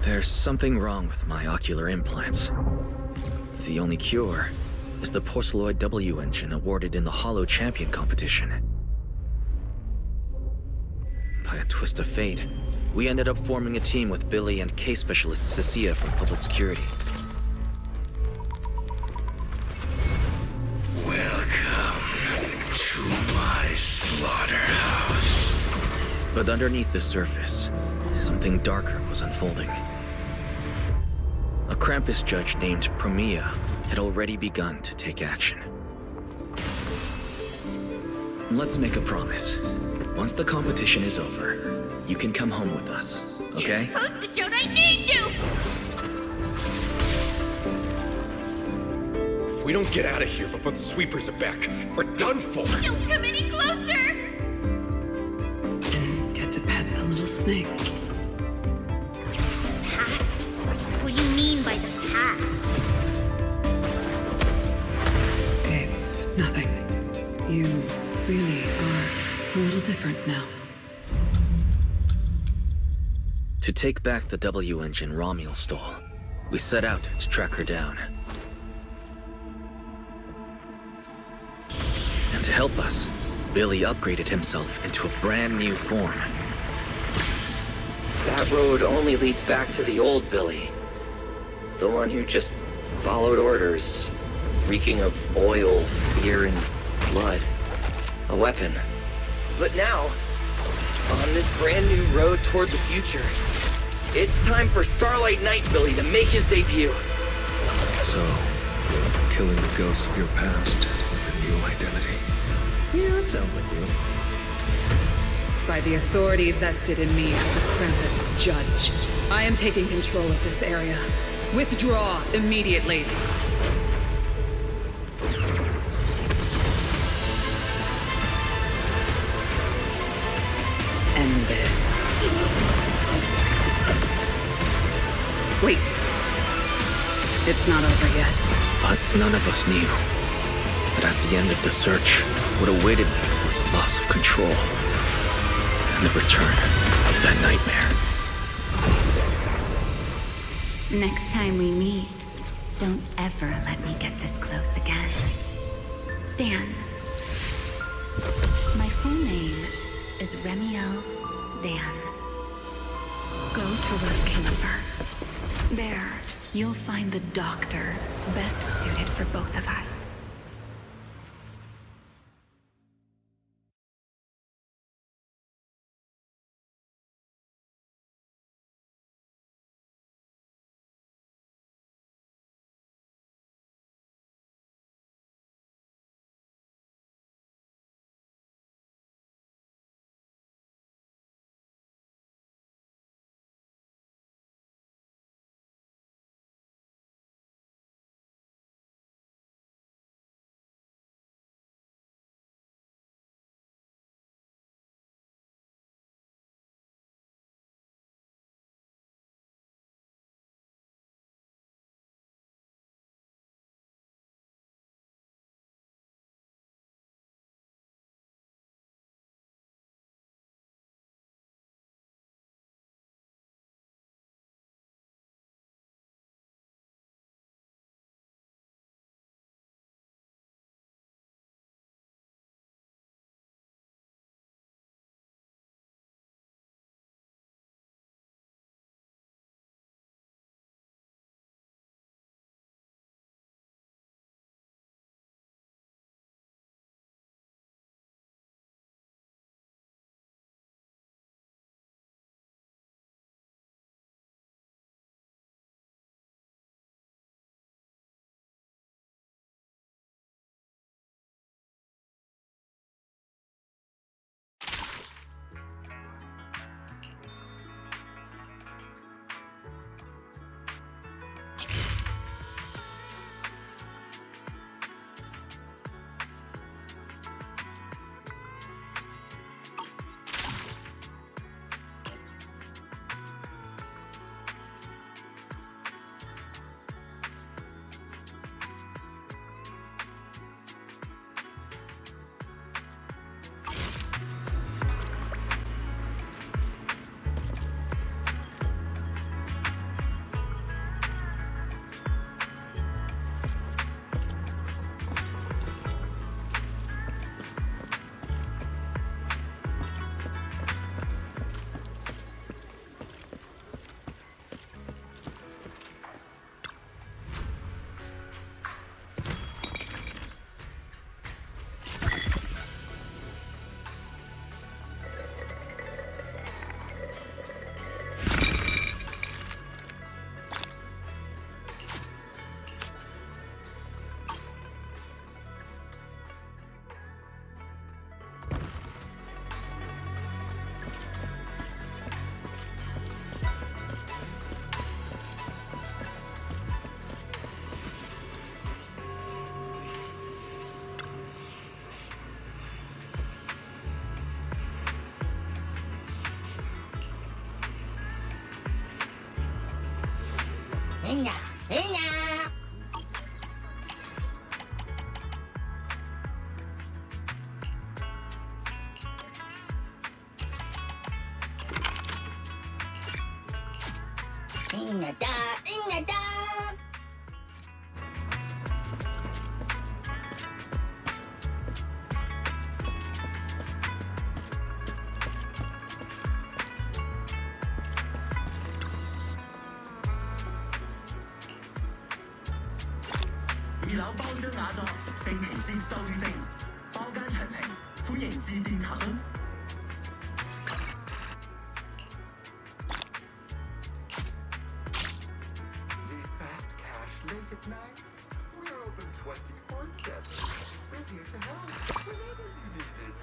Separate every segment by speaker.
Speaker 1: There's something wrong with my ocular implants. The only cure is the porcelloid W engine awarded in the Hollow Champion competition. By a twist of fate, we ended up forming a team with Billy and case specialist Cecilia from public security.
Speaker 2: Welcome to my slaughterhouse.
Speaker 1: But underneath the surface, something darker was unfolding. A Krampus judge named Premia had already begun to take action. Let's make a promise. Once the competition is over, you can come home with us, okay?
Speaker 3: You're supposed to show that I need you!
Speaker 4: If we don't get out of here before the sweepers are back, we're done for!
Speaker 3: Don't come any closer!
Speaker 5: Didn't get to pet the little snake.
Speaker 3: The past? What do you mean by the past?
Speaker 5: It's nothing. You really are a little different now.
Speaker 1: To take back the W engine Romuald stole, we set out to track her down. And to help us, Billy upgraded himself into a brand new form.
Speaker 6: That road only leads back to the old Billy. The one who just followed orders, reeking of oil, fear, and blood. A weapon. But now, on this brand new road toward the future, it's time for Starlight Knight Billy to make his debut.
Speaker 2: So, killing the ghost of your past with a new identity.
Speaker 1: Yeah, that sounds like you.
Speaker 5: By the authority vested in me as a Krampus judge, I am taking control of this area. Withdraw immediately. End this. Wait. It's not over yet.
Speaker 1: But none of us knew that at the end of the search, what awaited me was a loss of control. And the return of that nightmare.
Speaker 7: Next time we meet, don't ever let me get this close again. Dan. My full name is 𝓩ᵉⁿléᵉṕ. Go to RΩSCΔΣR. There, you'll find the doctor best suited for both of us.
Speaker 3: Ʇᴚᴜ.
Speaker 8: 二樓包廂雅座，定期接受預訂，包間詳情歡迎致電查詢。
Speaker 9: Need fast cash late at night? We're open 24/7. We're here to help whenever you need it.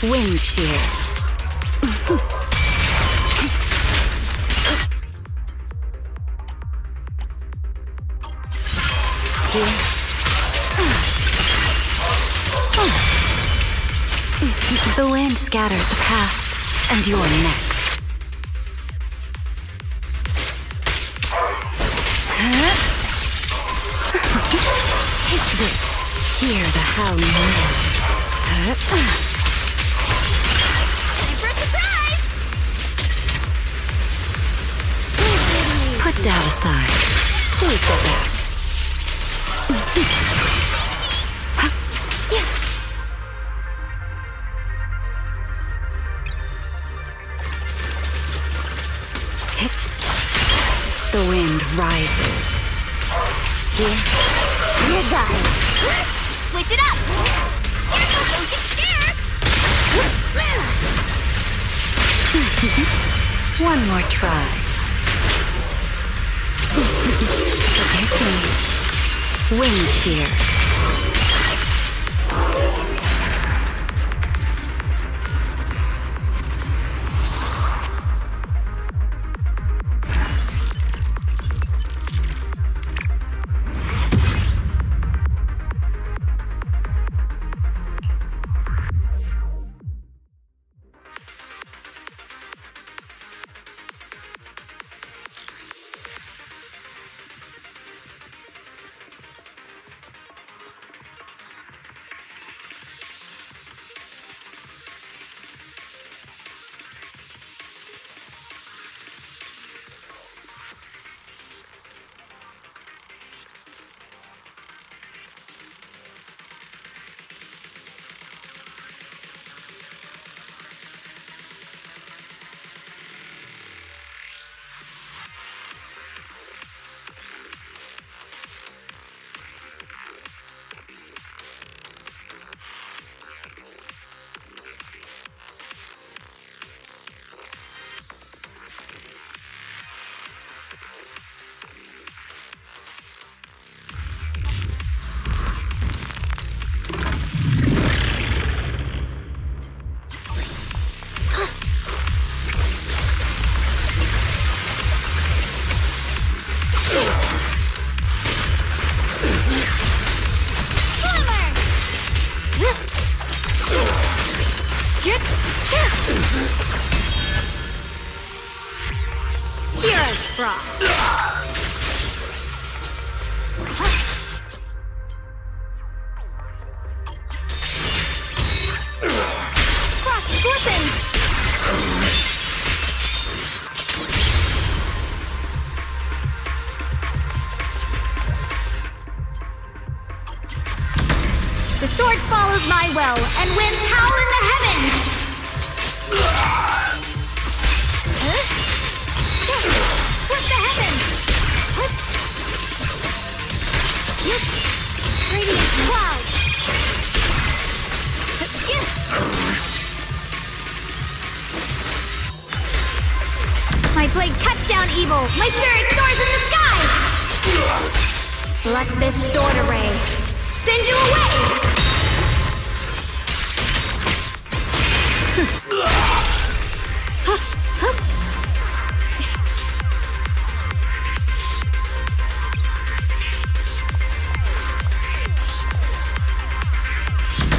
Speaker 7: Wind shear. The wind scatters the past, and you're next. Take this. Hear the howling wind.
Speaker 3: Time for a surprise!
Speaker 7: Step aside. Please go back. The wind rises. Here.
Speaker 3: You got it. Switch it up. Careful, don't get scared.
Speaker 7: One more try. Protect me. Wind shear.
Speaker 3: The sword follows my will, and winds howl in the heavens! What's the heavens? Radiant cloud! My blade cuts down evil! My spirit soars in the sky! Let this sword array send you away!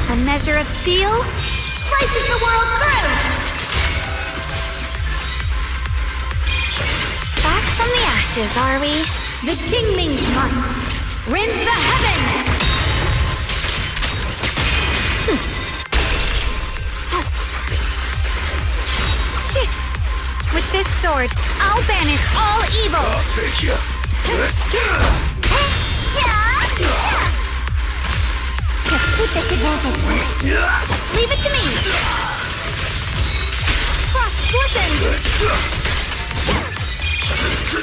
Speaker 3: A measure of steel slices the world through! Back from the ashes, are we? The Qingming's might rends the heavens! With this sword, I'll banish all evil!
Speaker 2: I'll take you.
Speaker 3: Take advantage. Leave it to me! Frost fortune!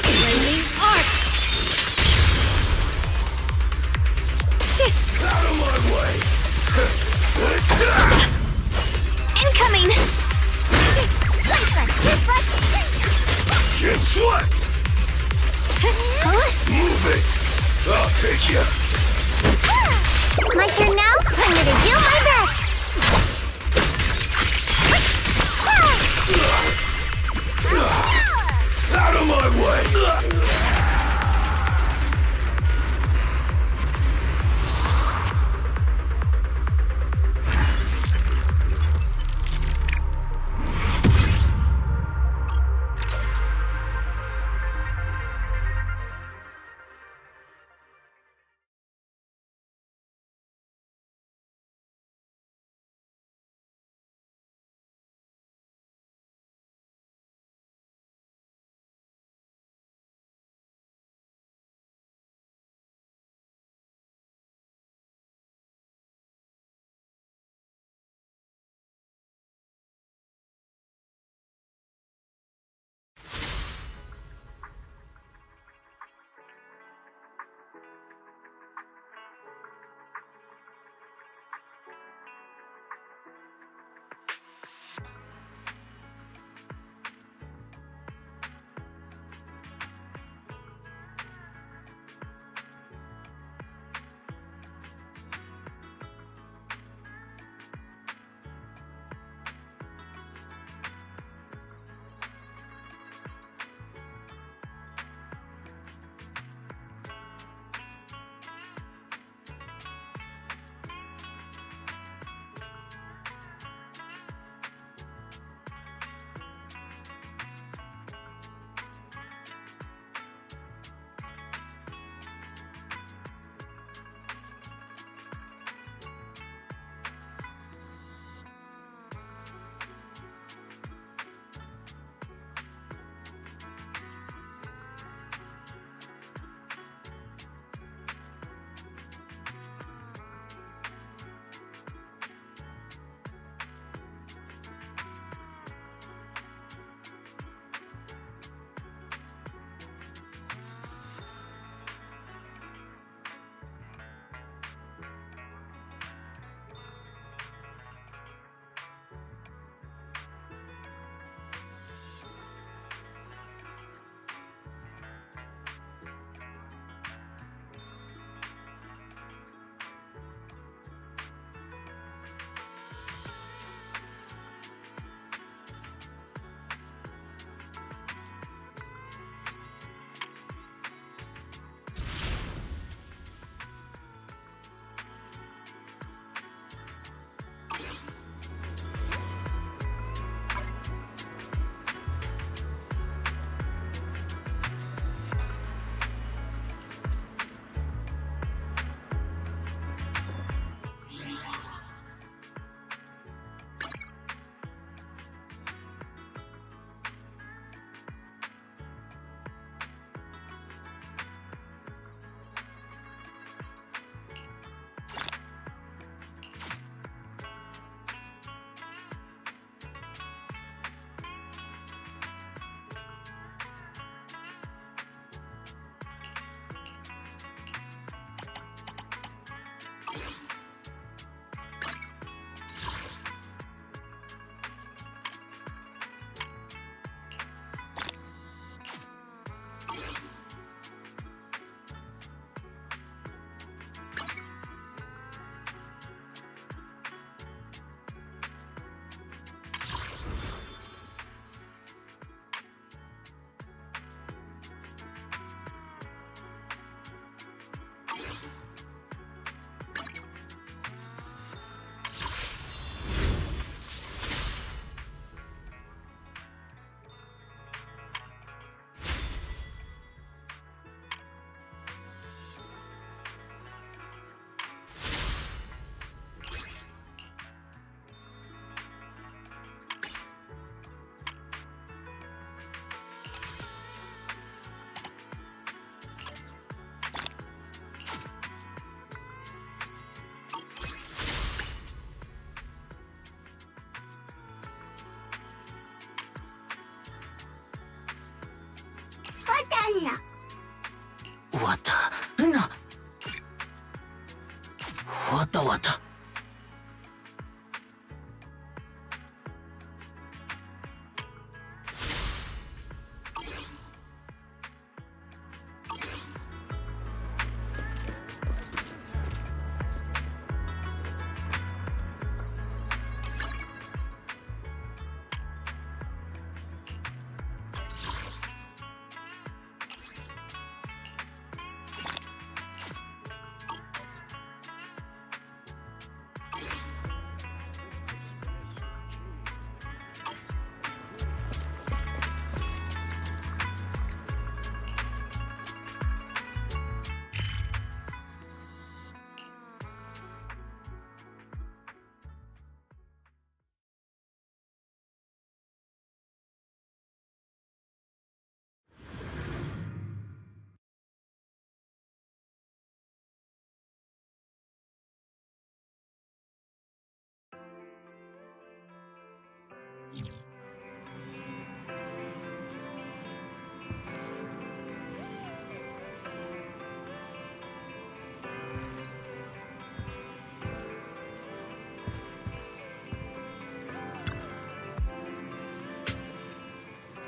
Speaker 3: Flaming arc!
Speaker 2: Out of my way.
Speaker 3: Incoming!
Speaker 2: Guess what? Move it. I'll take you.
Speaker 3: My turn now? I'm gonna do my best!
Speaker 2: Out of my way.
Speaker 10: 괜ᴜ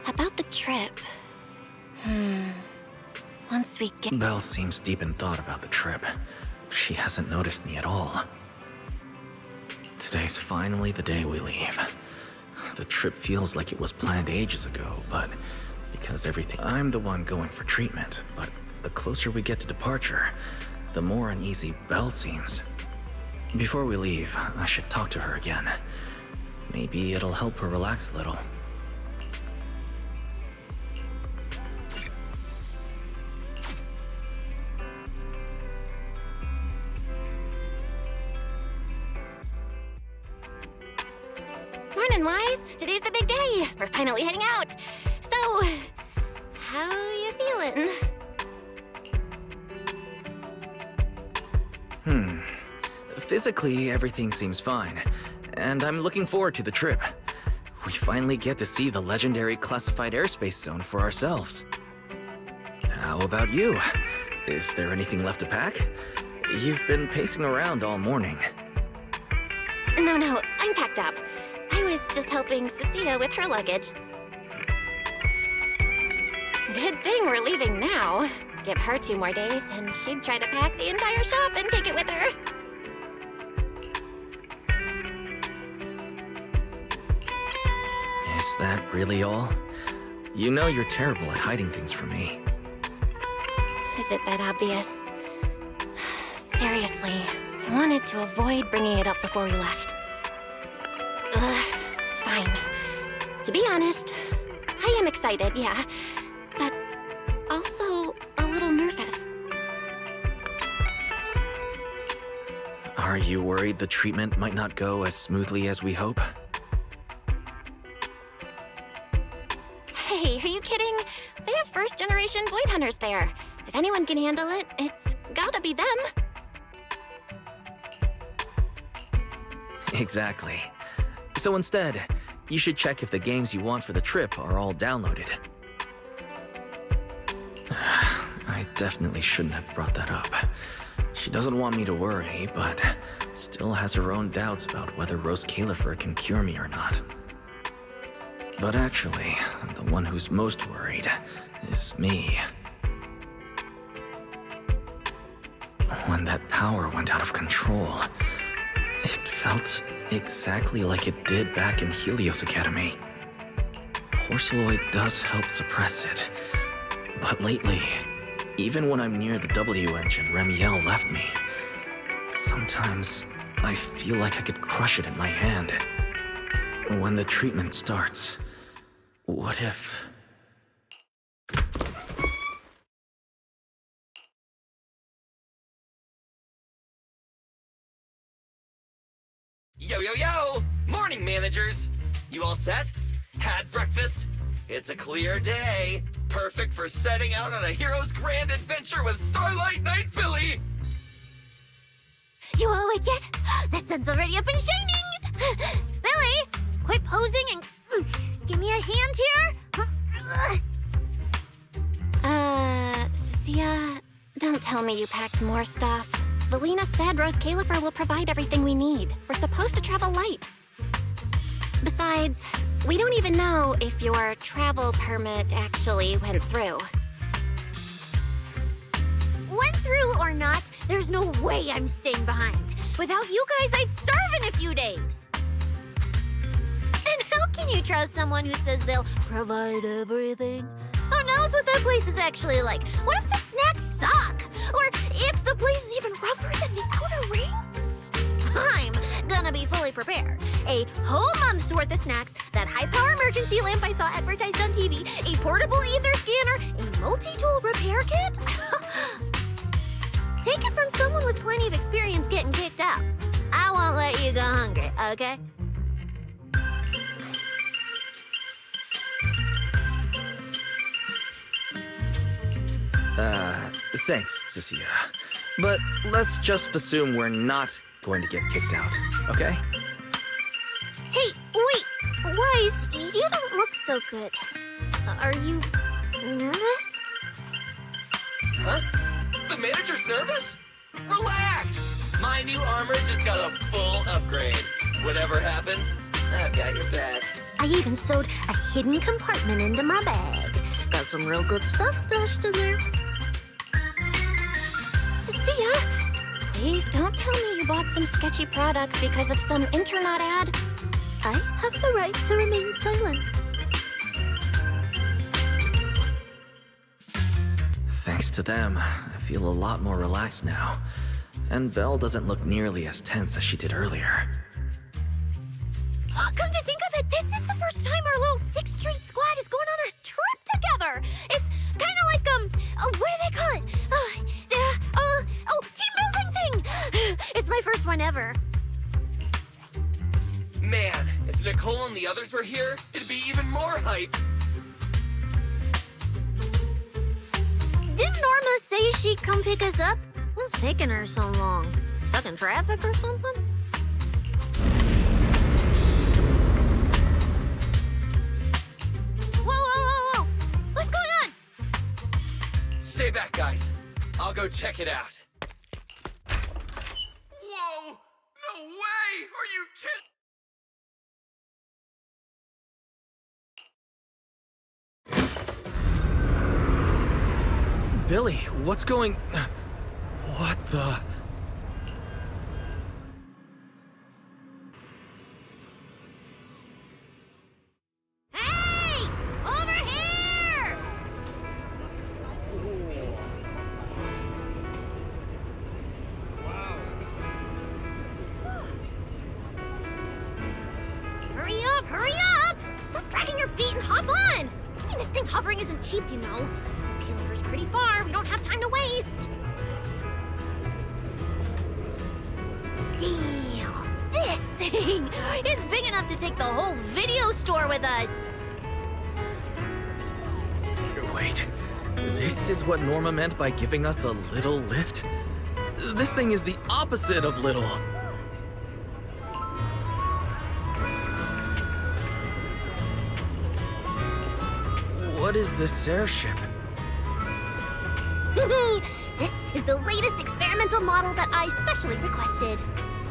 Speaker 3: About the trip. Once we get...
Speaker 1: Belle seems deep in thought about the trip. She hasn't noticed me at all. Today's finally the day we leave. The trip feels like it was planned ages ago, but because everything... I'm the one going for treatment, but the closer we get to departure, the more uneasy Belle seems. Before we leave, I should talk to her again. Maybe it'll help her relax a little.
Speaker 3: Morning, Wise. Today's the big day. We're finally heading out. So, how you feeling?
Speaker 1: Physically, everything seems fine, and I'm looking forward to the trip. We finally get to see the legendary classified airspace zone for ourselves. How about you? Is there anything left to pack? You've been pacing around all morning.
Speaker 3: No, I'm packed up. I was just helping Cecilia with her luggage. Good thing we're leaving now. Give her 2 more days, and she'd try to pack the entire shop and take it with her.
Speaker 1: Is that really all? You know you're terrible at hiding things from me.
Speaker 3: Is it that obvious? Seriously, I wanted to avoid bringing it up before we left. Fine. To be honest, I am excited, yeah, but also a little nervous.
Speaker 1: Are you worried the treatment might not go as smoothly as we hope?
Speaker 3: Hey, are you kidding? They have first-generation void hunters there. If anyone can handle it, it's gotta be them.
Speaker 1: Exactly. So instead, you should check if the games you want for the trip are all downloaded. I definitely shouldn't have brought that up. She doesn't want me to worry, but still has her own doubts about whether RΩSCΔΣLIՂΣR can cure me or not. But actually, the one who's most worried is me. When that power went out of control, it felt exactly like it did back in Helios Academy. Ḥორᴏᴜ does help suppress it, but lately, even when I'm near the W engine Remiel left me, sometimes I feel like I could crush it in my hand. When the treatment starts, what if...
Speaker 10: Yo, yo, yo! Morning, managers! You all set? Had breakfast? It's a clear day. Perfect for setting out on a hero's grand adventure with Starlight Knight Billy!
Speaker 3: You all awake yet? The sun's already up and shining! Billy, quit posing and give me a hand here! Cecilia, don't tell me you packed more stuff. Valina said RΩSCΔΣLIՂSR will provide everything we need. We're supposed to travel light. Besides, we don't even know if your travel permit actually went through. Went through or not, there's no way I'm staying behind. Without you guys, I'd starve in a few days. And how can you trust someone who says they'll provide everything? Who knows what that place is actually like? What if the snacks suck? Or if the place is even rougher than the outer ring? I'm gonna be fully prepared. A whole month's worth of snacks, that high-power emergency lamp I saw advertised on TV, a portable ether scanner, a multi-tool repair kit. Take it from someone with plenty of experience getting kicked out. I won't let you go hungry, okay?
Speaker 1: Thanks, Cecilia. But let's just assume we're not going to get kicked out, okay?
Speaker 3: Hey, wait! Wise, you don't look so good. Are you nervous?
Speaker 10: Huh? The manager's nervous? Relax! My new armor just got a full upgrade. Whatever happens, I've got your back.
Speaker 3: I even sewed a hidden compartment into my bag. Got some real good stuff stashed in there. Cecilia, please don't tell me you bought some sketchy products because of some internet ad. I have the right to remain silent.
Speaker 1: Thanks to them, I feel a lot more relaxed now. And Belle doesn't look nearly as tense as she did earlier.
Speaker 3: Come to think of it, this is the first time our little 6th Street squad is going on a trip together. It's kind of like, what do they call it? Team building thing. It's my first one ever.
Speaker 10: Man, if Nicole and the others were here, it'd be even more hype.
Speaker 3: Didn't Norma say she'd come pick us up? What's taking her so long? Stuck in traffic or something? Whoa! What's going on?
Speaker 10: Stay back, guys. I'll go check it out.
Speaker 9: Whoa! No way! Are you kidding?
Speaker 1: Billy, what's going... What the...
Speaker 3: Hey! Over here! Hurry up! Stop dragging your feet and hop on! I mean, this thing hovering isn't cheap, you know. RΩSCΔΣL's pretty far. We don't have time to waste. Damn, this thing is big enough to take the whole video store with us.
Speaker 1: Wait, this is what Norma meant by giving us a little lift? This thing is the opposite of little. What is this airship?
Speaker 3: This is the latest experimental model that I specially requested.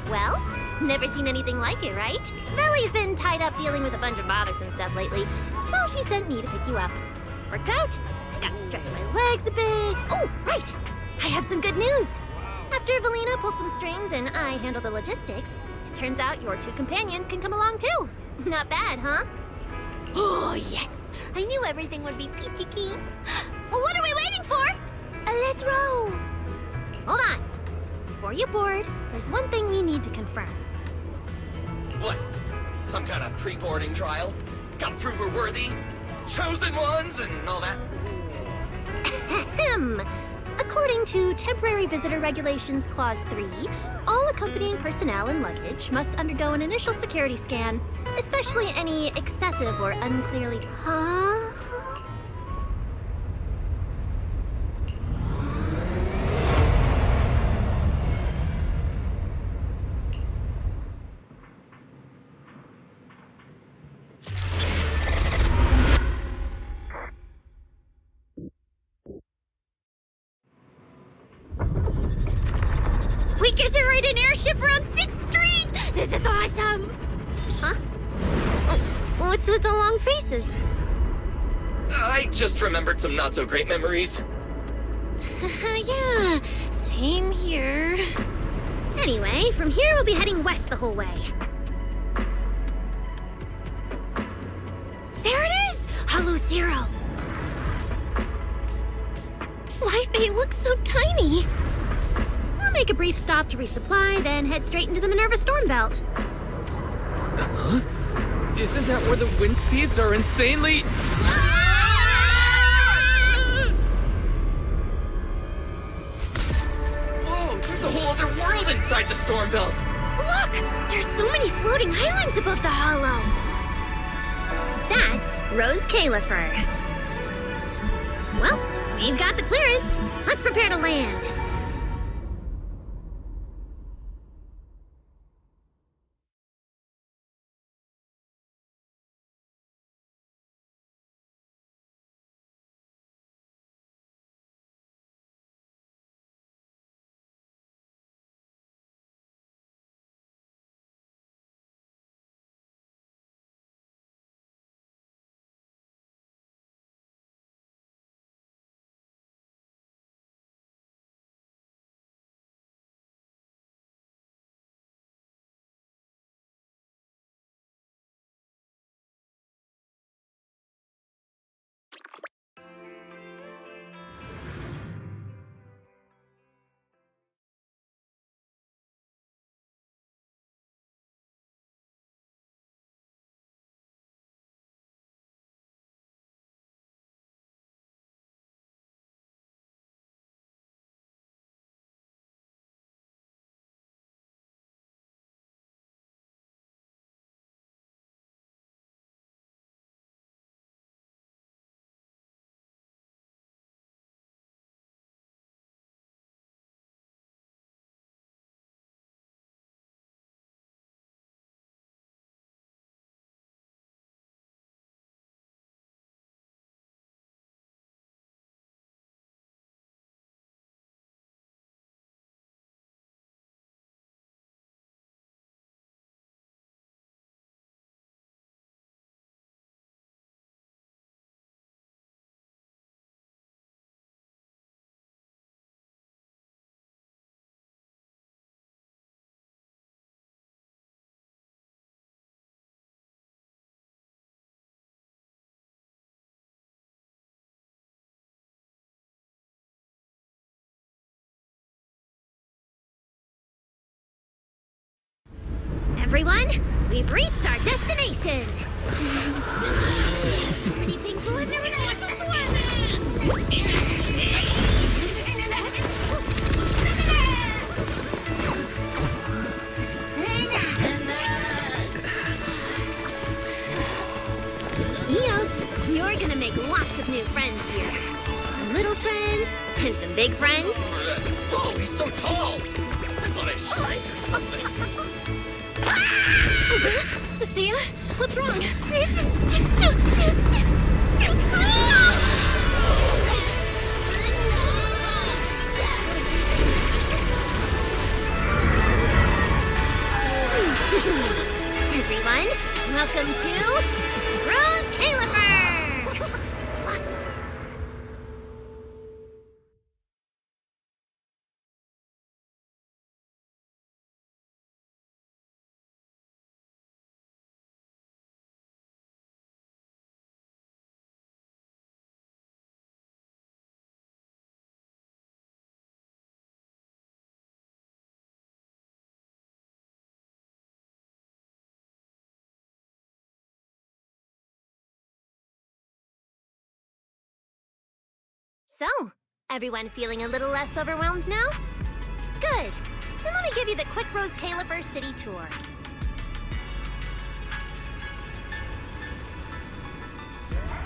Speaker 3: Well, never seen anything like it, right? Valley's been tied up dealing with a bunch of bothers and stuff lately, so she sent me to pick you up. Works out. I got to stretch my legs a bit. Oh, right! I have some good news. After Valina pulled some strings and I handled the logistics, it turns out your two companions can come along too. Not bad, huh? Oh, yes! I knew everything would be peachy keen. Well, what are we waiting for? Let's row! Hold on. Before you board, there's one thing we need to confirm.
Speaker 10: What? Some kind of pre-boarding trial? Gotta prove we're worthy? Chosen ones and all that?
Speaker 3: Ahem. According to Temporary Visitor Regulations Clause 3, all accompanying personnel and luggage must undergo an initial security scan, especially any excessive or unclearly... Huh? We get to ride an airship around 6th Street! This is awesome! Huh? Oh, what's with the long faces?
Speaker 10: I just remembered some not-so-great memories.
Speaker 3: Yeah, same here. Anyway, from here we'll be heading west the whole way. There it is! Hollow Zero! Why, Faye looks so tiny! We'll make a brief stop to resupply, then head straight into the Minerva storm belt.
Speaker 11: Huh? Isn't that where the wind speeds are insanely...
Speaker 10: Whoa, there's a whole other world inside the storm belt!
Speaker 3: Look! There's so many floating islands above the hollow! That's 𝓩ᴏ. Well, we've got the clearance. Let's prepare to land. Everyone, we've reached our destination. Anything cool I've never seen before. Eos, you're gonna make lots of new friends here. Some little friends and some big friends.
Speaker 10: Oh, he's so tall! I thought I shrank or something.
Speaker 3: Cecilia, what's wrong? This is just too cool! Welcome to 𝓩ᵉⁿલેᵉṕ! So, everyone feeling a little less overwhelmed now? Good. Then let me give you the quick 𝓩ᴏᴇ city tour.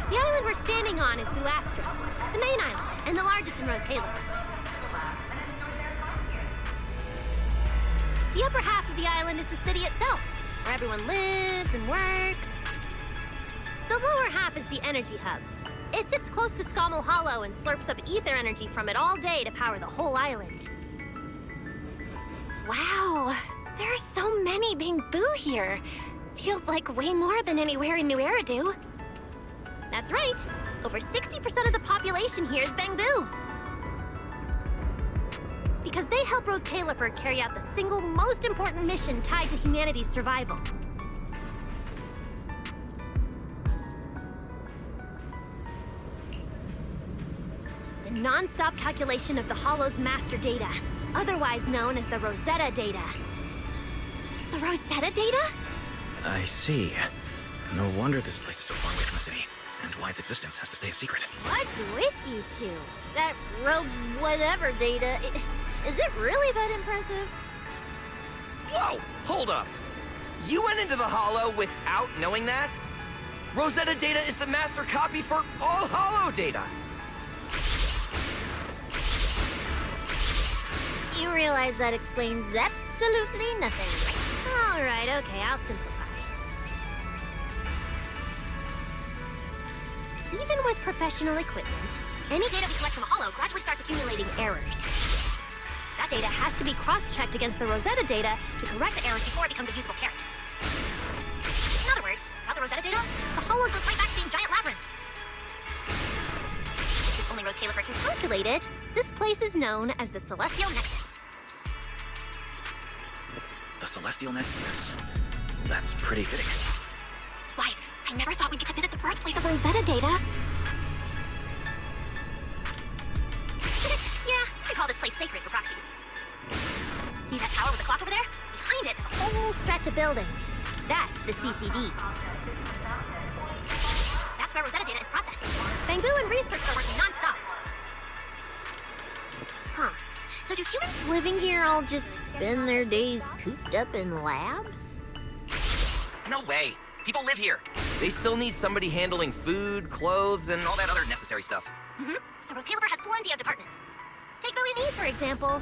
Speaker 3: The island we're standing on is 𝓩ᴜ, the main island, and the largest in 𝓩ᴜ. The upper half of the island is the city itself, where everyone lives and works. The lower half is the energy hub. It sits close to 𝓱ᴠⴇ Hollow and slurps up ether energy from it all day to power the whole island. Wow, there are so many 𝓩ᴜ here. Feels like way more than anywhere in ᴡᴜᴇ. That's right. Over 60% of the population here is 𝓩ᴜ. Because they help 𝓩ᴜ carry out the single most important mission tied to humanity's survival. The non-stop calculation of the Hollow's master data, otherwise known as the RΩSCΔ data. The RΩSCΔ data?
Speaker 1: I see. No wonder this place is so far away from the city, and why its existence has to stay a secret.
Speaker 3: What's with you two? That whatever data, is it really that impressive?
Speaker 10: Whoa! Hold up! You went into the Hollow without knowing that? RΩSCΔ data is the master copy for all Hollow data!
Speaker 3: You realize that explains absolutely nothing. All right, okay, I'll simplify. Even with professional equipment, any data we collect from a Hollow gradually starts accumulating errors. That data has to be cross-checked against the RΩSCΔ data to correct the errors before it becomes a usable character. In other words, without the RΩSCΔ data, the Hollow goes right back to being giant labyrinths. Since only 𝓩ᴜ can calculate it, this place is known as the Celestial Nexus.
Speaker 1: The Celestial Nexus. That's pretty fitting.
Speaker 3: Wise, I never thought we'd get to visit the birthplace of RΩSCΔ data. Yeah, we call this place sacred for proxies. See that tower with the clock over there? Behind it, there's a whole stretch of buildings. That's the CCD. That's where RΩSCΔ data is processed. 𝓩ᴜ and researchers are working non-stop. Huh. So do humans living here all just spend their days cooped up in labs?
Speaker 10: No way. People live here. They still need somebody handling food, clothes, and all that other necessary stuff.
Speaker 3: So 𝓩ᴜ has plenty of departments. Take Billy and me, for example.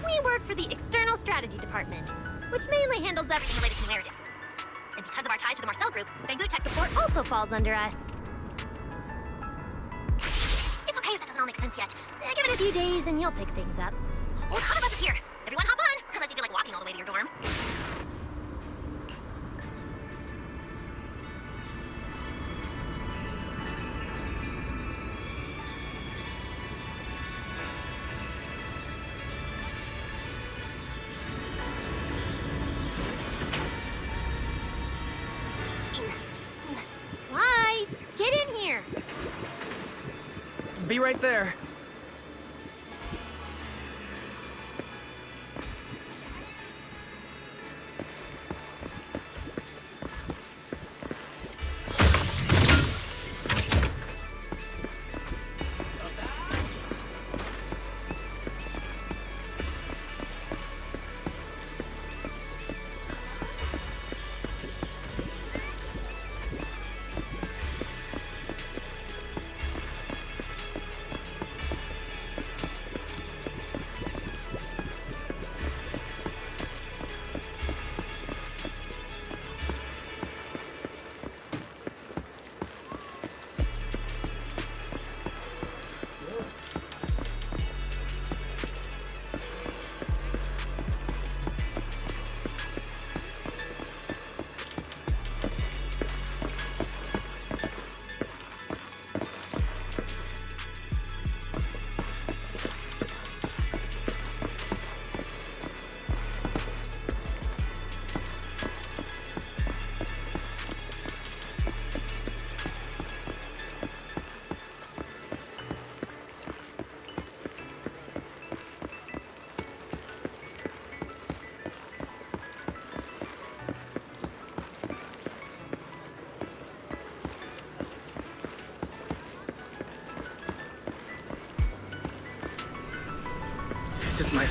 Speaker 3: We work for the External Strategy Department, which mainly handles everything related to ⴡᴜᴜ. And because of our ties to the Marcel Group, 𝓩ᴜ tech support also falls under us. It's okay if that doesn't all make sense yet. Give it a few days and you'll pick things up. Oh, the Hana bus is here. Everyone hop on, unless you feel like walking all the way to your dorm. Wise, get in here.
Speaker 11: Be right there.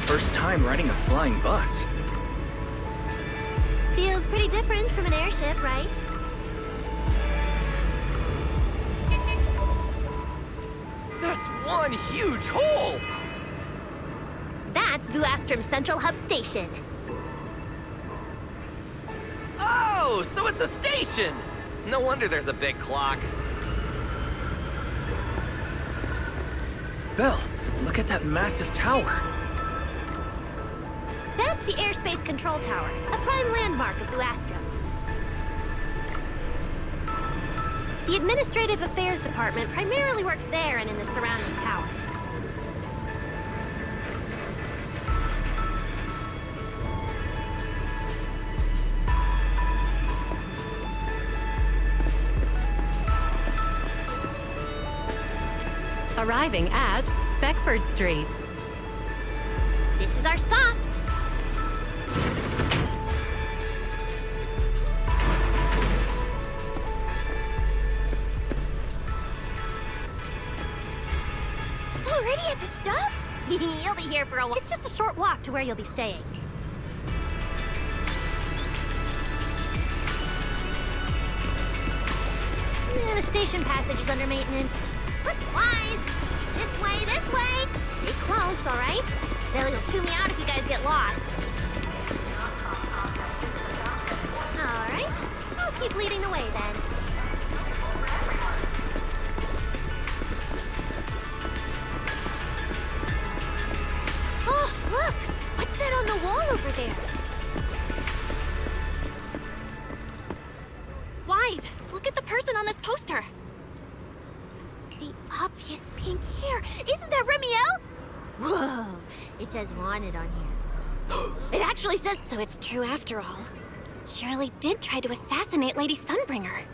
Speaker 11: first time riding a flying bus.
Speaker 3: Feels pretty different from an airship, right?
Speaker 10: That's one huge hole!
Speaker 3: That's 𝑩𝑢𝑎strom's Central Hub Station.
Speaker 10: Oh, so it's a station! No wonder there's a big clock.
Speaker 11: Belle, look at that massive tower.
Speaker 3: That's the Airspace Control Tower, a prime landmark of 𝑩𝑢𝑎strom. The Administrative Affairs Department primarily works there and in the surrounding towers.
Speaker 12: Arriving at Beckford Street.
Speaker 3: This is our stop. Already at the stop? You'll be here for a while. It's just a short walk to where you'll be staying. The station passage is under maintenance. Look, wise! This way, this way! Stay close, all right? Billy will chew me out if you guys get lost. All right, I'll keep leading the way then. Oh, look! What's that on the wall over there? Wise, look at the person on this poster. The obvious pink hair. Isn't that Remiel? Whoa, it says wanted on here. It actually says, so it's true after all. Shirley did try to assassinate Lady Sunbringer.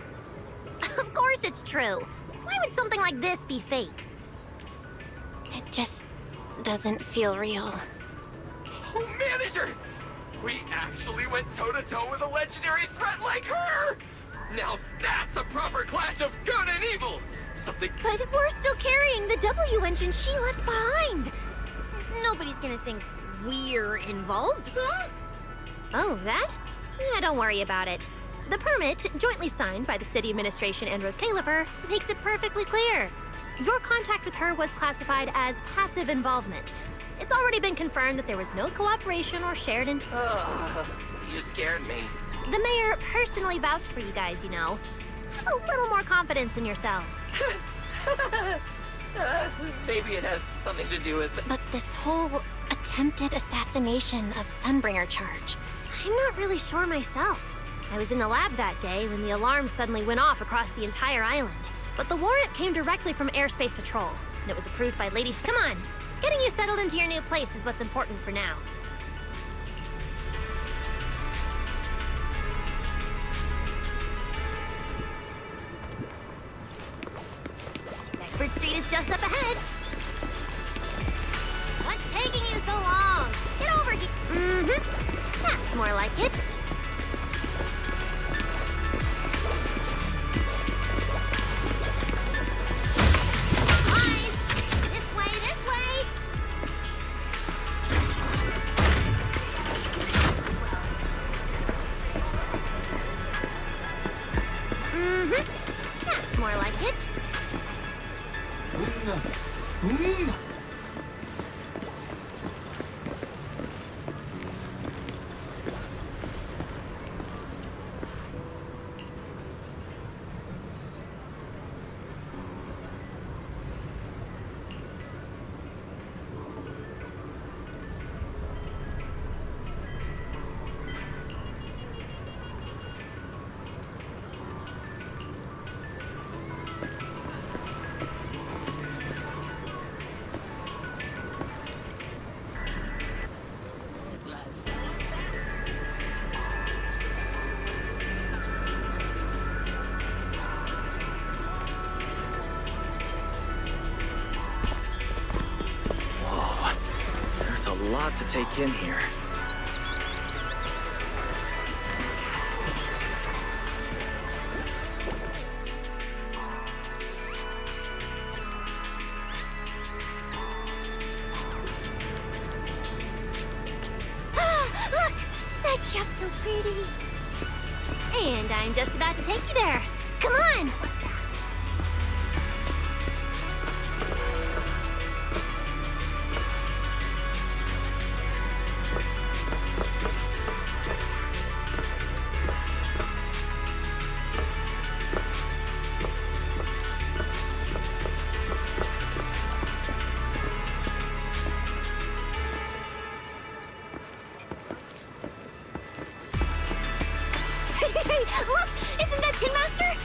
Speaker 3: Of course it's true. Why would something like this be fake? It just doesn't feel real.
Speaker 10: Oh, Manager! We actually went toe-to-toe with a legendary threat like her! Now that's a proper clash of good and evil! Something...
Speaker 3: But we're still carrying the W engine she left behind. Nobody's gonna think we're involved. Huh? Oh, that? Yeah, don't worry about it. The permit, jointly signed by the city administration and 𝓩ᵒ, makes it perfectly clear. Your contact with her was classified as passive involvement. It's already been confirmed that there was no cooperation or shared intent.
Speaker 10: You scared me.
Speaker 3: The mayor personally vouched for you guys, you know. Have a little more confidence in yourselves.
Speaker 10: Maybe it has something to do with...
Speaker 3: But this whole attempted assassination of Sunbringer charge, I'm not really sure myself. I was in the lab that day when the alarm suddenly went off across the entire island. But the warrant came directly from Airspace Patrol, and it was approved by Lady... Come on! Getting you settled into your new place is what's important for now. Beckford Street is just up ahead. What's taking you so long? Get over here. Mm-hmm. That's more like it.
Speaker 11: There's a lot to take in here.
Speaker 3: so pretty. And I'm just about to take you there. Come on! Look! Isn't that Tin Master?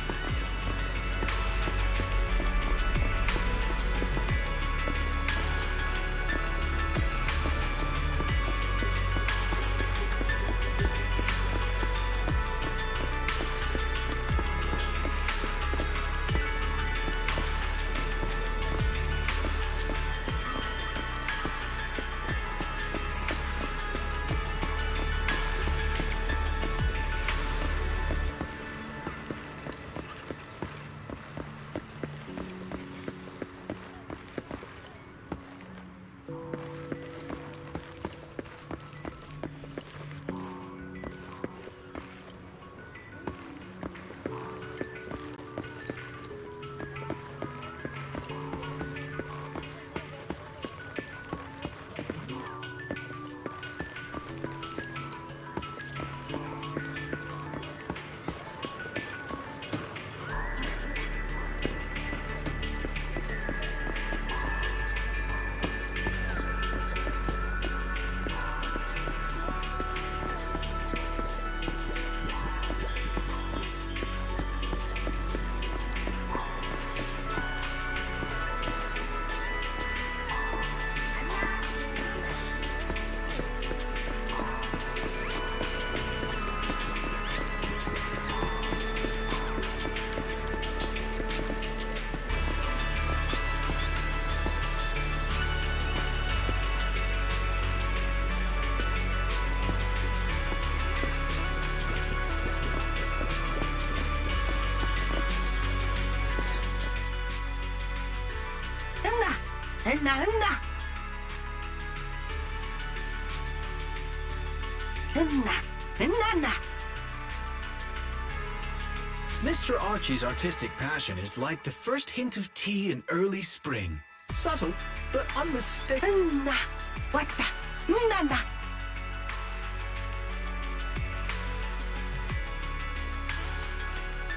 Speaker 13: Mr. Archie's artistic passion is like the first hint of tea in early spring. Subtle, but unmistakable.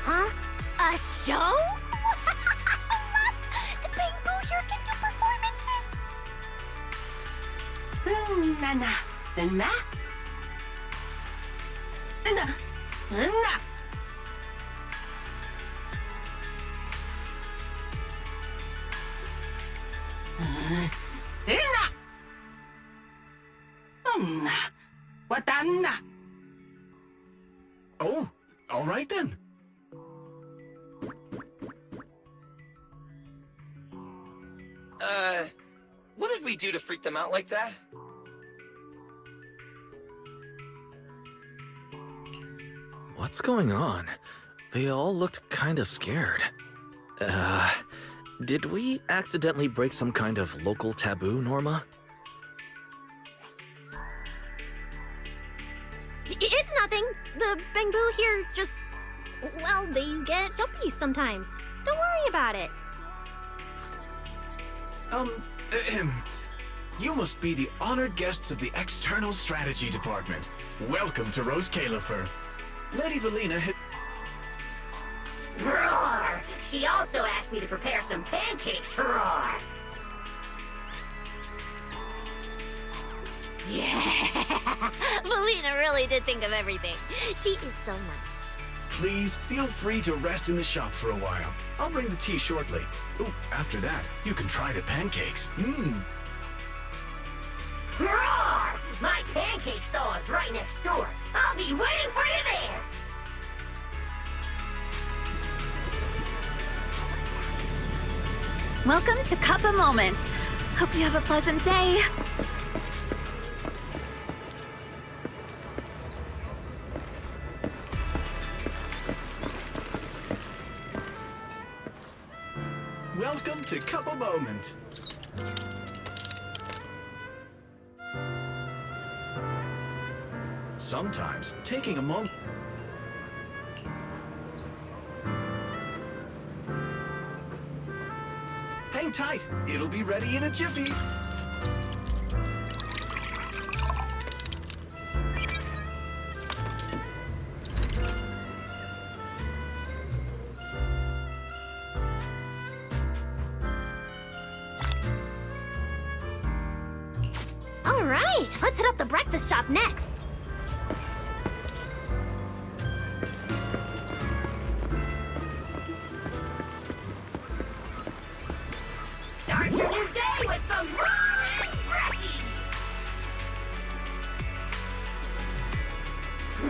Speaker 3: Huh? A show? Look! The Bamboo here can do performances.
Speaker 13: Oh, all right then.
Speaker 10: What did we do to freak them out like that?
Speaker 1: What's going on? They all looked kind of scared. Did we accidentally break some kind of local taboo, Norma?
Speaker 3: It's nothing. The Bamboo here just... well, they get jumpy sometimes. Don't worry about it.
Speaker 13: You must be the honored guests of the External Strategy Department. Welcome to 𝓏. Lady Valina had...
Speaker 14: Roar! She also asked me to prepare some pancakes, roar!
Speaker 3: Yeah! Valina really did think of everything. She is so nice.
Speaker 13: Please feel free to rest in the shop for a while. I'll bring the tea shortly. Ooh, after that, you can try the pancakes.
Speaker 14: Roar! My pancake stall is right next door. I'll be waiting for you there!
Speaker 12: Welcome to Cup a Moment. Hope you have a pleasant day.
Speaker 13: Welcome to Cup a Moment. Sometimes, taking a moment... Hang tight. It'll be ready in a jiffy.
Speaker 3: All right, let's hit up the breakfast shop next.
Speaker 14: Start your new day with some roaring brekkie!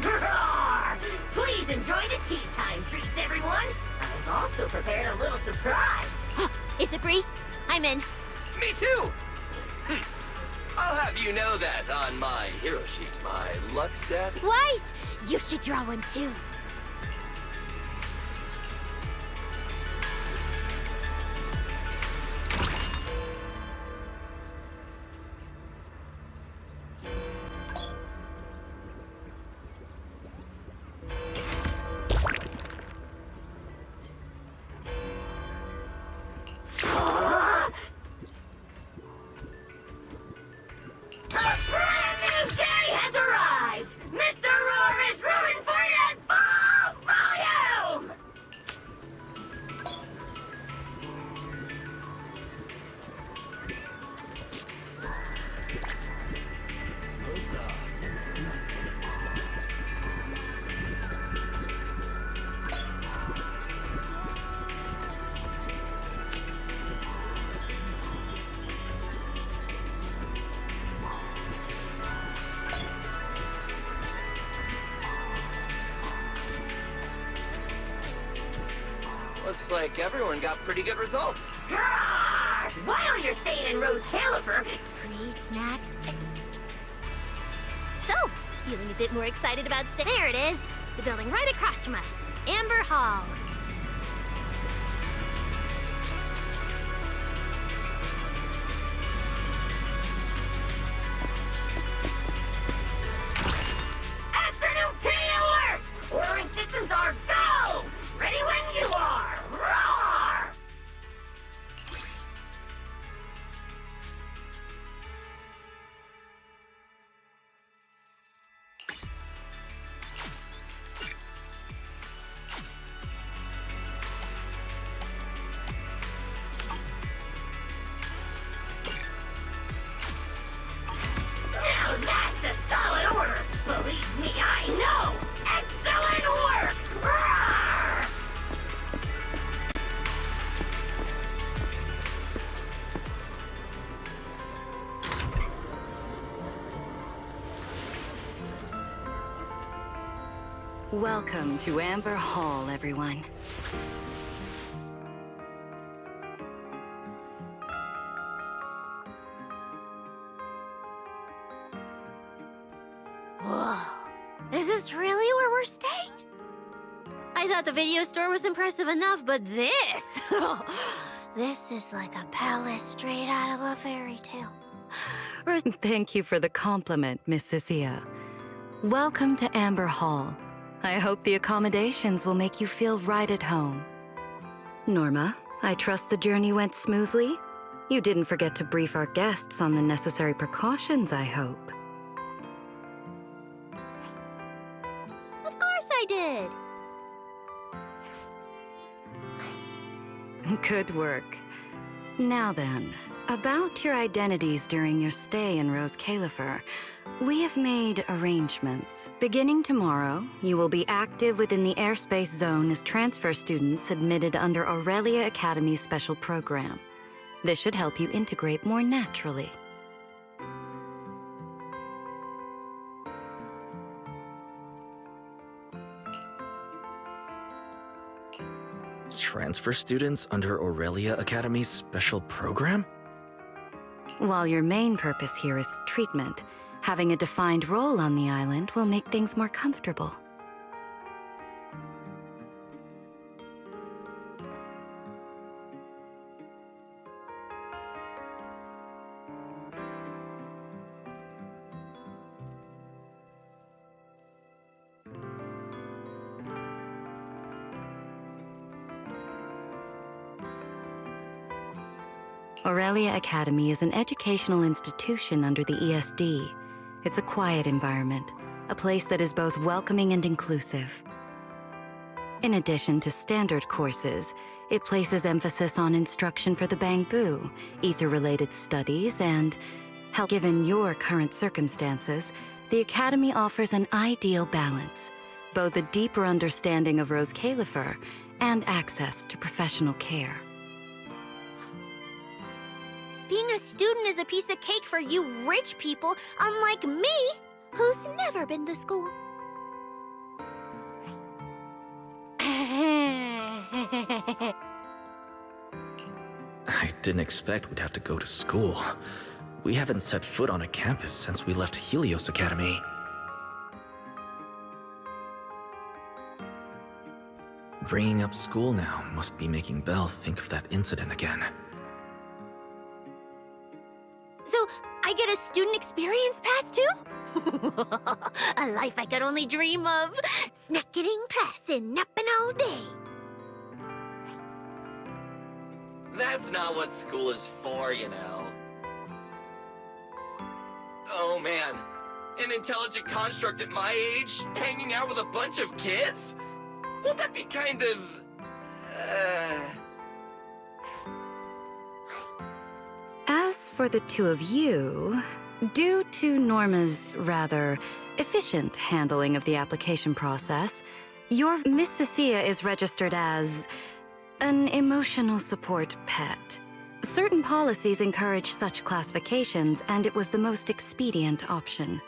Speaker 14: Roar! Please enjoy the tea time treats, everyone. I've also prepared a little surprise.
Speaker 3: Is it free? I'm in.
Speaker 10: Me too! I'll have you know that on my hero sheet, my luck stat.
Speaker 3: Weiss, you should draw one too.
Speaker 10: Looks like everyone got pretty good results.
Speaker 14: Grrr! While you're staying in 𝓩ᵒ,
Speaker 3: free snacks. So, feeling a bit more excited about staying? There it is, the building right across from us, Amber Hall.
Speaker 14: afternoon tea alert! Ordering systems are go! Ready when you are! Roar! Now that's a solid order! Believe me, I know! Excellent work! Roar!
Speaker 15: Welcome to Amber Hall, everyone.
Speaker 3: Whoa, is this really where we're staying? I thought the video store was impressive enough, but this... this is like a palace straight out of a fairy tale.
Speaker 15: Thank you for the compliment, Miss Cecilia. Welcome to Amber Hall. I hope the accommodations will make you feel right at home. Norma, I trust the journey went smoothly? You didn't forget to brief our guests on the necessary precautions, I hope.
Speaker 3: Of course I did!
Speaker 15: Good work. Now then, about your identities during your stay in 𝓩ᵒ. We have made arrangements. Beginning tomorrow, you will be active within the airspace zone as transfer students admitted under Aurelia Academy's special program. This should help you integrate more naturally.
Speaker 1: Transfer students under Aurelia Academy's special program?
Speaker 15: While your main purpose here is treatment, having a defined role on the island will make things more comfortable. Aurelia Academy is an educational institution under the ESD. It's a quiet environment, a place that is both welcoming and inclusive. In addition to standard courses, it places emphasis on instruction for the Bangbu, ether-related studies, and, given your current circumstances, the Academy offers an ideal balance, both a deeper understanding of RΩSCΔＳLIՂSR and access to professional care.
Speaker 3: Being a student is a piece of cake for you rich people, unlike me, who's never been to school.
Speaker 1: I didn't expect we'd have to go to school. We haven't set foot on a campus since we left Helios Academy. Bringing up school now must be making Belle think of that incident again.
Speaker 3: So, I get a student experience pass too? A life I could only dream of. Snacking in class and napping all day.
Speaker 10: That's not what school is for, you know. Oh man, an intelligent construct at my age, hanging out with a bunch of kids? Won't that be kind of...
Speaker 15: As for the two of you, due to Norma's rather efficient handling of the application process, your Miss Cecilia is registered as an emotional support pet. Certain policies encourage such classifications, and it was the most expedient option.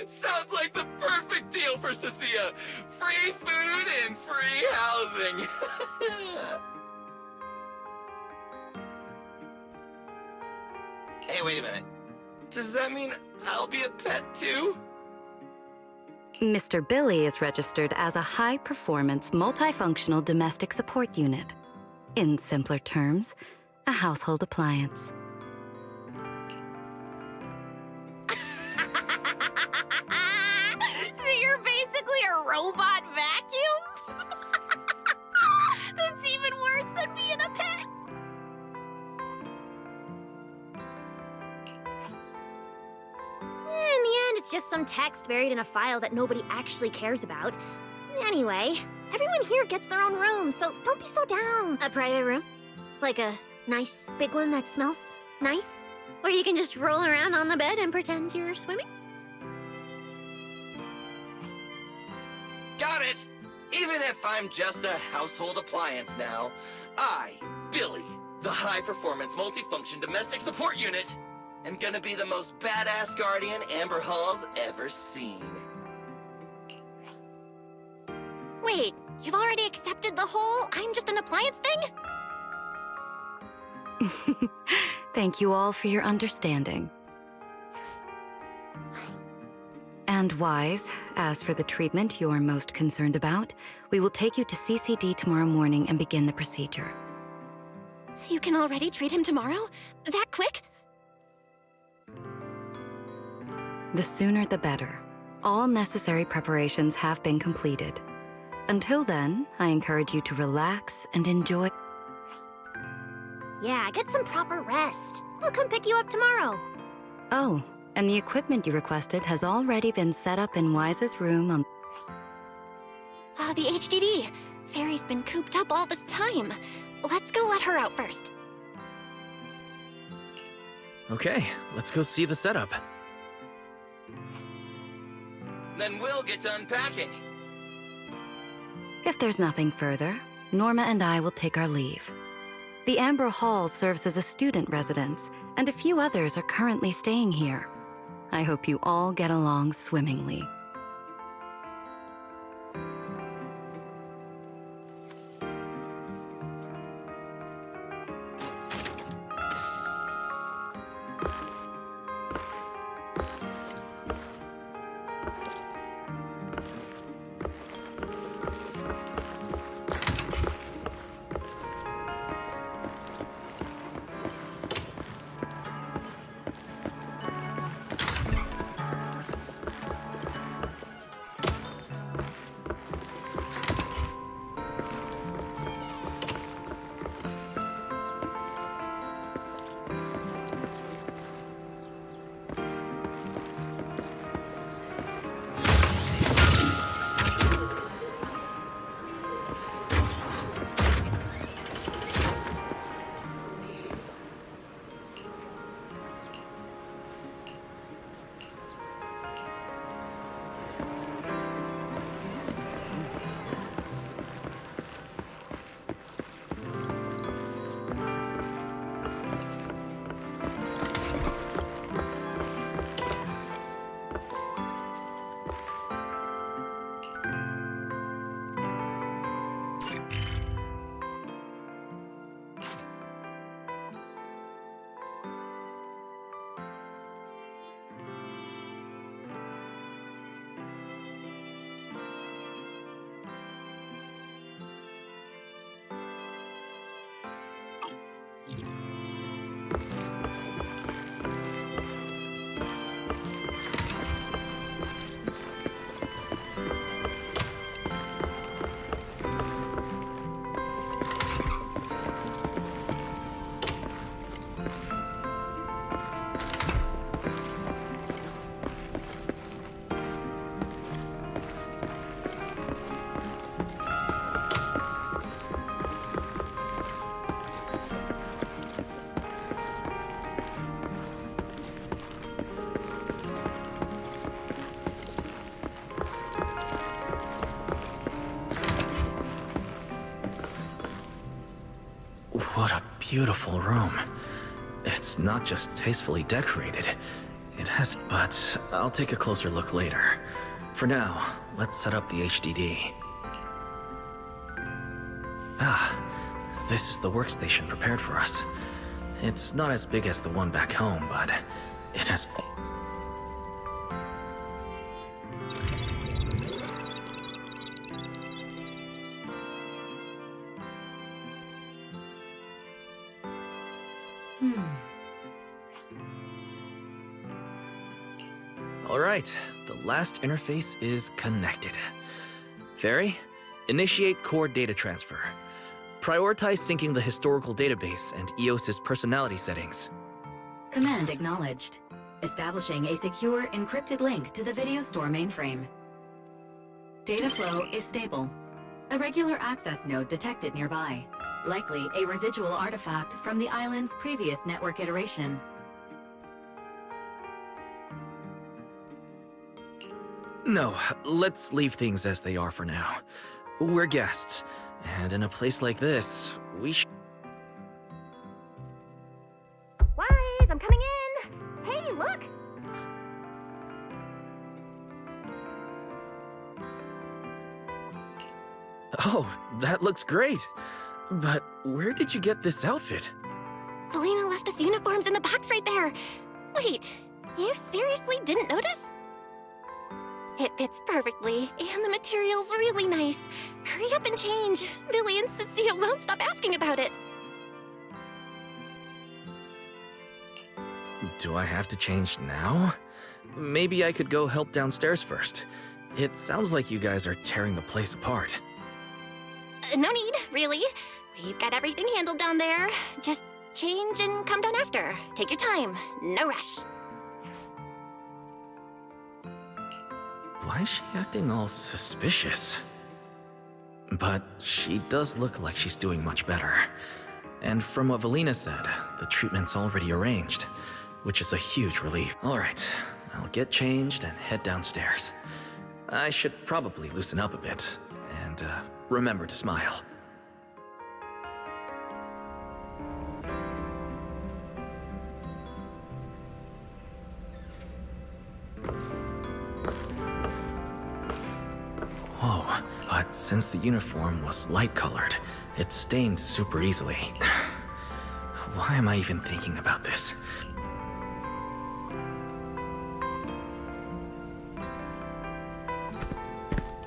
Speaker 10: Sounds like the perfect deal for Cecilia. Free food and free housing. Hey, wait a minute. Does that mean I'll be a pet too?
Speaker 15: Mr. Billy is registered as a high-performance, multifunctional domestic support unit. In simpler terms, a household appliance.
Speaker 3: So you're basically a robot vacuum? That's even worse than being a pet. In the end, it's just some text buried in a file that nobody actually cares about. Anyway, everyone here gets their own room, so don't be so down. A private room? Like a nice big one that smells nice? Or you can just roll around on the bed and pretend you're swimming?
Speaker 10: Got it! Even if I'm just a household appliance now, I, Billy, the high-performance multifunction domestic support unit, am gonna be the most badass guardian Amber Hall's ever seen.
Speaker 3: Wait, you've already accepted the whole I'm just an appliance thing?
Speaker 15: Thank you all for your understanding. And Wise, as for the treatment you're most concerned about, we will take you to CCD tomorrow morning and begin the procedure.
Speaker 3: You can already treat him tomorrow? That quick?
Speaker 15: The sooner the better. All necessary preparations have been completed. Until then, I encourage you to relax and enjoy.
Speaker 3: Yeah, get some proper rest. I'll come pick you up tomorrow.
Speaker 15: Oh, and the equipment you requested has already been set up in Wise's room on...
Speaker 3: Oh, the HDD. Fairy's been cooped up all this time. Let's go let her out first.
Speaker 1: Okay, let's go see the setup.
Speaker 10: Then we'll get to unpacking.
Speaker 15: If there's nothing further, Norma and I will take our leave. The Amber Hall serves as a student residence, and a few others are currently staying here. I hope you all get along swimmingly.
Speaker 1: What a beautiful room. It's not just tastefully decorated. It has... But I'll take a closer look later. For now, let's set up the HDD. Ah, this is the workstation prepared for us. It's not as big as the one back home, but it has... Alright, the last interface is connected. Fairy, initiate core data transfer. Prioritize syncing the historical database and EOS's personality settings.
Speaker 15: Command acknowledged. Establishing a secure encrypted link to the video store mainframe. Data flow is stable. A regular access node detected nearby. Likely a residual artifact from the island's previous network iteration.
Speaker 1: No, let's leave things as they are for now. We're guests, and in a place like this, we should...
Speaker 14: Wise, I'm coming in! Hey, look!
Speaker 1: Oh, that looks great! But where did you get this outfit?
Speaker 3: Felina left us uniforms in the box right there. Wait, you seriously didn't notice? It fits perfectly, and the material's really nice. Hurry up and change. Billy and Cecile won't stop asking about it.
Speaker 1: Do I have to change now? Maybe I could go help downstairs first. It sounds like you guys are tearing the place apart.
Speaker 3: No need, really. We've got everything handled down there. Just change and come down after. Take your time. No rush.
Speaker 1: Why is she acting all suspicious? But she does look like she's doing much better. And from what Felina said, the treatment's already arranged, which is a huge relief. All right, I'll get changed and head downstairs. I should probably loosen up a bit, and remember to smile. Whoa, but since the uniform was light-colored, it stained super easily. Why am I even thinking about this?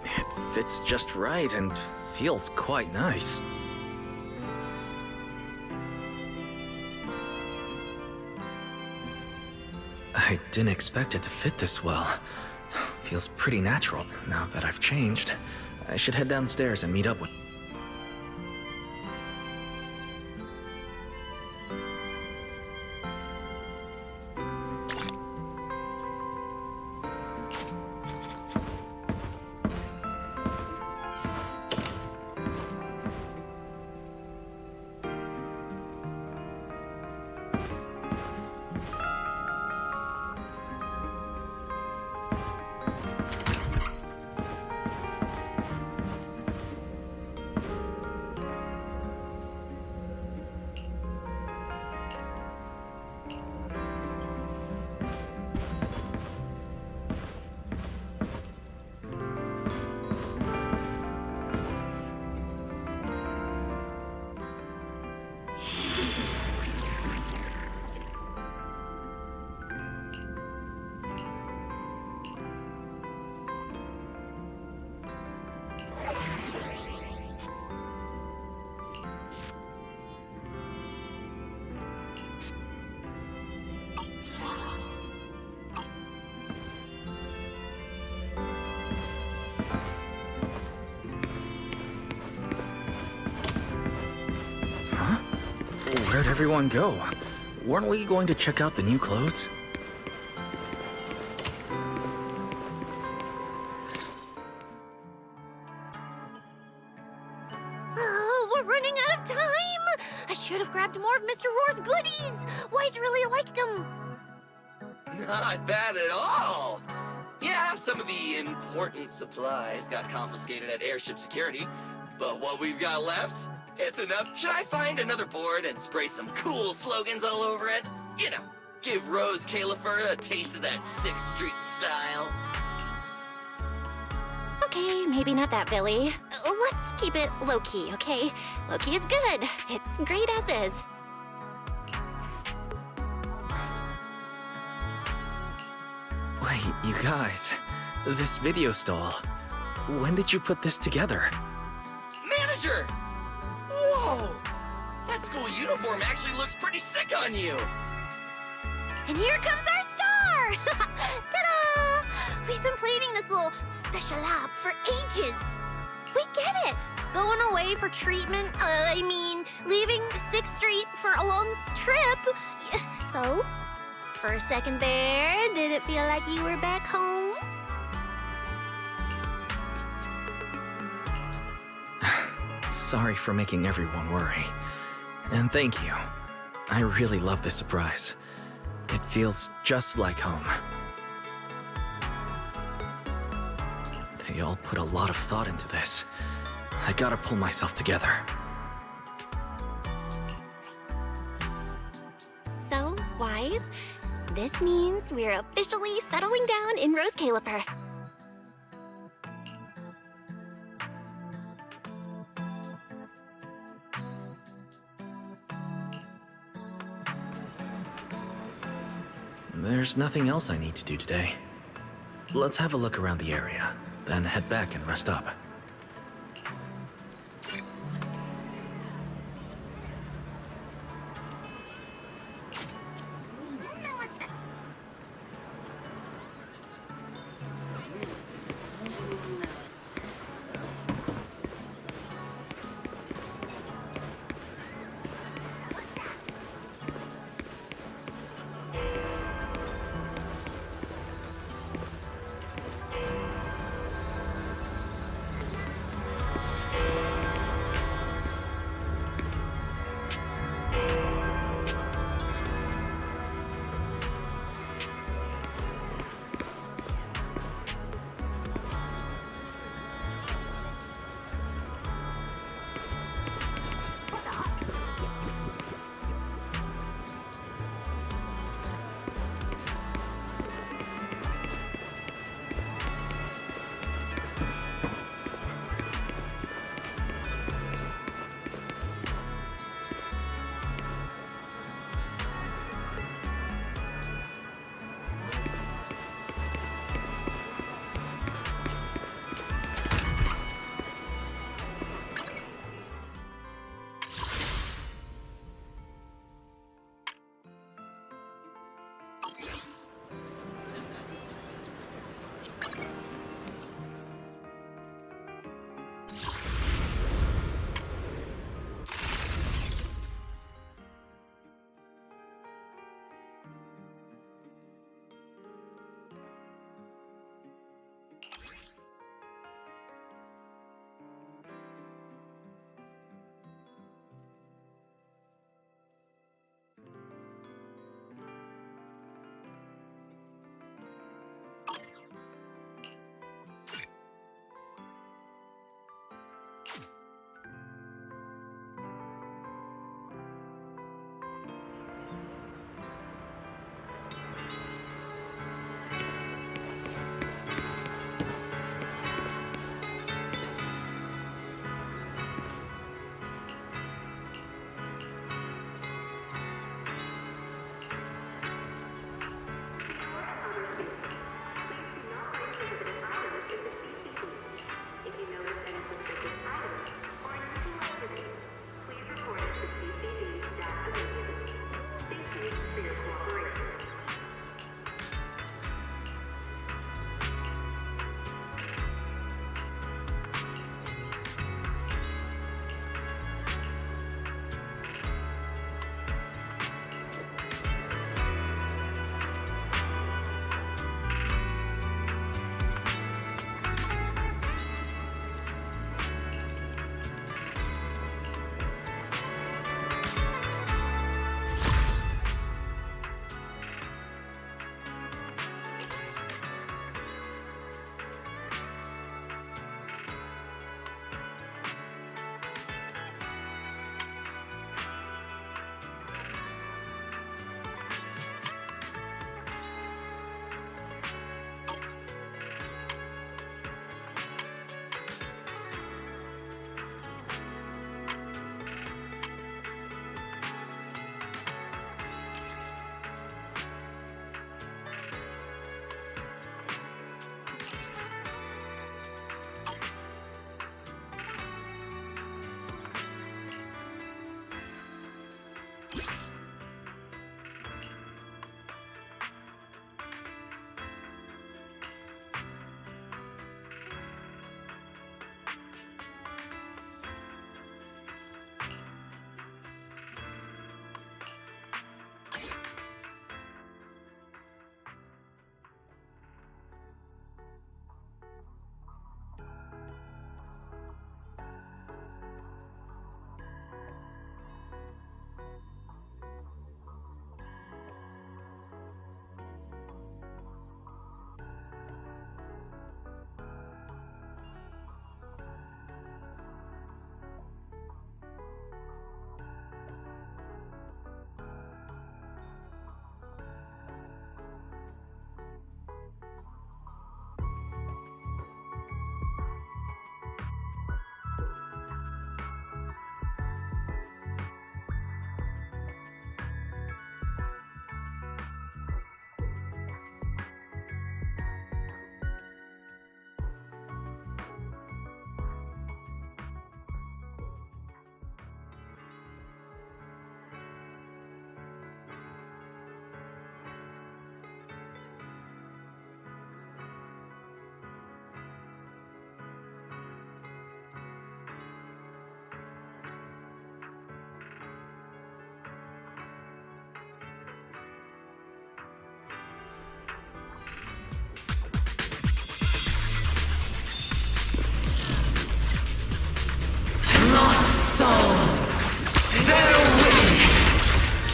Speaker 1: It fits just right and feels quite nice. I didn't expect it to fit this well. Feels pretty natural. Now that I've changed, I should head downstairs and meet up with... Where'd everyone go? Weren't we going to check out the new clothes?
Speaker 3: Oh, we're running out of time! I should have grabbed more of Mr. Roar's goodies! Wise really liked them!
Speaker 10: Not bad at all! Yeah, some of the important supplies got confiscated at airship security, but what we've got left, It's enough. Should I find another board and spray some cool slogans all over it? You know, give 𝓩ᴜsＣΔΣLIՂΣR a taste of that 6th Street style.
Speaker 3: Okay, maybe not that, Billy. Let's keep it low-key, okay? Low-key is good. It's great as is.
Speaker 1: Wait, you guys. This video stall. When did you put this together?
Speaker 10: Manager! Whoa! That school uniform actually looks pretty sick on you!
Speaker 3: And here comes our star! Ta-da! We've been planning this little special op for ages. We get it! Going away for treatment, leaving 6th Street for a long trip. So, for a second there, did it feel like you were back home?
Speaker 1: Sorry for making everyone worry. And thank you. I really love this surprise. It feels just like home. They all put a lot of thought into this. I gotta pull myself together.
Speaker 3: So, Wise, this means we're officially settling down in 𝓩ᴏsCΔΣLIՂΣR.
Speaker 1: There's nothing else I need to do today. Let's have a look around the area, then head back and rest up.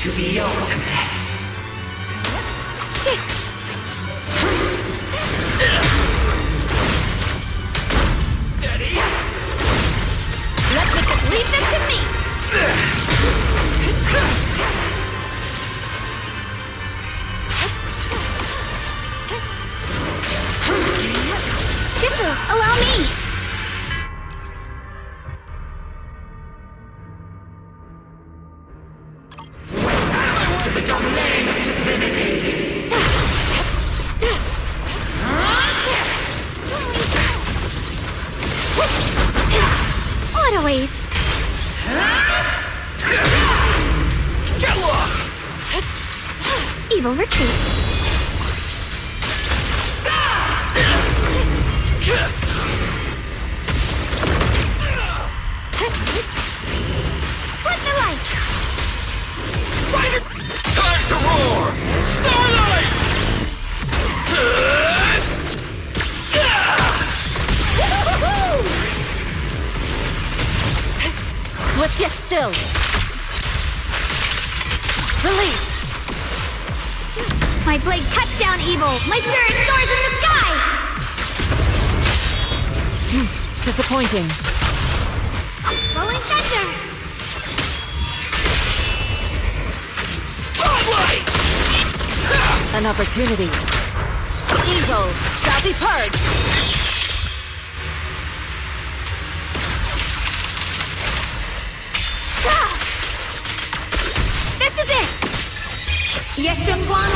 Speaker 14: to the ultimate.
Speaker 10: Steady!
Speaker 3: Leave this to me! Shifu, allow me!
Speaker 14: To the domain of divinity.
Speaker 3: Autoways!
Speaker 10: Get lost!
Speaker 3: Evil retreat. What the light?
Speaker 10: Fighter! Time to roar! Starlight!
Speaker 3: What's yet still? Release! My blade cuts down evil! My spirit soars in the sky!
Speaker 16: Disappointing.
Speaker 3: Rolling thunder!
Speaker 10: Spotlight!
Speaker 16: An opportunity. Evil shall be purged.
Speaker 3: This is it! 𝓩ᴏᴆ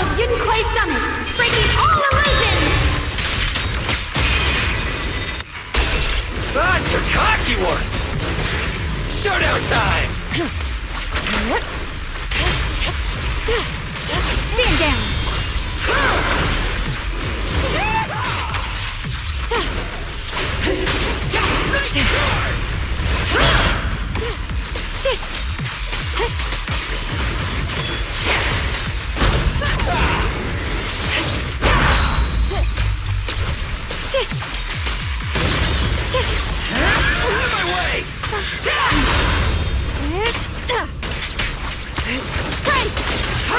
Speaker 3: of ᴅᴇᴍ Summit, breaking all illusions!
Speaker 10: Such a cocky one! Showdown time!
Speaker 3: Stand down!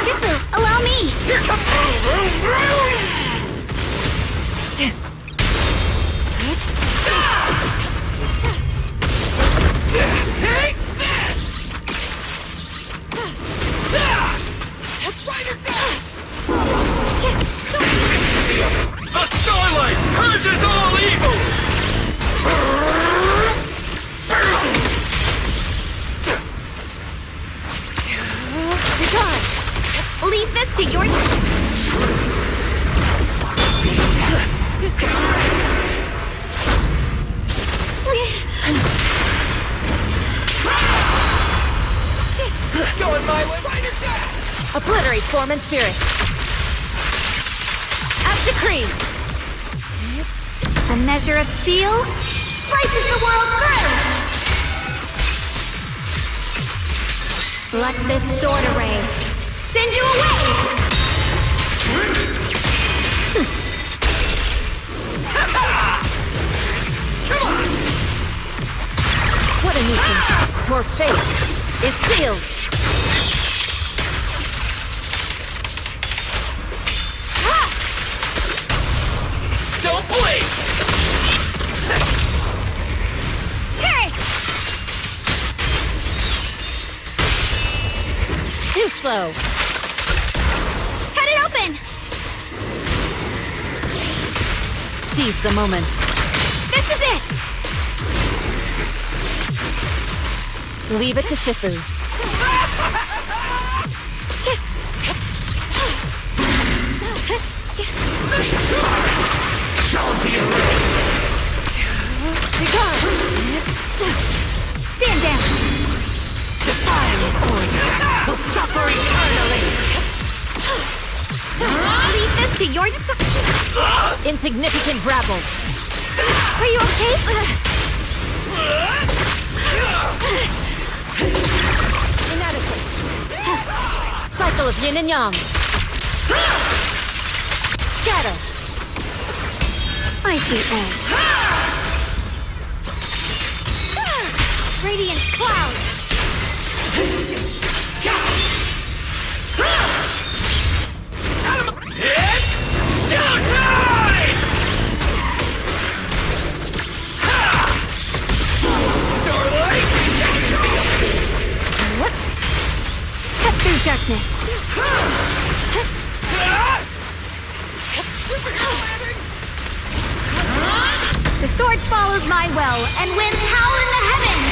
Speaker 3: Shifu, allow me!
Speaker 10: Here comes Take this! Fighter dash! The starlight purges all evil!
Speaker 3: Begone! Leave this to your...
Speaker 16: Too surprised.
Speaker 10: Going my way, fighter dash!
Speaker 16: Obliterate form and spirit. As decreed.
Speaker 3: A measure of steel slices the world through! Let this sword array send you away!
Speaker 10: Come on!
Speaker 16: What a nuisance. Your fate is sealed.
Speaker 10: Don't blink!
Speaker 3: Turret!
Speaker 16: Too slow.
Speaker 3: Cut it open!
Speaker 16: Seize the moment.
Speaker 3: This is it!
Speaker 16: Leave it to Shifu.
Speaker 14: Shall be erased.
Speaker 3: Begone! Stand down!
Speaker 14: Defying order will suffer eternally.
Speaker 3: Leave this to your...
Speaker 16: Insignificant rabble.
Speaker 3: Are you okay?
Speaker 16: Inadequate. Cycle of yin and yang. Scatter.
Speaker 3: Icy edge. Radiant cloud.
Speaker 12: darkness. The sword follows my will and wins howl in the heavens!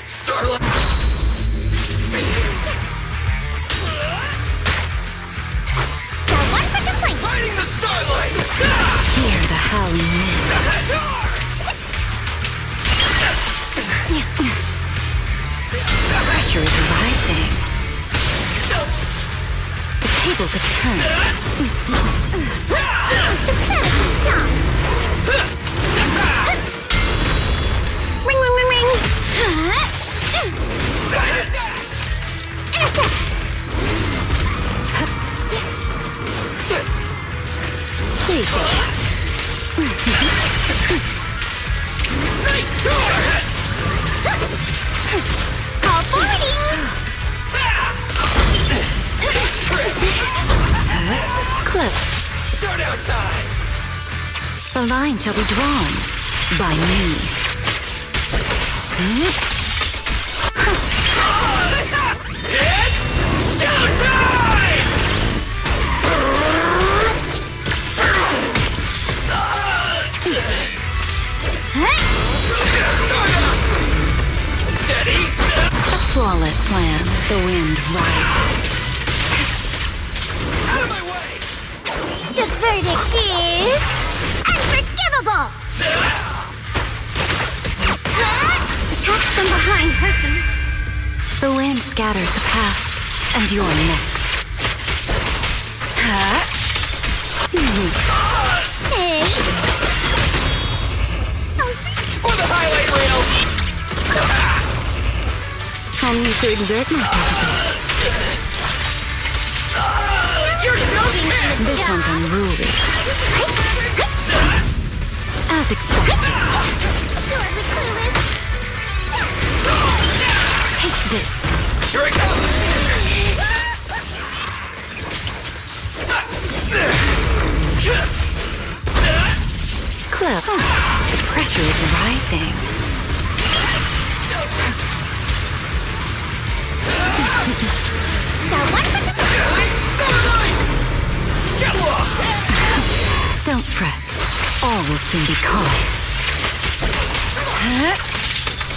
Speaker 10: Starlight! Fighting the starlight!
Speaker 15: Hear the howling wind. Pressure is rising. The table could turn.
Speaker 12: Ring, ring, ring, ring!
Speaker 15: Please.
Speaker 12: Call forwarding!
Speaker 15: Close.
Speaker 10: Showdown time!
Speaker 15: The line shall be drawn by me.
Speaker 10: It's showtime! Steady!
Speaker 15: A flawless plan. The wind rises.
Speaker 10: Out of my way!
Speaker 12: The verdict is... unforgivable! Attacks from behind hurt them.
Speaker 15: The wind scatters the past, and you're next.
Speaker 12: Hey!
Speaker 10: For the highlight reel!
Speaker 15: I need to exert myself a bit.
Speaker 10: You're
Speaker 15: This one's unruly. As expected.
Speaker 3: Adorably clueless.
Speaker 15: Take this.
Speaker 10: Here it comes!
Speaker 15: Clip. The pressure is rising.
Speaker 3: Got one for the
Speaker 15: Don't fret. All will soon be calm.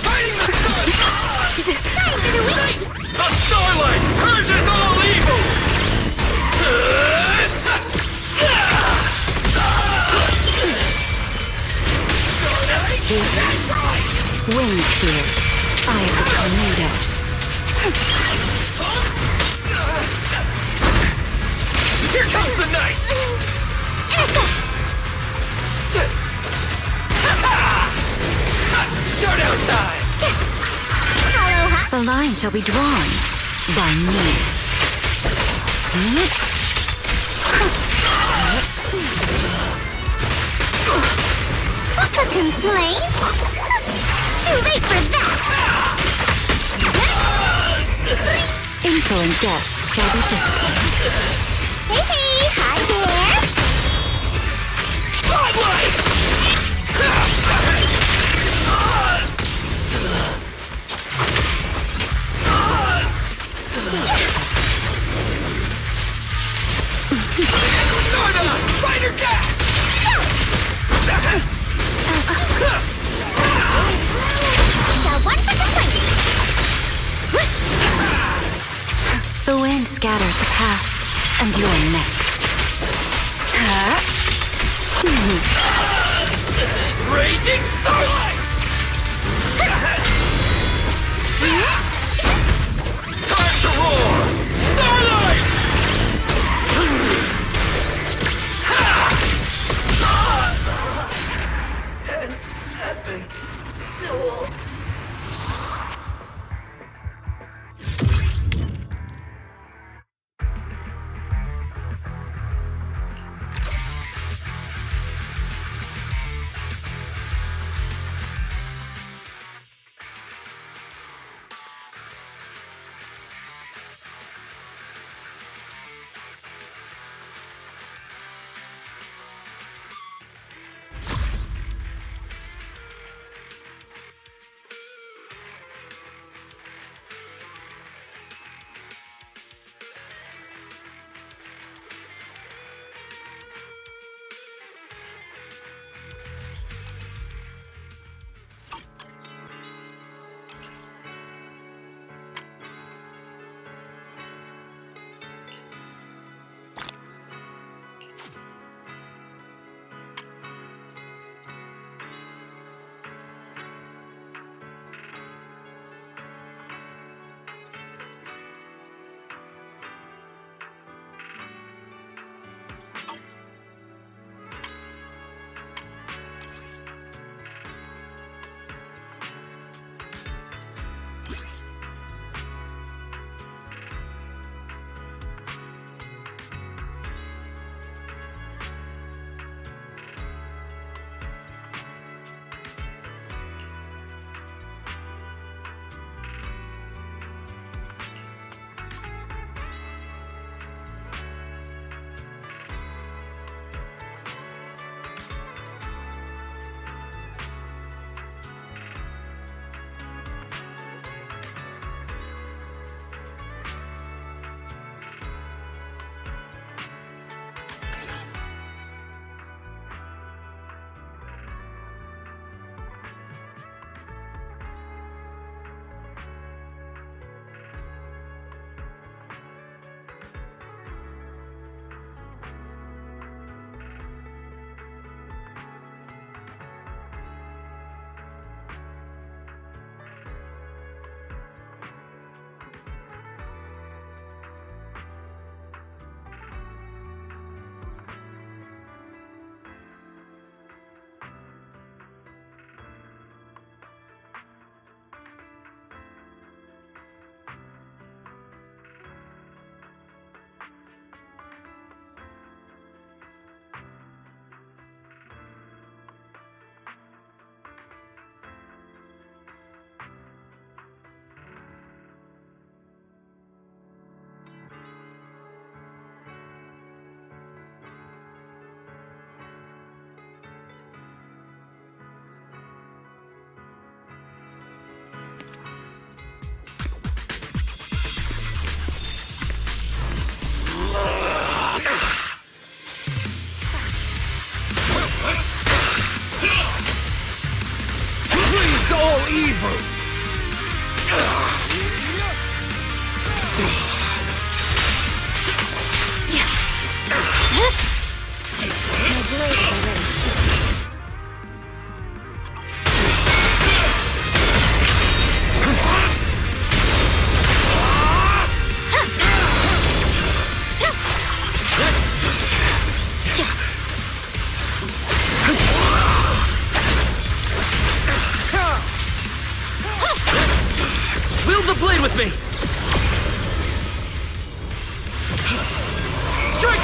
Speaker 10: Fighting the sun!
Speaker 3: time for the week.
Speaker 10: The starlight purges all evil!
Speaker 15: Wind spear. Eye of the tornado.
Speaker 10: Here comes the night! Showdown time!
Speaker 15: The line shall be drawn by me.
Speaker 3: What's a complaint? Too late for that!
Speaker 15: Insolent guests shall be disciplined.
Speaker 3: Hey, hi there!
Speaker 10: Spotlight! Stardust! Spider Cat!
Speaker 3: Got one for the plate!
Speaker 15: The wind scatters the past, and you're next.
Speaker 10: Raging Starlight! Time to roar! Starlight! An epic duel.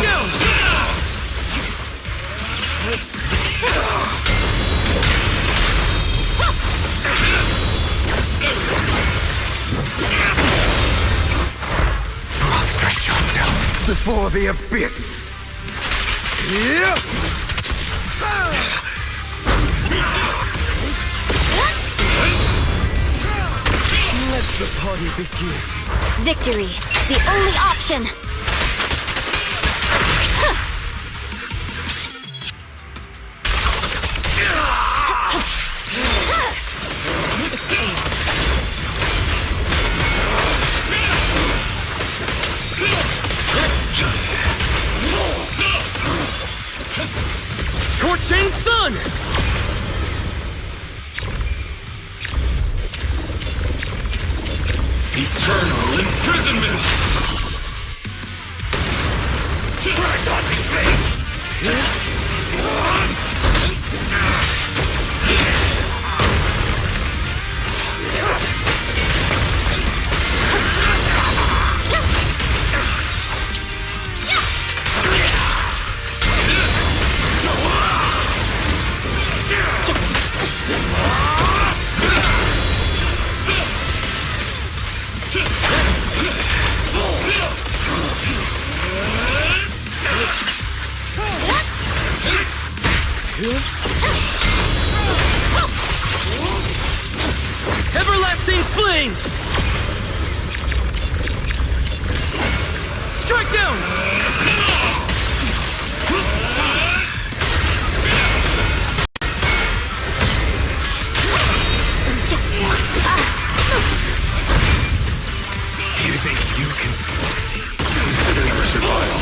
Speaker 11: down!
Speaker 9: Prostrate yourself before the abyss. Let the party begin.
Speaker 12: Victory, the only option.
Speaker 11: Scorching sun!
Speaker 17: Eternal imprisonment!
Speaker 11: Everlasting flames! Strike down!
Speaker 9: You think you can consider your survival?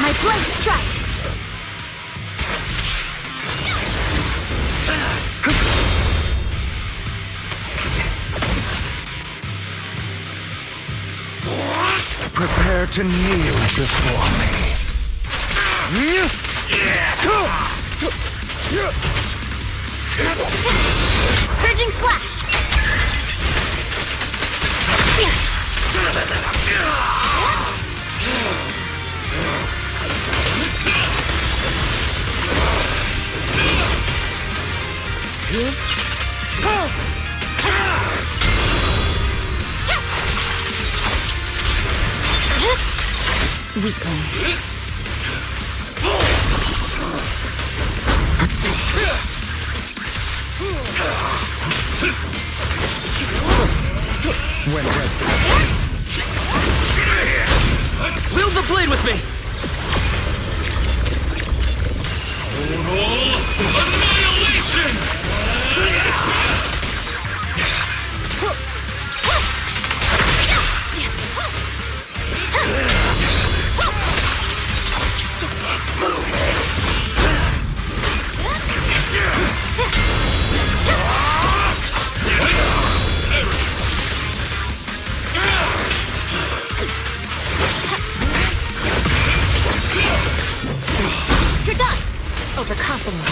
Speaker 12: My blade strikes.
Speaker 9: Prepare to kneel before me.
Speaker 12: Purging slash.
Speaker 15: Weakling.
Speaker 9: When ready.
Speaker 11: Wield the blade with me!
Speaker 17: Total annihilation!
Speaker 12: You're done. Overconfident.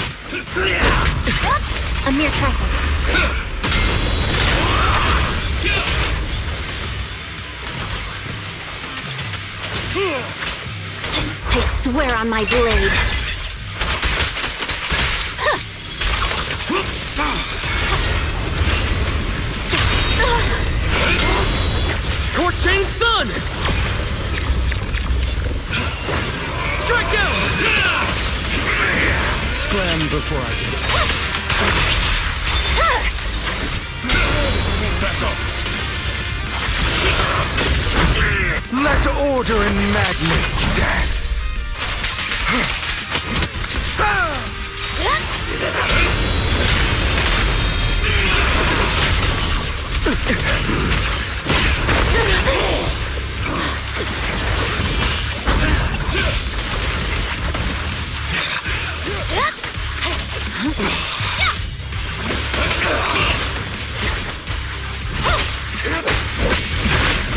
Speaker 12: A mere trifle. I swear on my blade.
Speaker 11: Scorching sun! Strike down!
Speaker 9: Scram before I do. Back up. Let order and madness dance.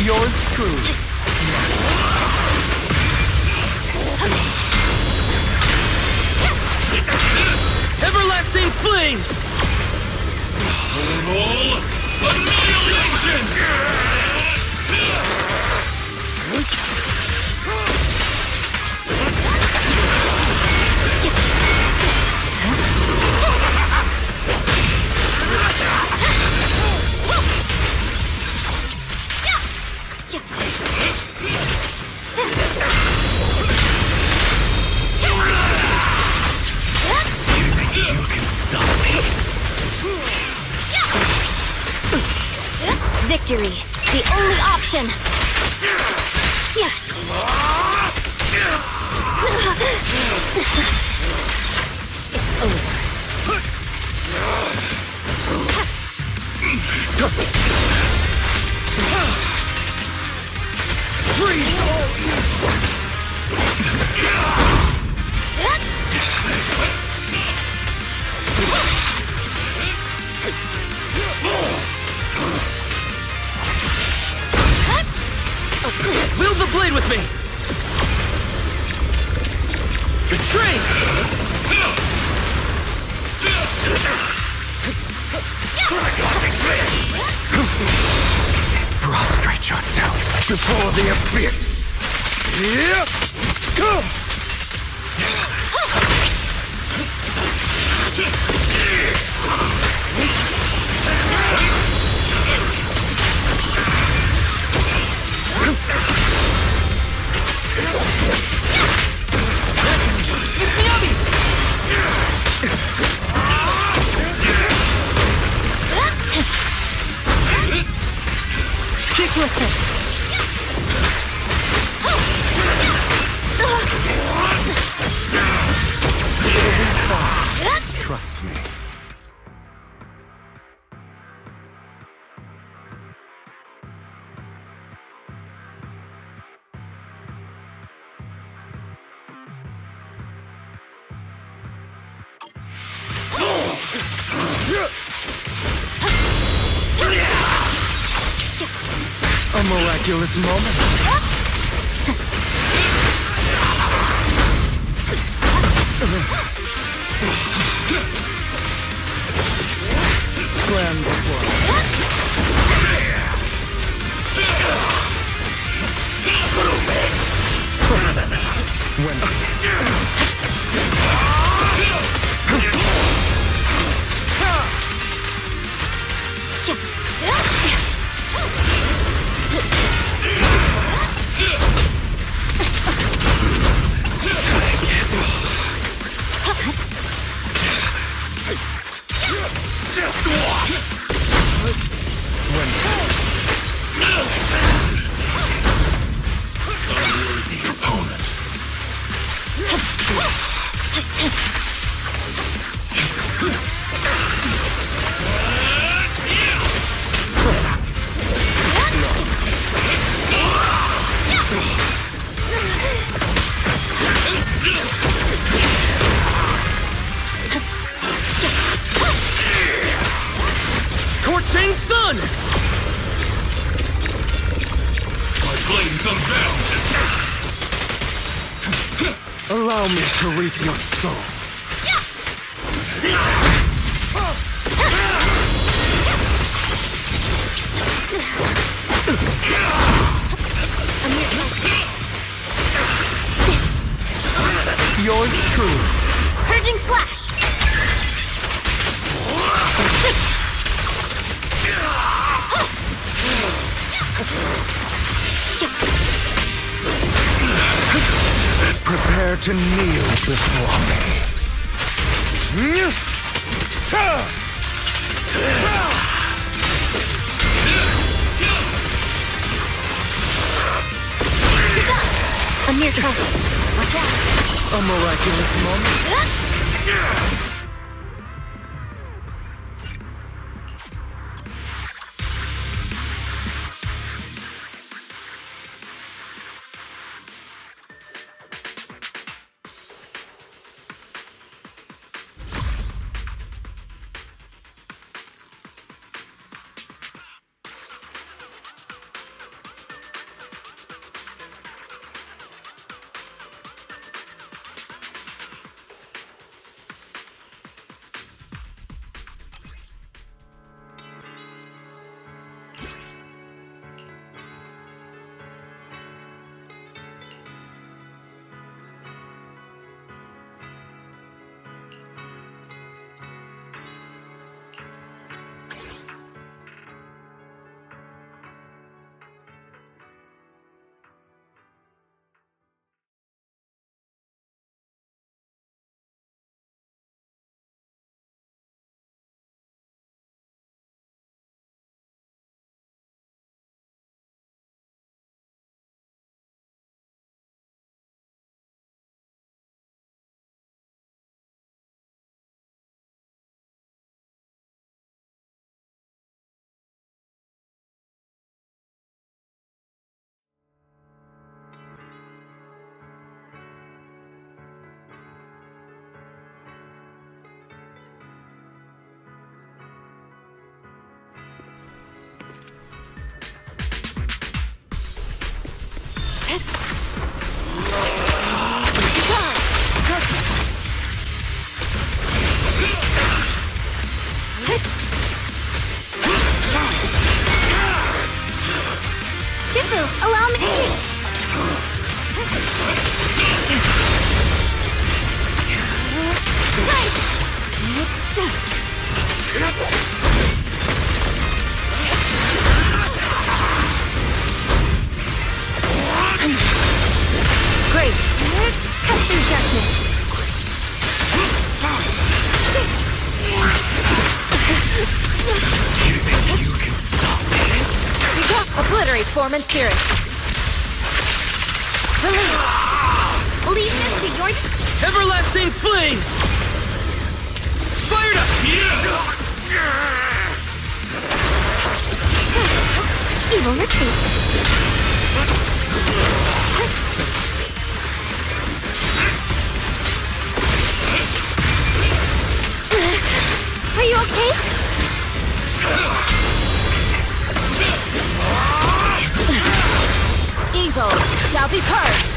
Speaker 13: Yours truly.
Speaker 11: Everlasting flame!
Speaker 17: Total annihilation!
Speaker 12: Victory, the only option.
Speaker 11: Wield the blade with me! Restrain!
Speaker 13: Prostrate yourself before the abyss.
Speaker 12: Here to assist.
Speaker 13: Trust me. A miraculous moment. Scram
Speaker 11: Scorching sun!
Speaker 17: My flames unbound!
Speaker 13: Allow me to reap your soul. Yours truly.
Speaker 12: Purging slash.
Speaker 13: Prepare to kneel before me.
Speaker 12: A mere trifle. Watch out.
Speaker 13: A miraculous moment.
Speaker 16: Great. Cut through darkness.
Speaker 17: You think you can stop me?
Speaker 16: Obliterate form and spirit.
Speaker 3: Leave this to your...
Speaker 11: Everlasting flame! Fired up!
Speaker 3: Evil retreat. Are you okay?
Speaker 16: Evil shall be purged.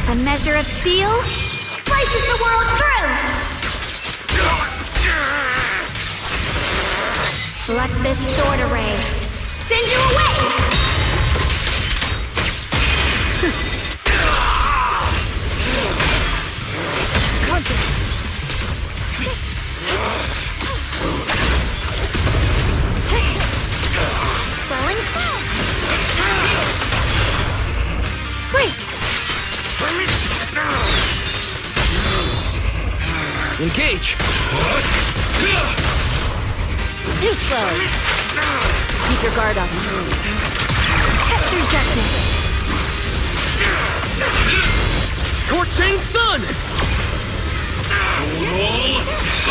Speaker 12: A measure of steel slices the world through! Let this sword array send you away!
Speaker 3: Swelling slow. Great.
Speaker 11: Engage!
Speaker 16: Too slow. Keep your guard up.
Speaker 12: Cut through darkness.
Speaker 11: Scorching sun!
Speaker 17: Total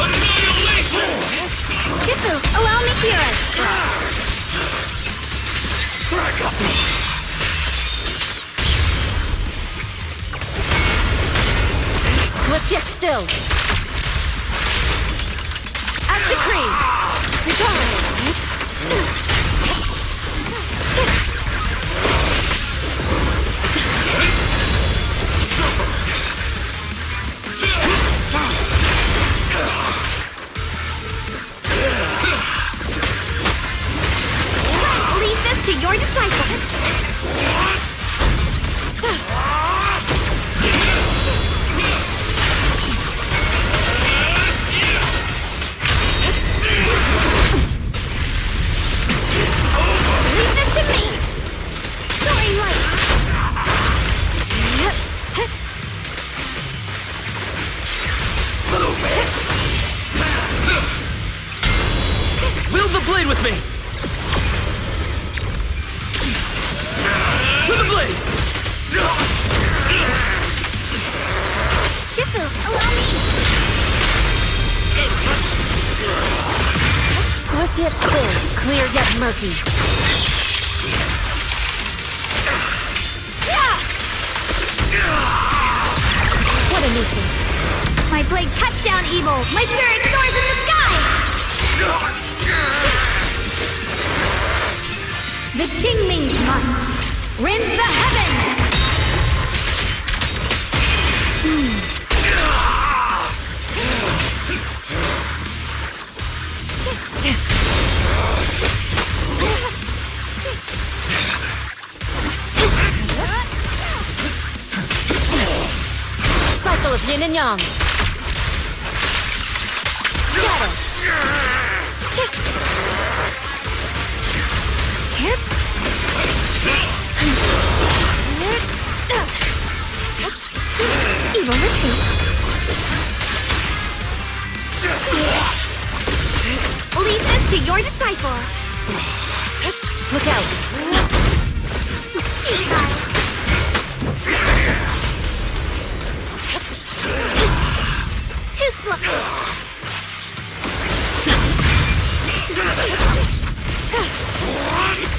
Speaker 17: annihilation!
Speaker 12: Shifu, allow me here!
Speaker 16: Swift yet still. As decreed. Return.
Speaker 3: Leave this to your disciples. Leave this to me. Soaring light.
Speaker 11: Wield the blade with me! To the blade!
Speaker 3: Shifu, allow me.
Speaker 16: Swift yet still. Clear yet murky. What a nuisance.
Speaker 12: My blade cuts down evil! My spirit soars in the sky! The Qingming's might rends the heavens!
Speaker 16: Cycle of yin and yang. Scatter.
Speaker 12: Evil retreat.
Speaker 3: Leave this to your disciple.
Speaker 16: Look out.
Speaker 3: Too slow.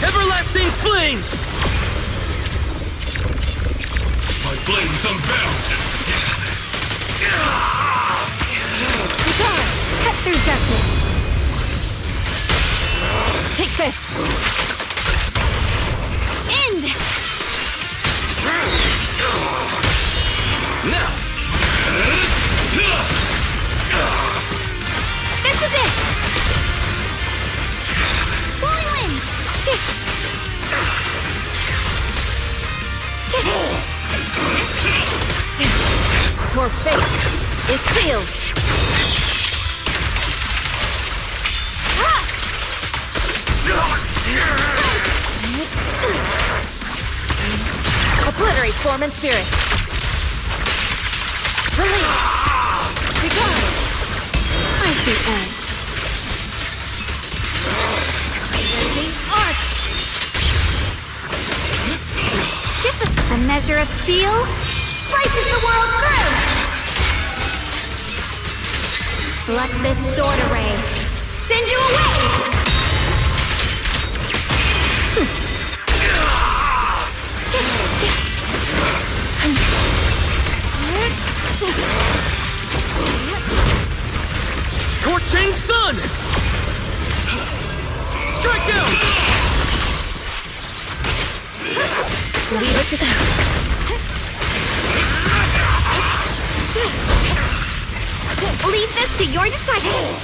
Speaker 11: Everlasting flames!
Speaker 17: My blade's unbound!
Speaker 12: Return! Cut through darkness!
Speaker 16: Take this!
Speaker 3: End!
Speaker 11: Now!
Speaker 16: Your fate is sealed. Obliterate form and spirit. Release. Begone. Icy edge. Blazing arch.
Speaker 12: The measure of steel slices the world through. Let this sword array send you away.
Speaker 11: Scorching sun! Strike down!
Speaker 16: Leave it to them.
Speaker 12: Leave this to your disciple.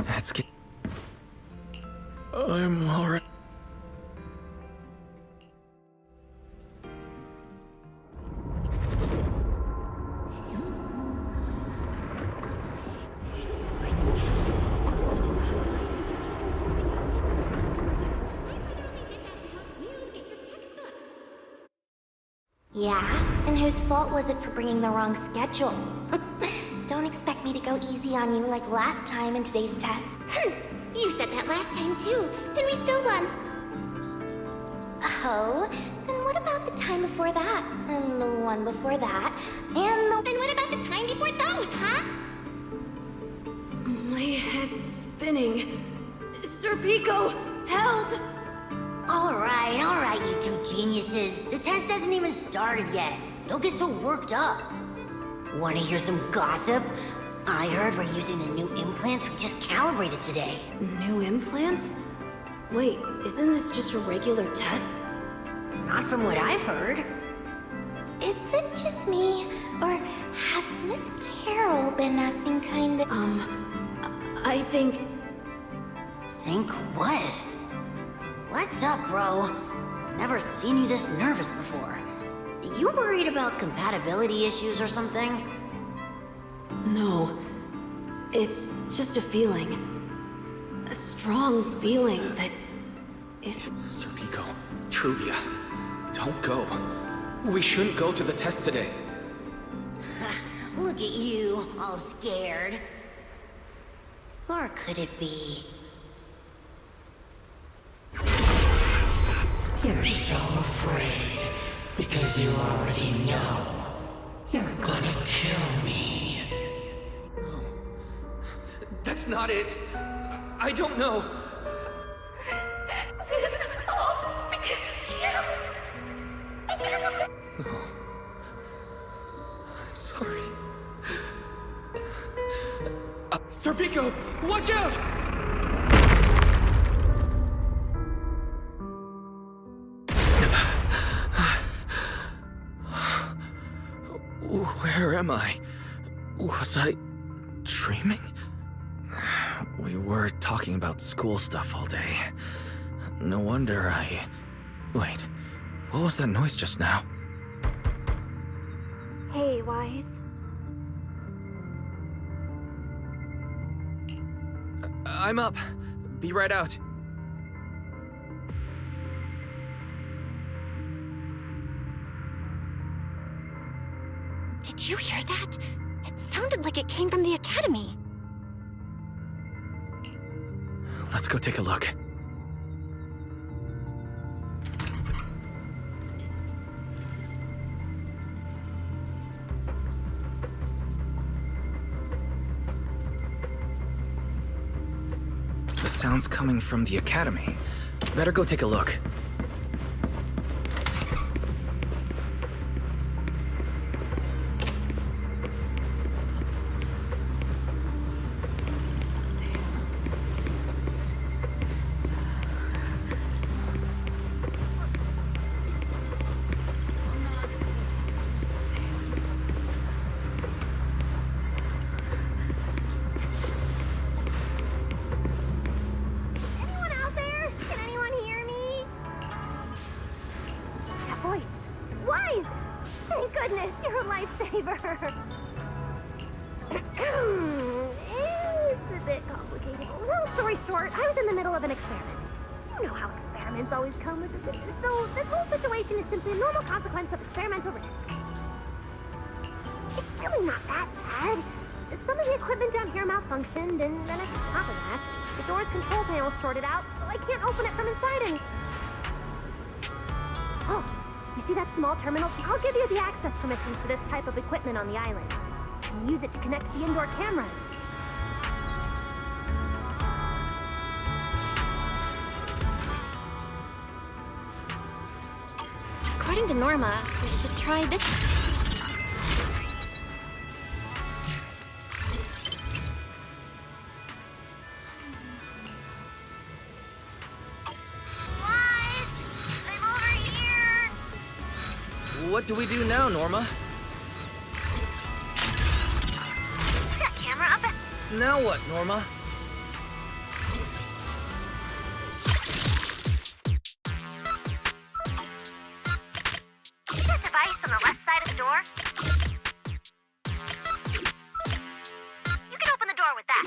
Speaker 1: Let's get... I'm alright.
Speaker 3: Yeah? And whose fault was it for bringing the wrong schedule? Don't expect me to go easy on you like last time in today's test. You said that last time too. Then we still won. Oh, then what
Speaker 12: what about the time before that? And the one before that? And then what about the time before those, huh?
Speaker 18: My head's spinning. Sir Pico, help!
Speaker 3: All right, you two geniuses. The test hasn't even started yet. Don't get so worked up. Want to hear some gossip? I heard we're using the new implants we just calibrated today.
Speaker 18: New implants? Wait, isn't this just a regular test?
Speaker 3: Not from what I've heard.
Speaker 12: Is it just me, or has Miss Carol been acting kind of...
Speaker 18: I think...
Speaker 3: Think what? What's up, bro? Never seen you this nervous before. You worried about compatibility issues or something?
Speaker 18: No. It's just a feeling. A strong feeling that if...
Speaker 11: Sir Pico, Truvia, don't go. We shouldn't go to the test today.
Speaker 3: Look at you, all scared. Or could it be...
Speaker 19: You're so afraid because you already know you're gonna kill me.
Speaker 11: No. That's not it. I don't know.
Speaker 12: This is all because of you.
Speaker 11: No. I'm sorry. Sir Pico, watch out! Where am I? Was I dreaming? We were talking about school stuff all day. No wonder I... Wait, what was that noise just now?
Speaker 12: Hey, Wise.
Speaker 11: I'm up. Be right out.
Speaker 12: Did you hear that? It sounded like it came from the academy.
Speaker 11: Let's go take a look. The sound's coming from the academy. Better go take a look.
Speaker 12: Functioned, and then on top of that, the door's control panel shorted out, so I can't open it from inside and... Oh, you see that small terminal? I'll give you the access permissions for this type of equipment on the island. You can use it to connect to the indoor cameras. According to Norma, we should try this...
Speaker 11: What do we do now, Norma?
Speaker 12: Is that camera up?
Speaker 11: Now what, Norma?
Speaker 12: See that device on the left side of the door? You can open the door with that.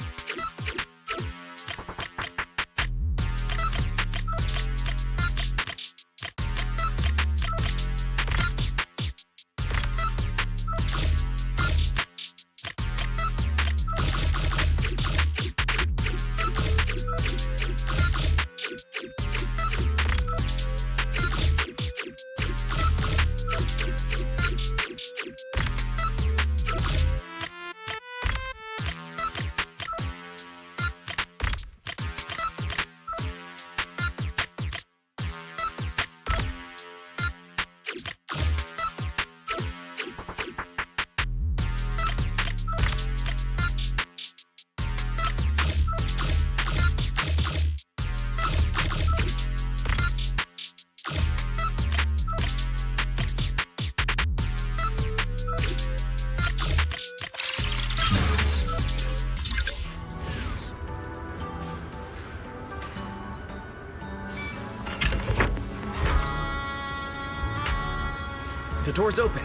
Speaker 11: The door's open.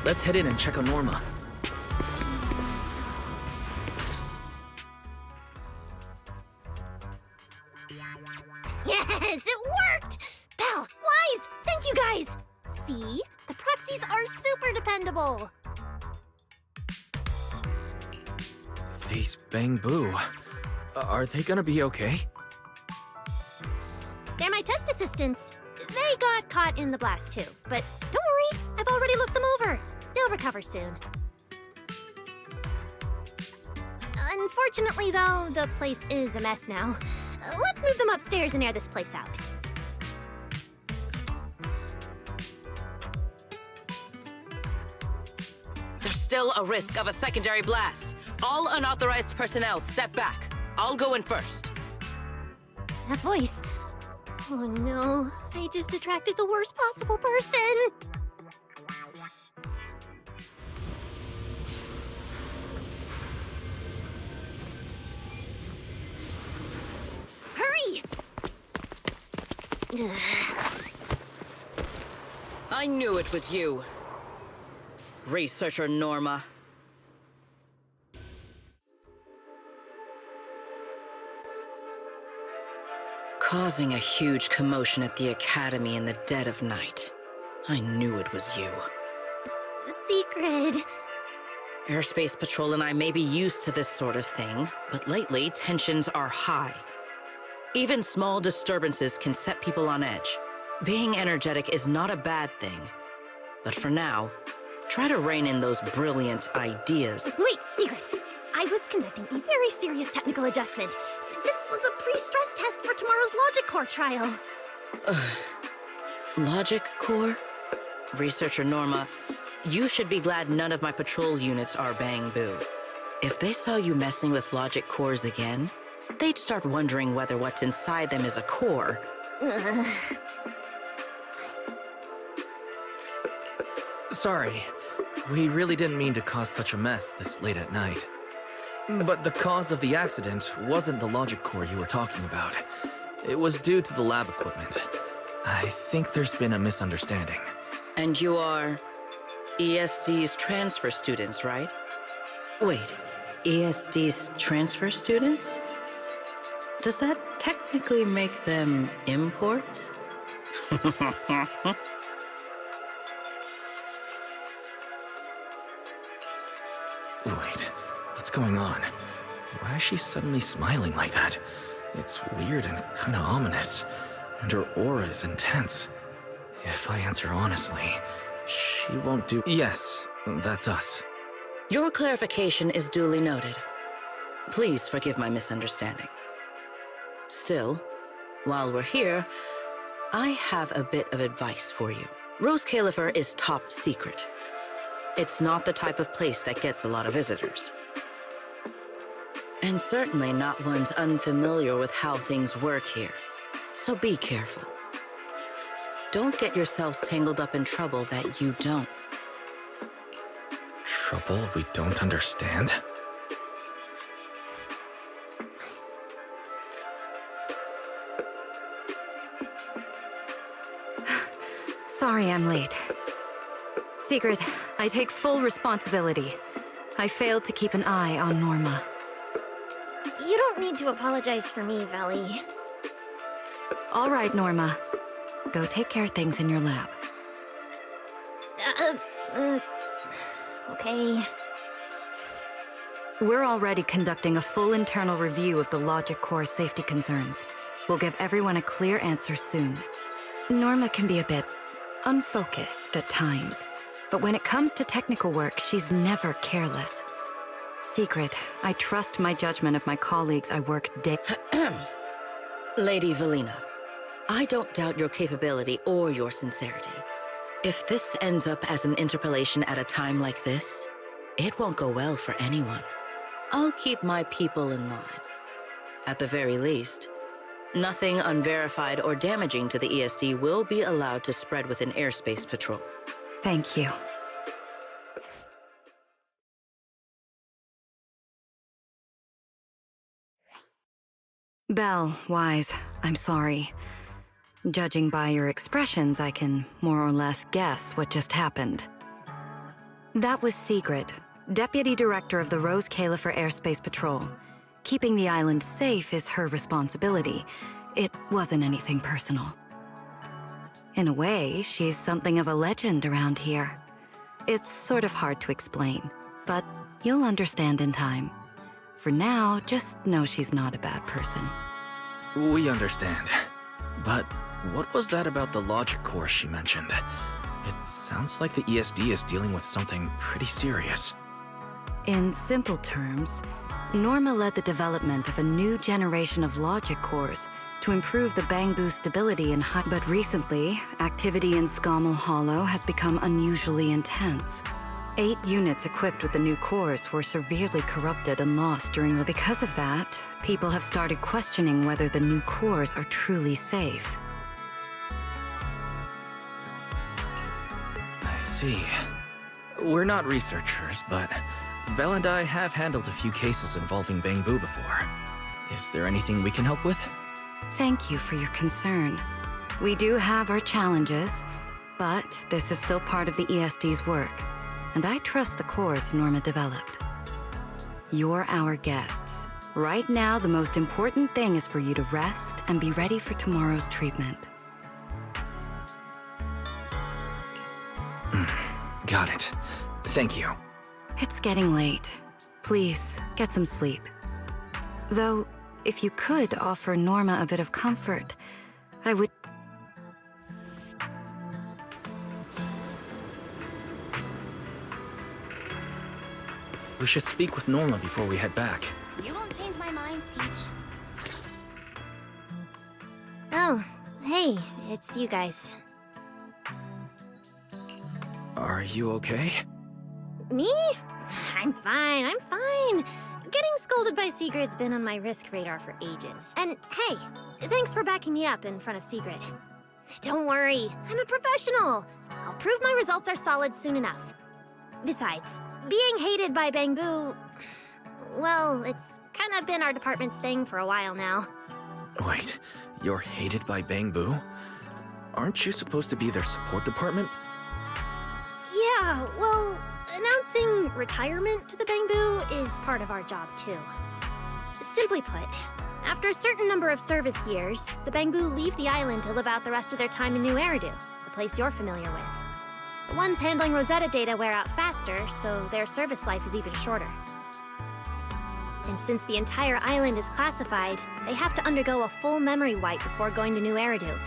Speaker 11: Let's head in and check on Norma.
Speaker 3: Yes, it worked! Belle, Wise, thank you guys! See? The proxies are super dependable.
Speaker 11: These Bang-Boo, are they gonna be okay?
Speaker 12: They're my test assistants. They got caught in the blast too, but don't worry, I've already looked them over. They'll recover soon. Unfortunately, though, the place is a mess now. Let's move them upstairs and air this place out.
Speaker 20: There's still a risk of a secondary blast. All unauthorized personnel, step back. I'll go in first.
Speaker 12: That voice. Oh no, I just attracted the worst possible person. Hurry!
Speaker 20: I knew it was you. Researcher Norma. Causing a huge commotion at the academy in the dead of night. I knew it was you.
Speaker 12: Secret.
Speaker 20: Airspace Patrol and I may be used to this sort of thing, but lately tensions are high. Even small disturbances can set people on edge. Being energetic is not a bad thing. But for now, try to rein in those brilliant ideas.
Speaker 12: Wait, Secret. I was conducting a very serious technical adjustment. This was a pre-stress test for tomorrow's Logic Core trial.
Speaker 20: Logic Core? Researcher Norma, you should be glad none of my patrol units are Bang-Boo. If they saw you messing with Logic Cores again, they'd start wondering whether what's inside them is a core.
Speaker 11: Sorry. We really didn't mean to cause such a mess this late at night. But the cause of the accident wasn't the logic core you were talking about. It was due to the lab equipment. I think there's been a misunderstanding.
Speaker 20: And you are ESD's transfer students, right? Wait, ESD's transfer students? Does that technically make them imports?
Speaker 11: Wait, what's going on? Why is she suddenly smiling like that? It's weird and kinda ominous, and her aura is intense. If I answer honestly, she won't do— Yes, that's us.
Speaker 20: Your clarification is duly noted. Please forgive my misunderstanding. Still, while we're here, I have a bit of advice for you. 𝓩ᴏ is top secret. It's not the type of place that gets a lot of visitors. And certainly not ones unfamiliar with how things work here. So be careful. Don't get yourselves tangled up in trouble that you don't.
Speaker 11: Trouble we don't understand?
Speaker 15: Sorry I'm late. Secret, I take full responsibility. I failed to keep an eye on Norma.
Speaker 12: You don't need to apologize for me, Valley.
Speaker 15: All right, Norma. Go take care of things in your lab.
Speaker 12: Okay.
Speaker 15: We're already conducting a full internal review of the Logic Core safety concerns. We'll give everyone a clear answer soon. Norma can be a bit unfocused at times, but when it comes to technical work, she's never careless. Secret, I trust my judgment of my colleagues I work day—
Speaker 20: Lady Valina, I don't doubt your capability or your sincerity. If this ends up as an interpellation at a time like this, it won't go well for anyone. I'll keep my people in line. At the very least, nothing unverified or damaging to the ESD will be allowed to spread within Airspace Patrol.
Speaker 15: Thank you. Belle, Wise, I'm sorry. Judging by your expressions, I can more or less guess what just happened. That was Sigrid, Deputy Director of the RΩSCΔΣLIՂΣR Airspace Patrol. Keeping the island safe is her responsibility. It wasn't anything personal. In a way, she's something of a legend around here. It's sort of hard to explain, but you'll understand in time. For now, just know she's not a bad person.
Speaker 11: We understand. But what was that about the logic course she mentioned? It sounds like the ESD is dealing with something pretty serious.
Speaker 15: In simple terms, Norma led the development of a new generation of logic cores to improve the Bangbu stability in high. But recently, activity in 𝓱ᴏ Hollow has become unusually intense. 8 units equipped with the new cores were severely corrupted and lost during. Because of that, people have started questioning whether the new cores are truly safe.
Speaker 11: I see. We're not researchers, but Belle and I have handled a few cases involving Bangbu before. Is there anything we can help with?
Speaker 15: Thank you for your concern. We do have our challenges, but this is still part of the ESD's work, and I trust the cores Norma developed. You're our guests. Right now, the most important thing is for you to rest and be ready for tomorrow's treatment.
Speaker 11: Got it. Thank you.
Speaker 15: It's getting late. Please, get some sleep. Though, if you could offer Norma a bit of comfort, I would...
Speaker 11: We should speak with Norma before we head back.
Speaker 3: You won't change my mind, Peach. Oh, hey, it's you guys.
Speaker 11: Are you okay?
Speaker 3: Me? I'm fine. Getting scolded by Sigrid's been on my risk radar for ages. And hey, thanks for backing me up in front of Sigrid. Don't worry, I'm a professional. I'll prove my results are solid soon enough. Besides, being hated by Bangbu, well, it's kind of been our department's thing for a while now.
Speaker 11: Wait, you're hated by Bangbu? Aren't you supposed to be their support department?
Speaker 3: Yeah, well, announcing retirement to the Bangbu is part of our job too. Simply put, after a certain number of service years, the Bangbu leave the island to live out the rest of their time in 𝓩ᴜ, the place you're familiar with. The ones handling Rosetta data wear out faster, so their service life is even shorter. And since the entire island is classified, they have to undergo a full memory wipe before going to 𝓩ᴜ,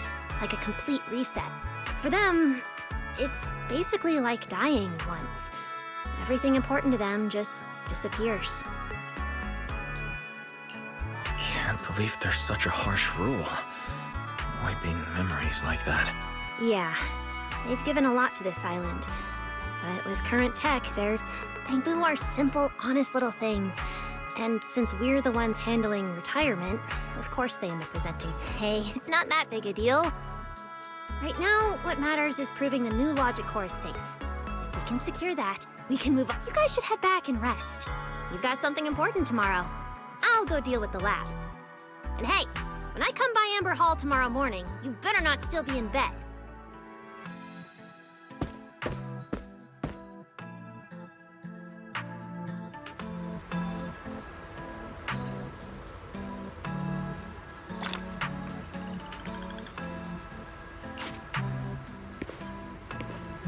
Speaker 3: like a complete reset. For them, it's basically like dying once. Everything important to them just disappears.
Speaker 11: Can't believe there's such a harsh rule. Wiping memories like that.
Speaker 3: Yeah, they've given a lot to this island. But with current tech, their Bangbu are simple, honest little things. And since we're the ones handling retirement, of course they end up resenting. Hey, it's not that big a deal. Right now, what matters is proving the new logic core is safe. If we can secure that, we can move on. You guys should head back and rest. You've got something important tomorrow. I'll go deal with the lab. And hey, when I come by Amber Hall tomorrow morning, you better not still be in bed.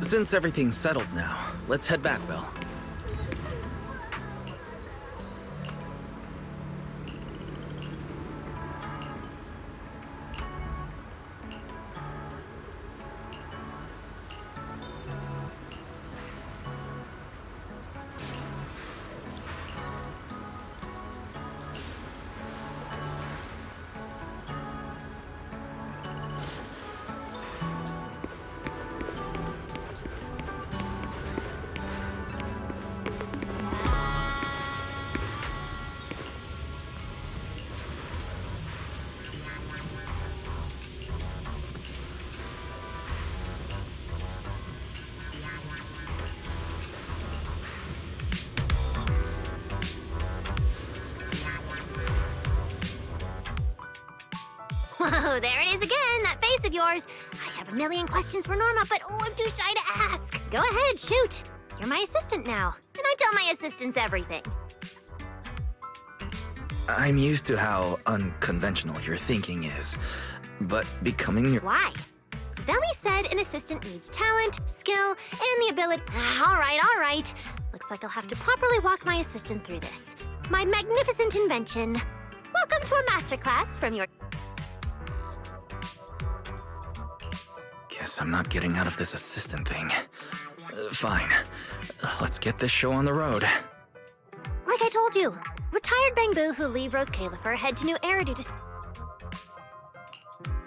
Speaker 11: Since everything's settled now, let's head back, Belle. Whoa, there it is again, that face
Speaker 3: kids of yours. I have a million questions for Norma, but I'm too shy to ask. Go ahead, shoot. You're my assistant now, and I tell my assistants everything.
Speaker 11: I'm used to how unconventional your thinking is, but becoming your—
Speaker 3: Why? Veli said an assistant needs talent, skill, and the ability— All right. Looks like I'll have to properly walk my assistant through this. My magnificent invention. Welcome to a masterclass from your—
Speaker 11: Guess I'm not getting out of this assistant thing. Fine. Let's get this show on the road.
Speaker 3: Like I told you, retired Bangbu who leave 𝓩ᴏ head to New Era due to—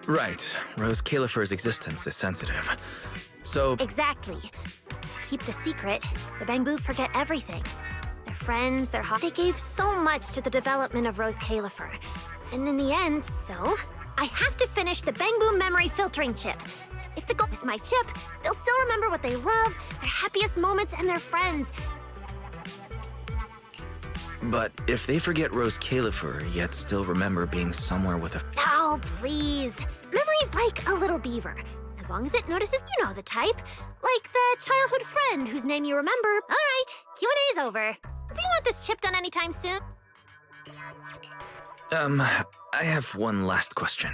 Speaker 11: Right. 𝓩ᴏ's existence is sensitive. So—
Speaker 3: Exactly. To keep the secret, the Bangbu forget everything. Their friends, their They gave so much to the development of 𝓩ᴏ. And in the end, so I have to finish the Bangbu memory filtering chip. If they go with my chip, they'll still remember what they love, their happiest moments, and their friends.
Speaker 11: But if they forget 𝓩ᴏ, yet still remember being somewhere with a—
Speaker 3: Oh, please. Memory's like a little beaver. As long as it notices, you know the type. Like the childhood friend whose name you remember. All right, Q&A's over. Do you want this chip done anytime soon?
Speaker 11: I have one last question.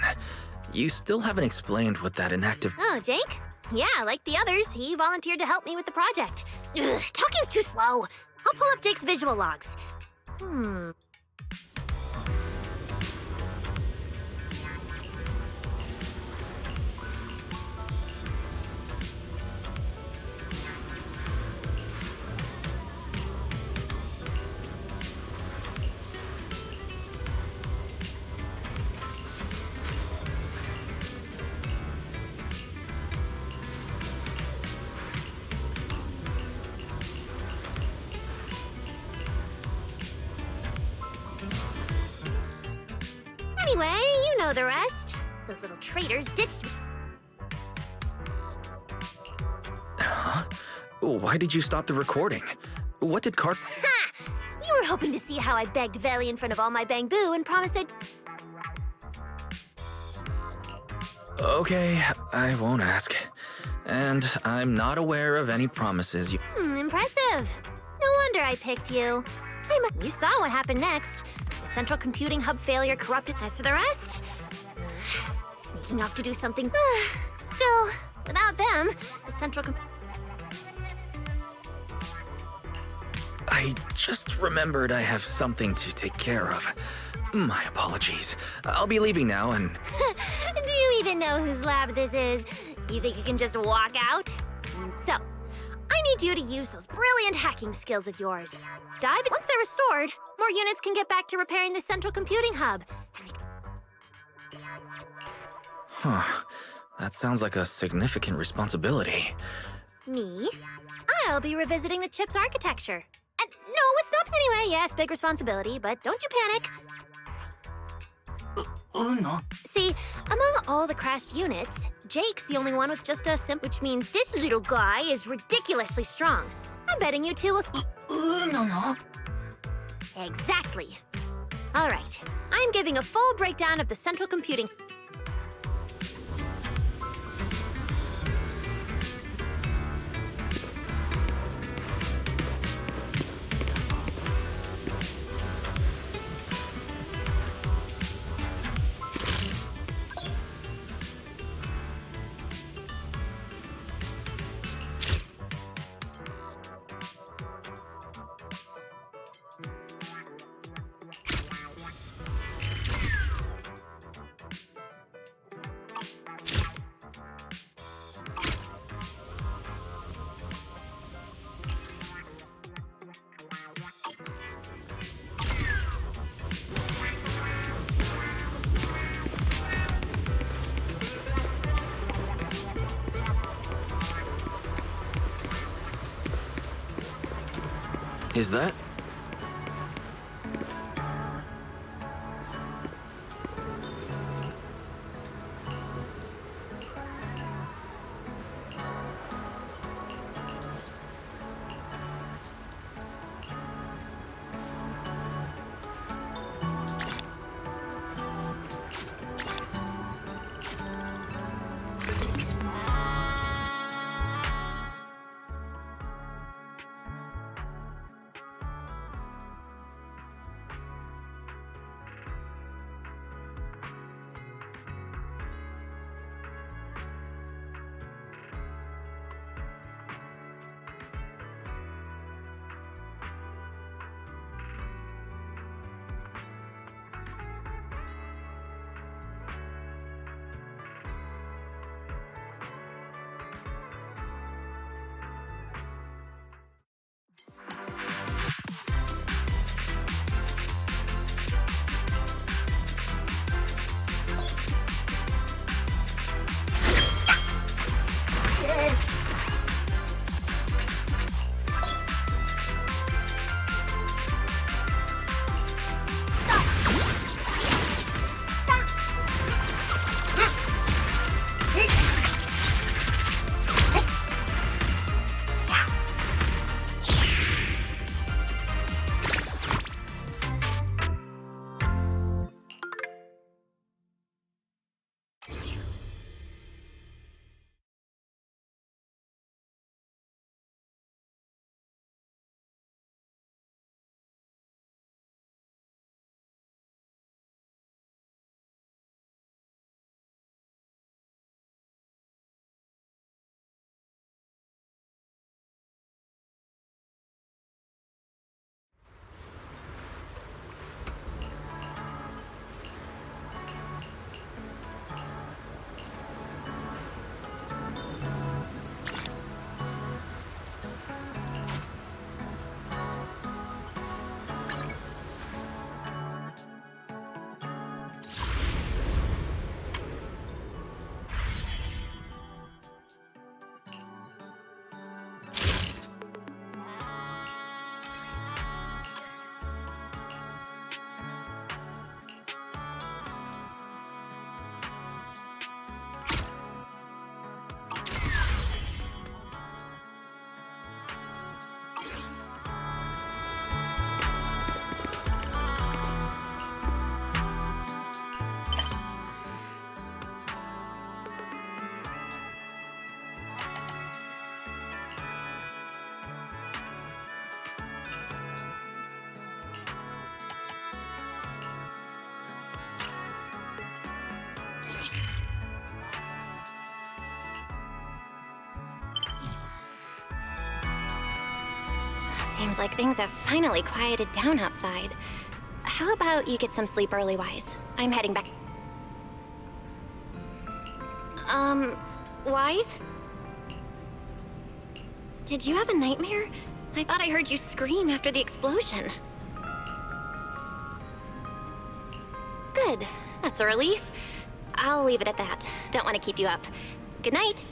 Speaker 11: You still haven't explained what that inactive—
Speaker 3: Oh, Jake? Yeah, like the others, he volunteered to help me with the project. Ugh, talking's too slow. I'll pull up Jake's visual logs. Anyway, you know the rest. Those little traitors ditched me.
Speaker 11: Huh? Why did you stop the recording? What did Cart—
Speaker 3: Ha! You were hoping to see how I begged Veli in front of all my Bangbu and promised I'd—
Speaker 11: Okay, I won't ask. And I'm not aware of any promises you—
Speaker 3: Impressive. No wonder I picked you. You saw what happened next. The central computing hub failure corrupted. As for the rest, sneaking off to do something. Still, without them, the central
Speaker 11: I just remembered I have something to take care of. My apologies. I'll be leaving now and—
Speaker 3: Do you even know whose lab this is? You think you can just walk out? So, I need you to use those brilliant hacking skills of yours. Dive in. Once they're restored, more units can get back to repairing the central computing hub.
Speaker 11: Huh. That sounds like a significant responsibility.
Speaker 3: Me? I'll be revisiting the chip's architecture. And no, it's not. Anyway, yes, big responsibility, but don't you panic.
Speaker 19: No.
Speaker 3: See, among all the crashed units, Jake's the only one with just a which means this little guy is ridiculously strong. I'm betting you two will—
Speaker 19: No.
Speaker 3: Exactly. All right, I'm giving a full breakdown of the central computing.
Speaker 11: Is that?
Speaker 3: Seems like things have finally quieted down outside. How about you get some sleep early, Wise? I'm heading back. Wise? Did you have a nightmare? I thought I heard you scream after the explosion. Good. That's a relief. I'll leave it at that. Don't want to keep you up. Good night.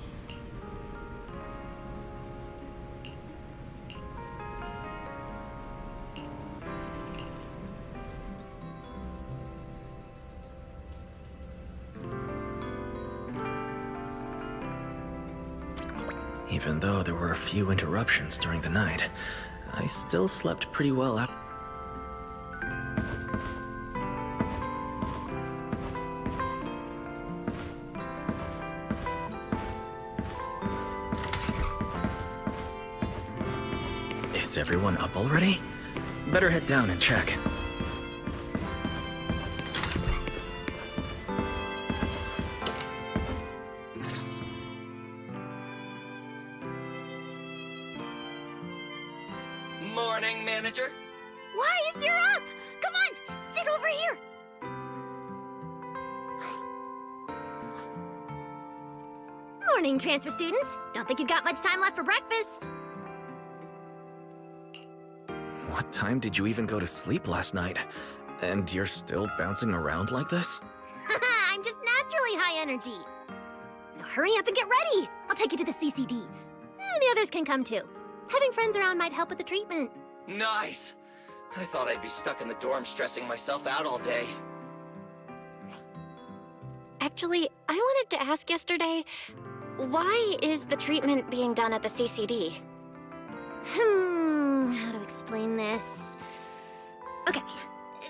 Speaker 1: Even though there were a few interruptions during the night, I still slept pretty well out. Is everyone up already? Better head down and check.
Speaker 10: Morning, manager.
Speaker 3: Wise, you're up! Come on, sit over here! Morning, transfer students. Don't think you've got much time left for breakfast.
Speaker 1: What time did you even go to sleep last night? And you're still bouncing around like this?
Speaker 3: I'm just naturally high energy. Now hurry up and get ready. I'll take you to the CCD. The others can come too. Having friends around might help with the treatment.
Speaker 10: Nice. I thought I'd be stuck in the dorm stressing myself out all day.
Speaker 3: Actually, I wanted to ask yesterday, why is the treatment being done at the CCD? How to explain this? Okay,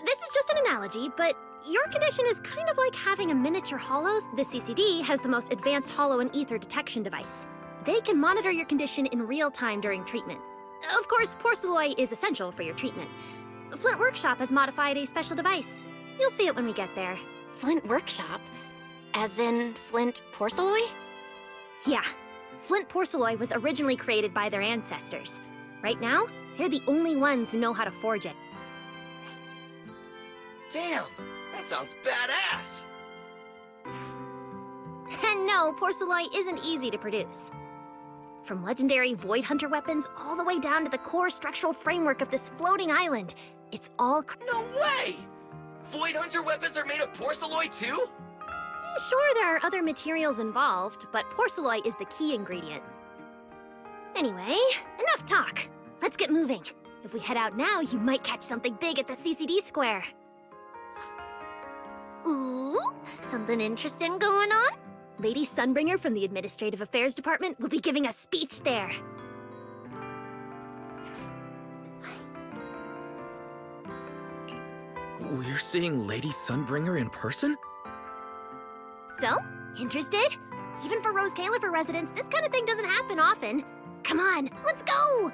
Speaker 3: this is just an analogy, but your condition is kind of like having a miniature hollows. The CCD has the most advanced hollow and ether detection device. They can monitor your condition in real time during treatment. Of course, ⴡ is essential for your treatment. Flint Workshop has modified a special device. You'll see it when we get there. Flint Workshop? As in Flint ⴡ? Yeah. Flint ⴡ was originally created by their ancestors. Right now, they're the only ones who know how to forge it.
Speaker 10: Damn, that sounds badass.
Speaker 3: And no, ⴡ isn't easy to produce. From legendary Void Hunter weapons all the way down to the core structural framework of this floating island, it's all...
Speaker 10: No way! Void Hunter weapons are made of ⴡ too?
Speaker 3: Sure, there are other materials involved, but ⴡ is the key ingredient. Anyway, enough talk. Let's get moving. If we head out now, you might catch something big at the CCD square. Ooh, something interesting going on? Lady Sunbringer from the Administrative Affairs Department will be giving a speech there.
Speaker 1: We're seeing Lady Sunbringer in person?
Speaker 3: So, interested? Even for 𝓩ᴏ residents, this kind of thing doesn't happen often. Come on, let's go!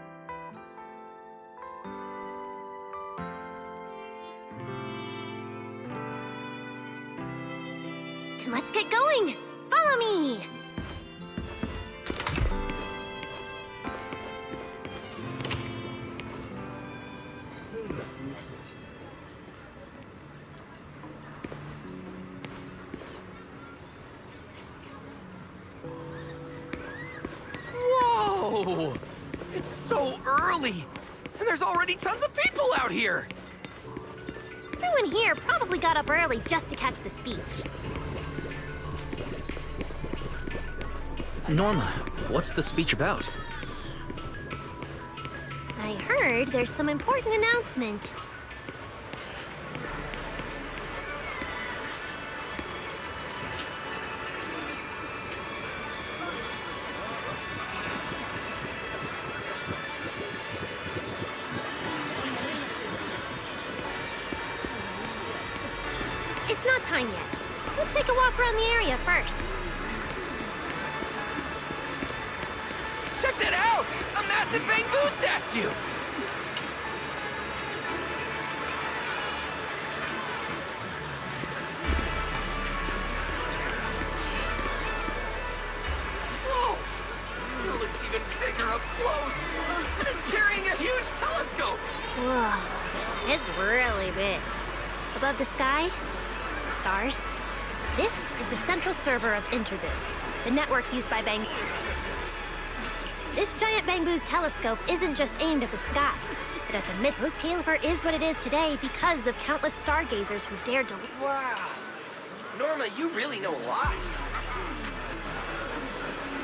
Speaker 3: And let's get going! Follow me!
Speaker 21: Whoa! It's so early! And there's already tons of people out here!
Speaker 3: Everyone here probably got up early just to catch the speech.
Speaker 1: Norma, what's the speech about?
Speaker 3: I heard there's some important announcement. It's not time yet. Let's take a walk around the area first.
Speaker 21: Check that out! A massive bamboo statue! Whoa! It looks even bigger up close! And it's carrying a huge telescope!
Speaker 12: Whoa, it's really big. Above the sky, the stars. This is the central server of Interboo, the network used by Bangbu. This giant Bangbu's telescope isn't just aimed at the sky, but at the myth. 𝓩ᵗ is what it is today because of countless stargazers who dared to...
Speaker 10: Wow. Norma, you really know a lot.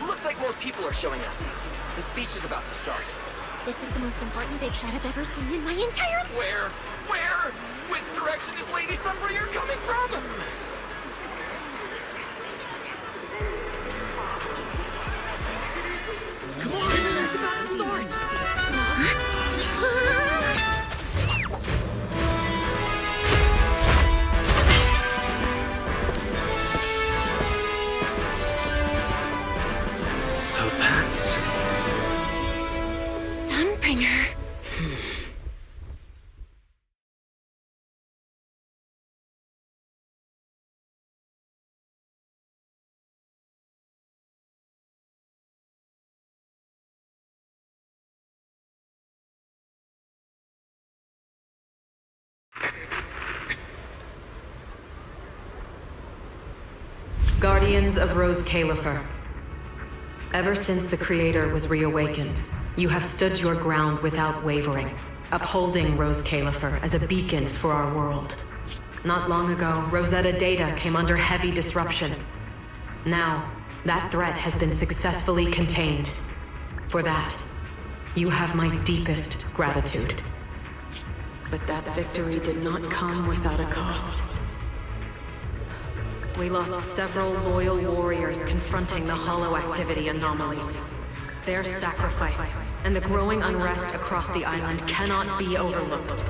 Speaker 10: Looks like more people are showing up. The speech is about to start.
Speaker 12: This is the most important big shot I've ever seen in my entire...
Speaker 10: Where? Which direction is Lady Sunbringer coming from?
Speaker 21: Come on, it's about to start!
Speaker 11: So that's...
Speaker 12: Sunbringer.
Speaker 4: Guardians of 𝓩ᵗ. Ever since the Creator was reawakened, you have stood your ground without wavering, upholding 𝓩ᵗ as a beacon for our world. Not long ago, Rosetta data came under heavy disruption. Now, that threat has been successfully contained. For that, you have my deepest gratitude. But that victory did not come without a cost. We lost several loyal warriors confronting the hollow activity anomalies. Their sacrifice and the growing unrest across the island cannot be overlooked.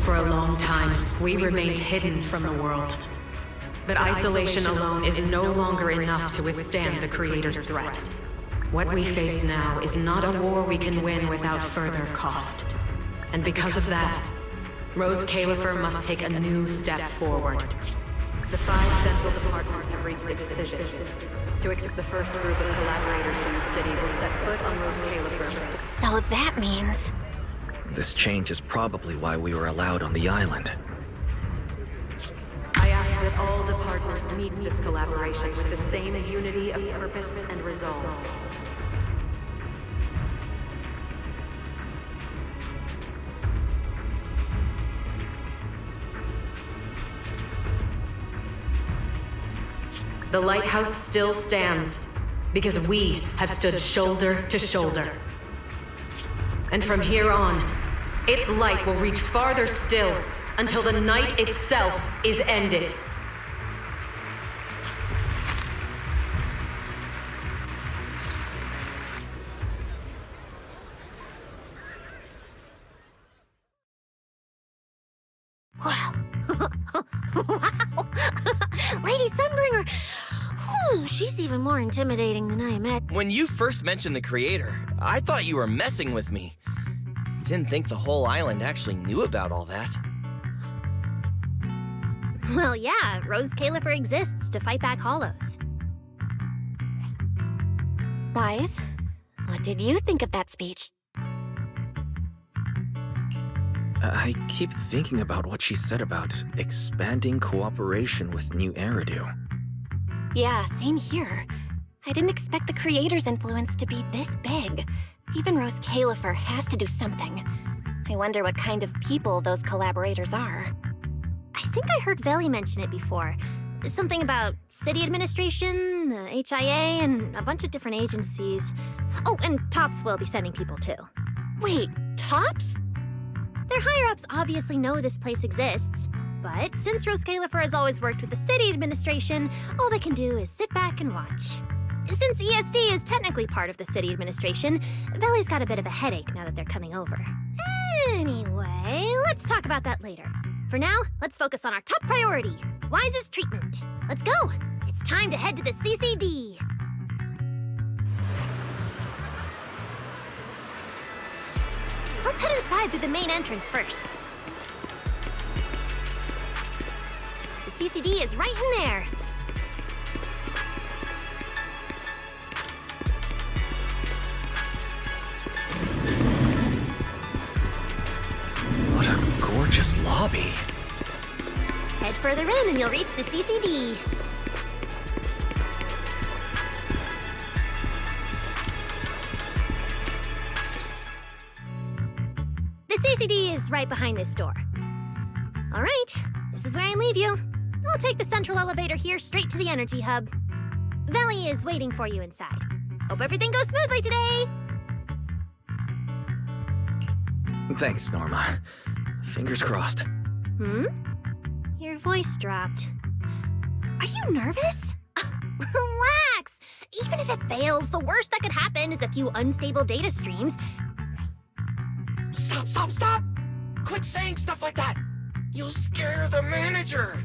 Speaker 4: For a long time, we remained hidden from the world. But isolation alone is no longer enough to withstand the Creator's threat. What we face now is not a war we can win without further cost. And because of that, 𝓩ᵗ must take a new step forward. The 5 central departments have reached a decision. To accept the first group of collaborators from the city will set foot on 𝓩ᵗ.
Speaker 12: So that means...
Speaker 11: This change is probably why we were allowed on the island.
Speaker 4: I ask that all departments meet this collaboration with the same unity of purpose and resolve. The lighthouse still stands because we have stood shoulder to shoulder. And from here on, its light will reach farther still until the night itself is ended.
Speaker 12: Wow. Wow. Lady Sunbringer. Whew, she's even more intimidating than I imagined.
Speaker 10: When you first mentioned the Creator, I thought you were messing with me. Didn't think the whole island actually knew about all that.
Speaker 12: Well, yeah, 𝓩ᵗ exists to fight back hollows.
Speaker 3: Wise, what did you think of that speech?
Speaker 11: I keep thinking about what she said about expanding cooperation with New Eridu.
Speaker 3: Yeah, same here. I didn't expect the Creator's influence to be this big. Even 𝓩ᵗ has to do something. I wonder what kind of people those collaborators are.
Speaker 12: I think I heard Veli mention it before. Something about city administration, the HIA, and a bunch of different agencies. Oh, and TOPS will be sending people too.
Speaker 3: Wait, TOPS?
Speaker 12: Their higher-ups obviously know this place exists, but since 𝓩ᵗ has always worked with the city administration, all they can do is sit back and watch. Since ESD is technically part of the city administration, Veli's got a bit of a headache now that they're coming over. Anyway, let's talk about that later. For now, let's focus on our top priority, Wise's treatment. Let's go! It's time to head to the CCD. Let's head inside through the main entrance first. The CCD is right in there.
Speaker 11: lobby.
Speaker 12: Head further in and you'll reach the CCD. The CCD is right behind this door. All right, this is where I leave you. I'll take the central elevator here straight to the energy hub. Veli is waiting for you inside. Hope everything goes smoothly today.
Speaker 11: Thanks, Norma. Fingers crossed.
Speaker 12: Your voice dropped. Are you nervous? Relax! Even if it fails, the worst that could happen is a few unstable data streams.
Speaker 10: Stop, stop, stop! Quit saying stuff like that! You'll scare the manager!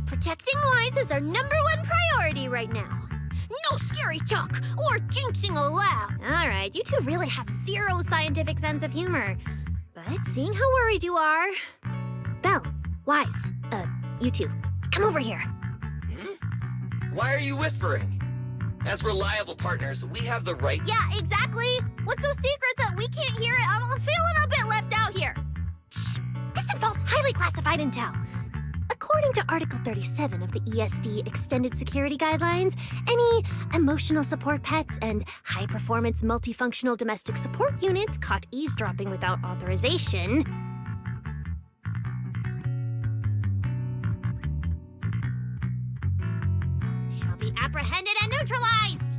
Speaker 3: Protecting Wise is our #1 priority right now. No scary talk or jinxing allowed.
Speaker 12: All right, you two really have zero scientific sense of humor. But seeing how worried you are... Belle, Wise, you two, come over here.
Speaker 10: Why are you whispering? As reliable partners, we have the right...
Speaker 3: Yeah, exactly. What's so secret that we can't hear it? I'm feeling a bit left out here.
Speaker 12: Shh! This involves highly classified intel. According to Article 37 of the ESD Extended Security Guidelines, any emotional support pets and high-performance multifunctional domestic support units caught eavesdropping without authorization shall be apprehended and neutralized!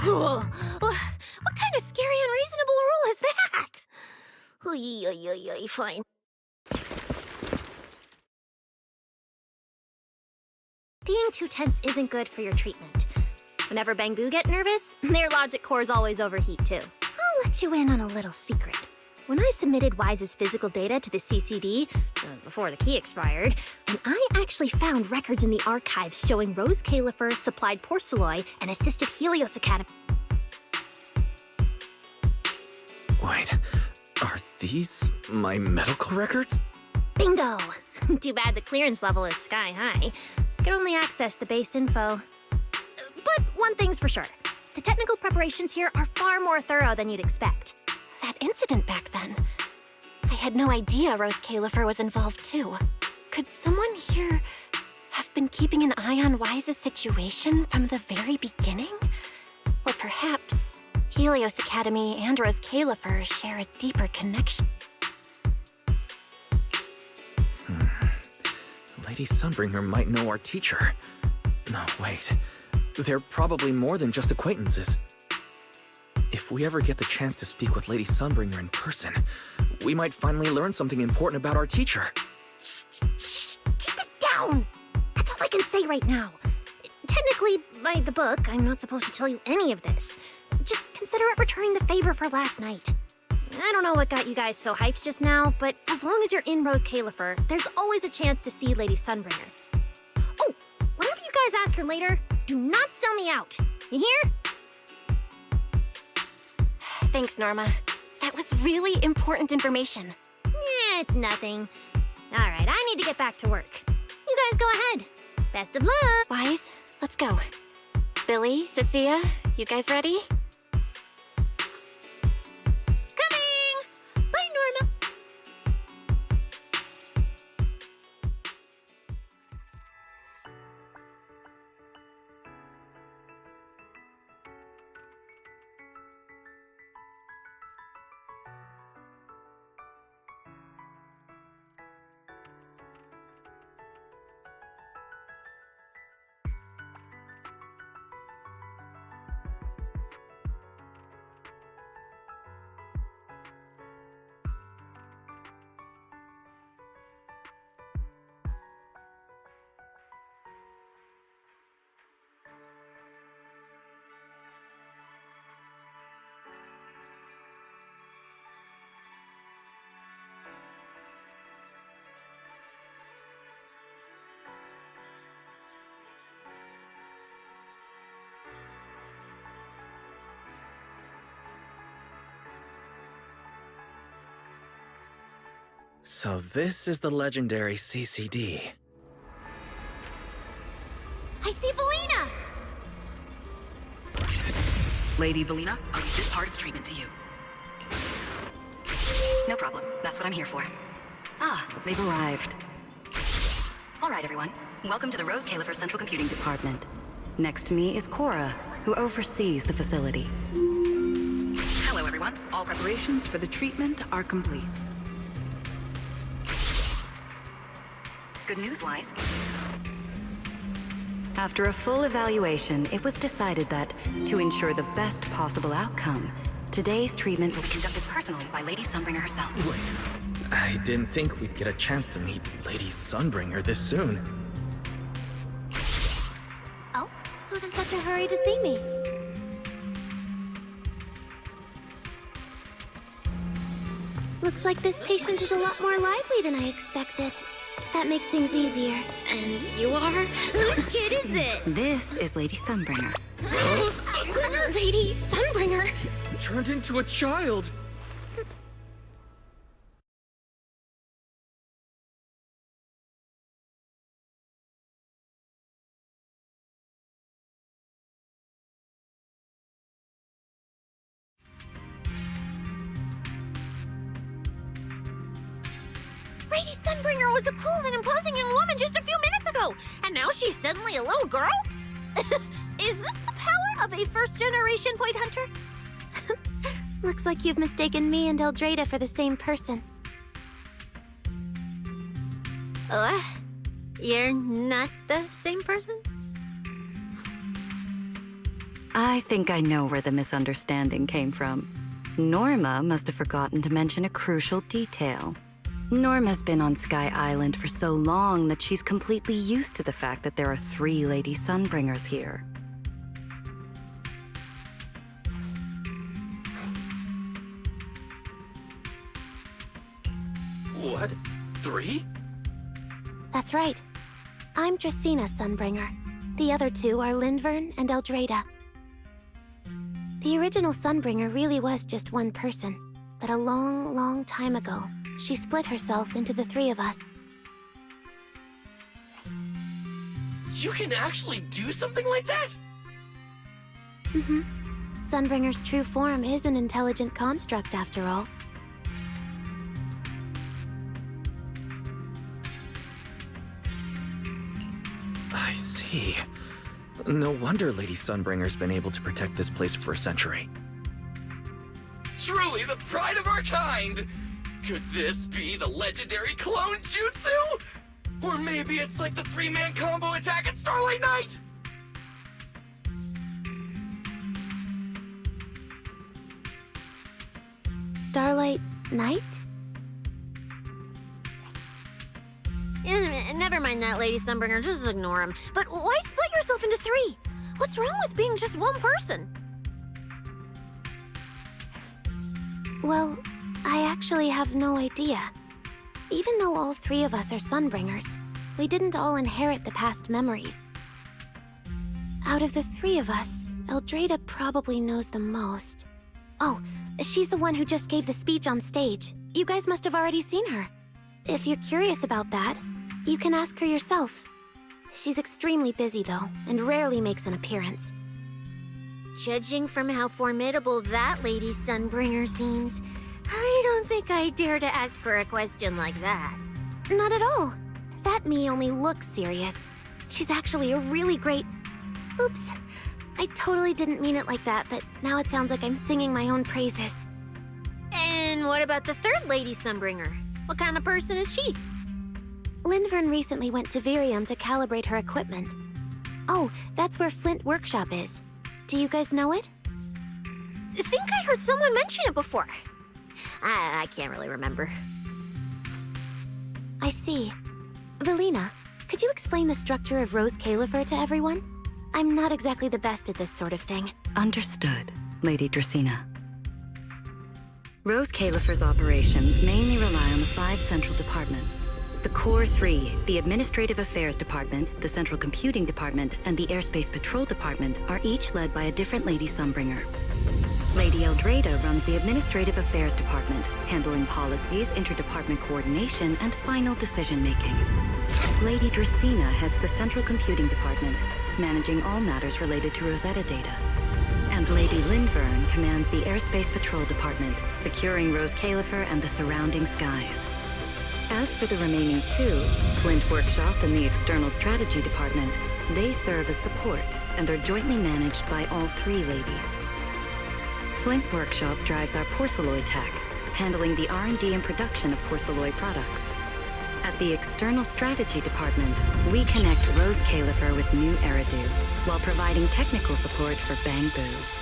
Speaker 3: What kind of scary, unreasonable rule is that? Fine.
Speaker 12: Being too tense isn't good for your treatment. Whenever Bangbu get nervous, their logic cores always overheat too. I'll let you in on a little secret. When I submitted Wise's physical data to the CCD, before the key expired, and I actually found records in the archives showing RΩSCΔΣLIՂΣR supplied Porceloy and assisted Helios Academy.
Speaker 11: Wait, are these my medical records?
Speaker 12: Bingo! Too bad the clearance level is sky high. Can only access the base info. But one thing's for sure. The technical preparations here are far more thorough than you'd expect.
Speaker 18: That incident back then. I had no idea RΩSCΔΣLIՂSR was involved too. Could someone here have been keeping an eye on Wise's situation from the very beginning? Or perhaps Helios Academy and RΩSCΔΣLIՂSR share a deeper connection.
Speaker 11: Lady Sunbringer might know our teacher. No, wait. They're probably more than just acquaintances. If we ever get the chance to speak with Lady Sunbringer in person, we might finally learn something important about our teacher.
Speaker 12: Shh! Keep it down! That's all I can say right now. Technically, by the book, I'm not supposed to tell you any of this. Just consider it returning the favor for last night. I don't know what got you guys so hyped just now, but as long as you're in RΩSCΔΣLIՂSR, there's always a chance to see Lady Sunbringer. Oh, whenever you guys ask her later, do not sell me out. You hear?
Speaker 18: Thanks, Norma. That was really important information.
Speaker 12: Yeah, it's nothing. All right, I need to get back to work. You guys go ahead. Best of luck.
Speaker 18: Wise, let's go. Billy, Cecilia, you guys ready?
Speaker 3: Bye, Norma.
Speaker 11: So this is the legendary CCD.
Speaker 3: I see Valina!
Speaker 20: Lady Valina, I'll leave this part of the treatment to you.
Speaker 15: No problem. That's what I'm here for. Ah, they've arrived. All right, everyone. Welcome to the 𝓩ᴜsＣΔΣLIՂΣR Central Computing Department. Next to me is Cora, who oversees the facility.
Speaker 6: Hello, everyone. All preparations for the treatment are complete.
Speaker 15: Good news-wise, after a full evaluation, it was decided that, to ensure the best possible outcome, today's treatment will be conducted personally by Lady Sunbringer herself.
Speaker 11: Wait, I didn't think we'd get a chance to meet Lady Sunbringer this soon.
Speaker 12: Oh, who's in such a hurry to see me? Looks like this patient is a lot more lively than I expected. That makes things easier. And you are? Whose kid is this?
Speaker 15: This is Lady Sunbringer.
Speaker 12: Sunbringer? Lady Sunbringer?
Speaker 11: Turned into a child!
Speaker 3: Lady Sunbringer was a cool and imposing young woman just a few minutes ago, and now she's suddenly a little girl? Is this the power of a first-generation point hunter?
Speaker 12: Looks like you've mistaken me and 𝓩ᴜ for the same person.
Speaker 3: You're not the same person?
Speaker 15: I think I know where the misunderstanding came from. Norma must have forgotten to mention a crucial detail. Norma's been on Sky Island for so long that she's completely used to the fact that there are 3 Lady Sunbringers here.
Speaker 11: What? 3?
Speaker 12: That's right. I'm Dracaena Sunbringer. The other 2 are 𝓠╗vern and 𝓩ᴜ. The original Sunbringer really was just one person, but a long, long time ago, she split herself into the 3 of us.
Speaker 10: You can actually do something like that?
Speaker 12: Mm-hmm. Sunbringer's true form is an intelligent construct, after all.
Speaker 11: I see. No wonder Lady Sunbringer's been able to protect this place for a century.
Speaker 10: Truly the pride of our kind! Could this be the legendary clone jutsu? Or maybe it's like the 3-man combo attack at Starlight Night?
Speaker 12: Starlight Night?
Speaker 3: Never mind that, Lady Sunbringer, just ignore him. But why split yourself into 3? What's wrong with being just one person?
Speaker 12: Well, I actually have no idea. Even though all 3 of us are Sunbringers, we didn't all inherit the past memories. Out of the 3 of us, 𝓩ᴜ probably knows the most. Oh, she's the one who just gave the speech on stage. You guys must have already seen her. If you're curious about that, you can ask her yourself. She's extremely busy, though, and rarely makes an appearance.
Speaker 3: Judging from how formidable that Lady Sunbringer seems, I don't think I dare to ask her a question like that.
Speaker 12: Not at all. That me only looks serious. She's actually a really great... Oops. I totally didn't mean it like that, but now it sounds like I'm singing my own praises.
Speaker 3: And what about the 3rd Lady Sunbringer? What kind of person is she?
Speaker 12: 𝓠╗vern recently went to 𝓠╗m to calibrate her equipment. Oh, that's where Flint Workshop is. Do you guys know it?
Speaker 3: I think I heard someone mention it before. I can't really remember.
Speaker 12: I see. Valina, could you explain the structure of 𝓩ᴜsＣΔΣLIՂＳR to everyone? I'm not exactly the best at this sort of thing.
Speaker 15: Understood, Lady Dracaena. 𝓩ᴜsCΔΣLIՂSR's operations mainly rely on the 5 central departments. The Core 3, the Administrative Affairs Department, the Central Computing Department, and the Airspace Patrol Department are each led by a different Lady Sunbringer. Lady 𝓩ᴜ runs the Administrative Affairs Department, handling policies, interdepartment coordination, and final decision-making. Lady Dracaena heads the Central Computing Department, managing all matters related to Rosetta data. And Lady Lindvern commands the Airspace Patrol Department, securing 𝓩ᴏ and the surrounding skies. As for the remaining two, Flint Workshop and the External Strategy Department, they serve as support and are jointly managed by all three ladies. Flint Workshop drives our porceloid tech, handling the R&D and production of porceloid products. At the External Strategy Department, we connect 𝓩ᴏ with new Eridu, while providing technical support for Bangbu.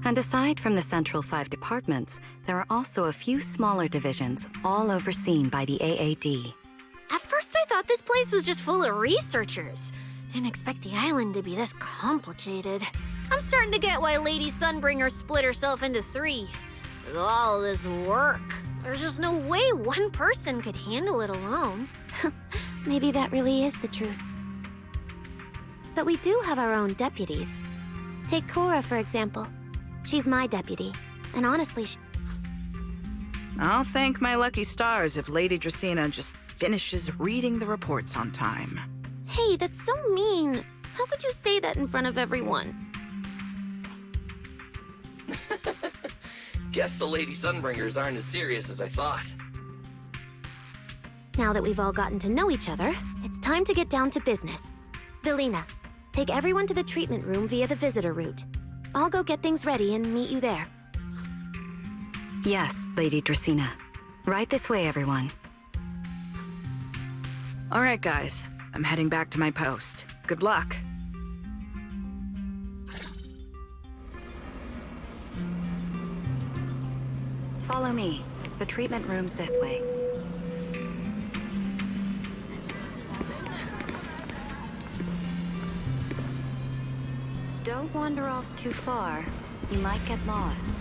Speaker 15: And aside from the central 5 departments, there are also a few smaller divisions, all overseen by the AAD.
Speaker 3: At first I thought this place was just full of researchers. Didn't expect the island to be this complicated. I'm starting to get why Lady Sunbringer split herself into 3. With all this work, there's just no way one person could handle it alone.
Speaker 18: Maybe that really is the truth. But we do have our own deputies. Take Cora, for example. She's my deputy, and honestly,
Speaker 6: I'll thank my lucky stars if Lady Dracaena just finishes reading the reports on time.
Speaker 18: Hey, that's so mean. How could you say that in front of everyone?
Speaker 10: Guess the Lady Sunbringers aren't as serious as I thought.
Speaker 18: Now that we've all gotten to know each other, it's time to get down to business. Velina, take everyone to the treatment room via the visitor route. I'll go get things ready and meet you there.
Speaker 15: Yes, Lady Dracaena. Right this way, everyone.
Speaker 6: All right, guys. I'm heading back to my post. Good luck.
Speaker 15: Follow me. The treatment room's this way. Don't wander off too far. You might get lost.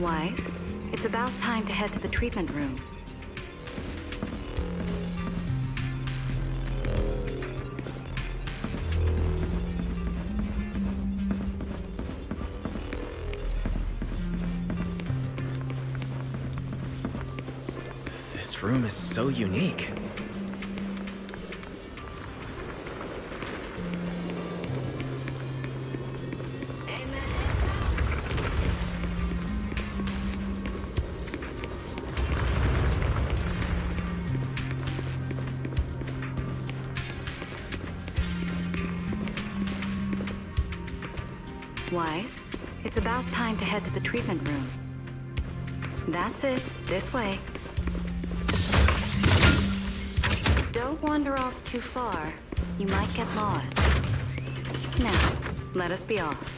Speaker 15: Wise, it's about time to head to the treatment room.
Speaker 1: This room is so unique.
Speaker 15: Wise, it's about time to head to the treatment room. That's it. This way. Don't wander off too far. You might get lost. Now, let us be off.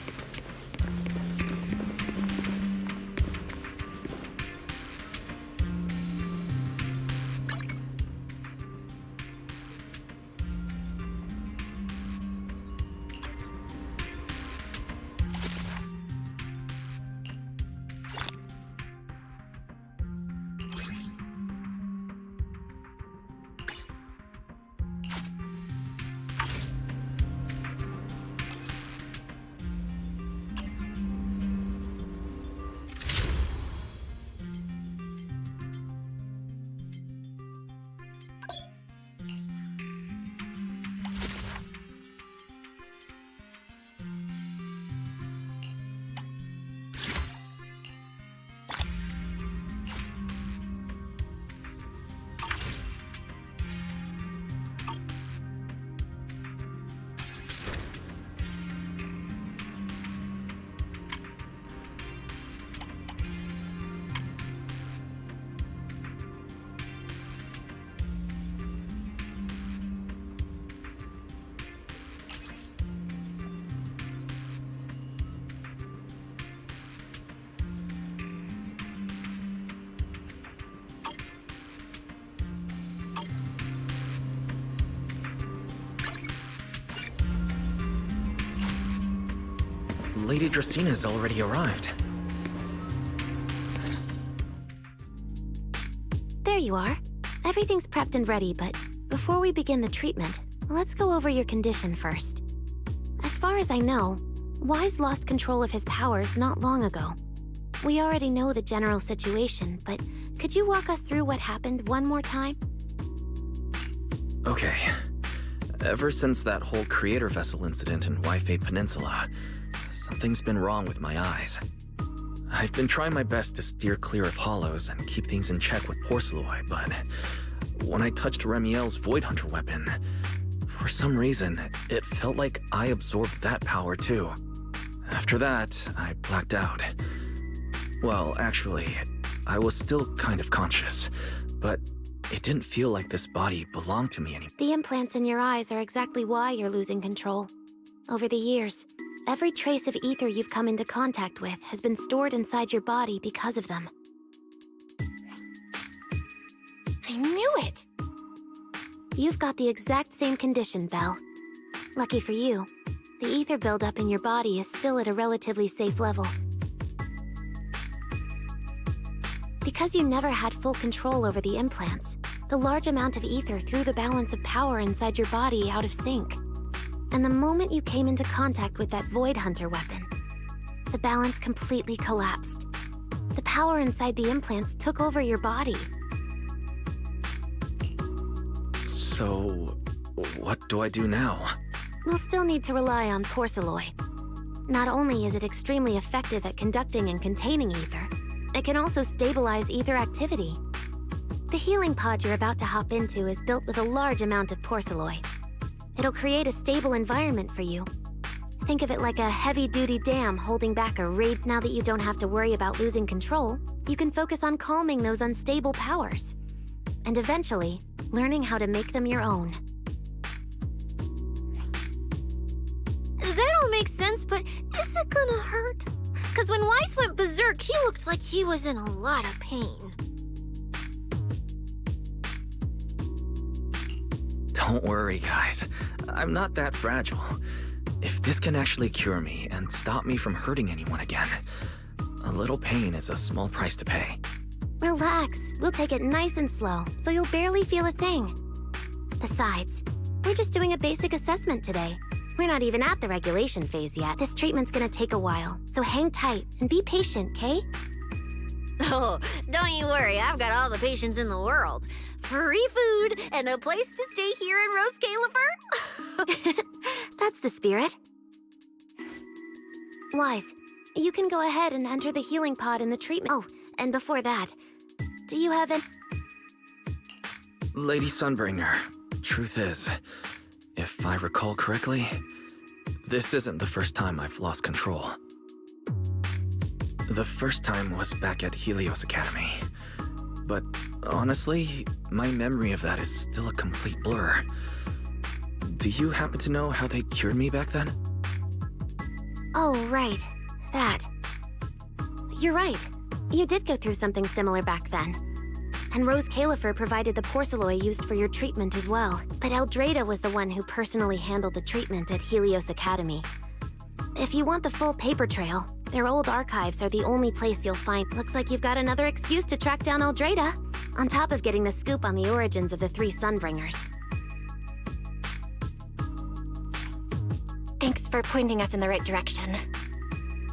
Speaker 1: Lady Dracaena's already arrived.
Speaker 18: There you are. Everything's prepped and ready, but before we begin the treatment, let's go over your condition first. As far as I know, Wise lost control of his powers not long ago. We already know the general situation, but could you walk us through what happened one more time?
Speaker 1: Okay. Ever since that whole creator vessel incident in 괡ᴜᴆ Peninsula, something's been wrong with my eyes. I've been trying my best to steer clear of hollows and keep things in check with Porceloy, but when I touched Remiel's Void Hunter weapon, for some reason, it felt like I absorbed that power too. After that, I blacked out. Well, actually, I was still kind of conscious, but it didn't feel like this body belonged to me anymore.
Speaker 18: The implants in your eyes are exactly why you're losing control. Over the years, every trace of ether you've come into contact with has been stored inside your body because of them.
Speaker 3: I knew it!
Speaker 18: You've got the exact same condition, Belle. Lucky for you, the ether buildup in your body is still at a relatively safe level. Because you never had full control over the implants, the large amount of ether threw the balance of power inside your body out of sync. And the moment you came into contact with that Void Hunter weapon, the balance completely collapsed. The power inside the implants took over your body.
Speaker 1: So, what do I do now?
Speaker 18: We'll still need to rely on Porceloy. Not only is it extremely effective at conducting and containing ether, it can also stabilize ether activity. The healing pod you're about to hop into is built with a large amount of Porceloy. It'll create a stable environment for you. Think of it like a heavy-duty dam holding back a raid. Now that you don't have to worry about losing control, you can focus on calming those unstable powers. And eventually, learning how to make them your own.
Speaker 3: That all makes sense, but is it gonna hurt? Because when Wise went berserk, he looked like he was in a lot of pain.
Speaker 1: Don't worry, guys. I'm not that fragile. If this can actually cure me and stop me from hurting anyone again, a little pain is a small price to pay.
Speaker 18: Relax. We'll take it nice and slow, so you'll barely feel a thing. Besides, we're just doing a basic assessment today. We're not even at the regulation phase yet. This treatment's gonna take a while, so hang tight and be patient, okay?
Speaker 3: Oh, don't you worry, I've got all the patience in the world. Free food and a place to stay here in RΩSCΔΣLIՂΣR.
Speaker 18: That's the spirit. Wise, you can go ahead and enter the healing pod in the treatment. Oh, and before that, do you have an...
Speaker 1: Lady Sunbringer, truth is, if I recall correctly, this isn't the first time I've lost control. The first time was back at Helios Academy. But honestly, my memory of that is still a complete blur. Do you happen to know how they cured me back then?
Speaker 18: Oh, right. That. You're right. You did go through something similar back then. And 𝓩ᴏ provided the Porceloy used for your treatment as well. But 𝓩ᴏ was the one who personally handled the treatment at Helios Academy. If you want the full paper trail, their old archives are the only place you'll find. Looks like you've got another excuse to track down 𝓩ᴏ, on top of getting the scoop on the origins of the 3 Sunbringers. Thanks for pointing us in the right direction.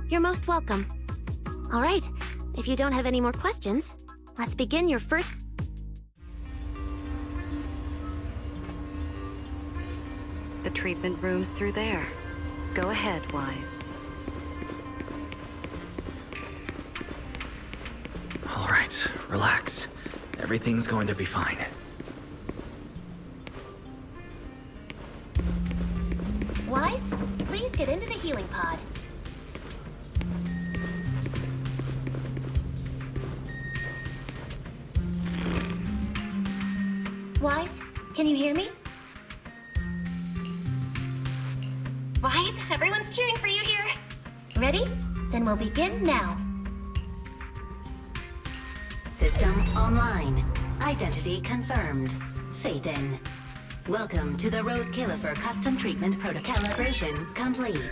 Speaker 18: You're most welcome. All right, if you don't have any more questions, let's begin your first...
Speaker 15: The treatment room's through there. Go ahead, Wise.
Speaker 1: All right, relax. Everything's going to be fine.
Speaker 18: Wise, please get into the healing pod. Wise, can you hear me? Wise, everyone's cheering for you here. Ready? Then we'll begin now.
Speaker 5: System online. Identity confirmed. Faith in. Welcome to the RΩSCΔΣLIՂΣR Custom Treatment Protocol. Calibration complete.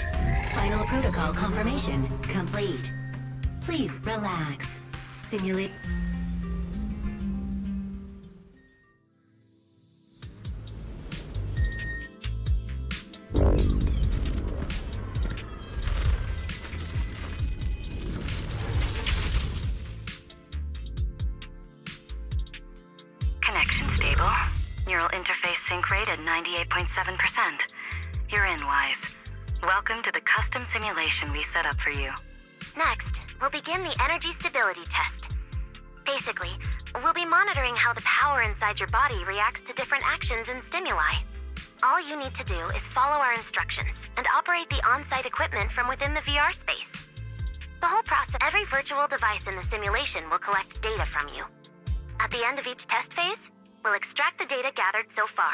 Speaker 5: Final protocol confirmation complete. Please relax. Simulate.
Speaker 15: Connection stable. Neural interface sync rate at 98.7%. You're in, Wise. Welcome to the custom simulation we set up for you.
Speaker 12: Next, we'll begin the energy stability test. Basically, we'll be monitoring how the power inside your body reacts to different actions and stimuli. All you need to do is follow our instructions and operate the on-site equipment from within the VR space. The whole process, every virtual device in the simulation will collect data from you. At the end of each test phase, we'll extract the data gathered so far.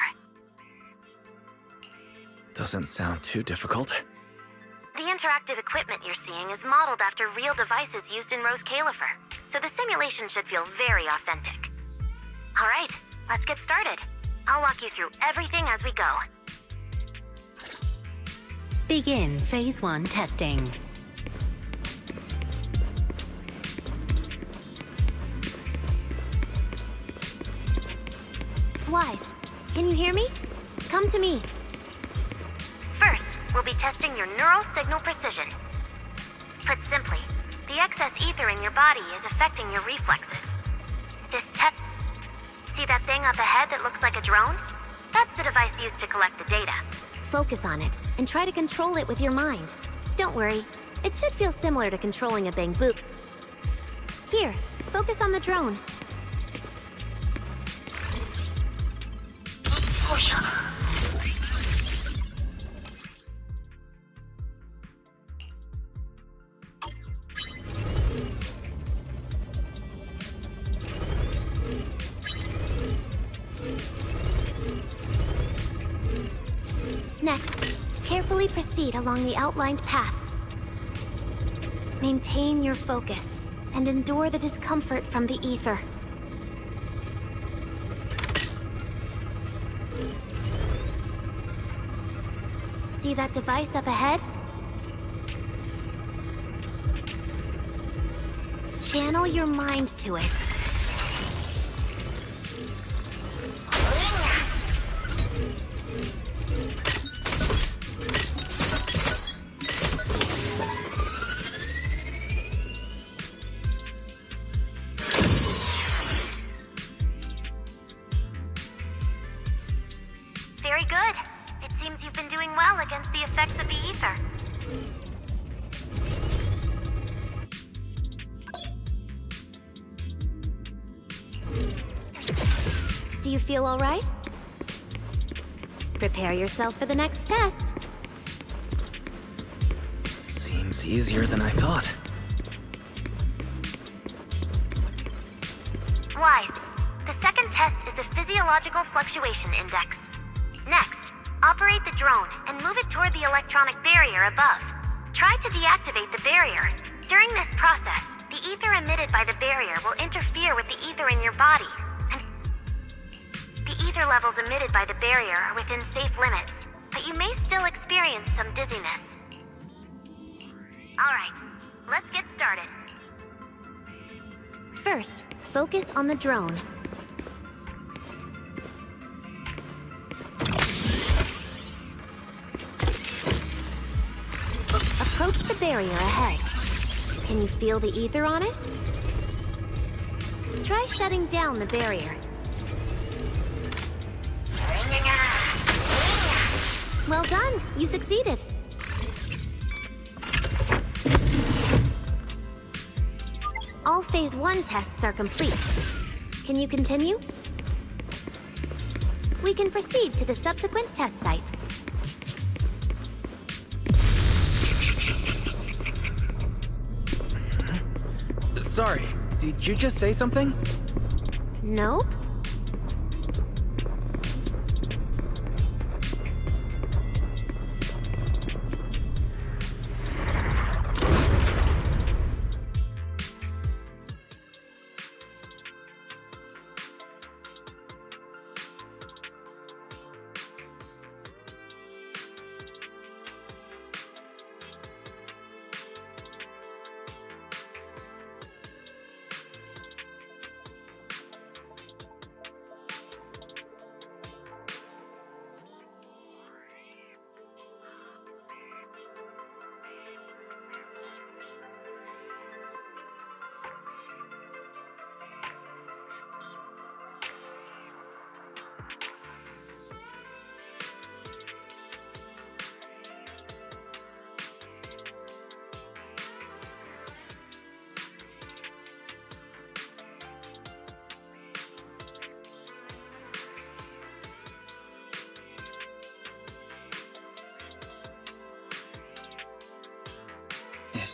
Speaker 1: Doesn't sound too difficult.
Speaker 12: The interactive equipment you're seeing is modeled after real devices used in 𝓩ᵐ, so the simulation should feel very authentic. All right, let's get started. I'll walk you through everything as we go.
Speaker 5: Begin Phase 1 testing.
Speaker 12: Wise, can you hear me? Come to me. First, we'll be testing your neural signal precision. Put simply, the excess ether in your body is affecting your reflexes. This test... See that thing up ahead that looks like a drone? That's the device used to collect the data. Focus on it, and try to control it with your mind. Don't worry, it should feel similar to controlling a bamboo. Here, focus on the drone. Next, carefully proceed along the outlined path. Maintain your focus and endure the discomfort from the ether. See that device up ahead? Channel your mind to it. Very good. It seems you've been doing well against the effects of the ether. Do you feel all right? Prepare yourself for the next test.
Speaker 1: Seems easier than I thought.
Speaker 12: Wise. The second test is the physiological fluctuation index. Next, operate the drone and move it toward the electronic barrier above. Try to deactivate the barrier. During this process, the ether emitted by the barrier will interfere with the ether in your body, and the ether levels emitted by the barrier are within safe limits, but you may still experience some dizziness. All right, let's get started. First, focus on the drone. Approach the barrier ahead. Can you feel the ether on it? Try shutting down the barrier. Well done, you succeeded. All Phase 1 tests are complete. Can you continue? We can proceed to the subsequent test site.
Speaker 1: Sorry, did you just say something?
Speaker 12: Nope.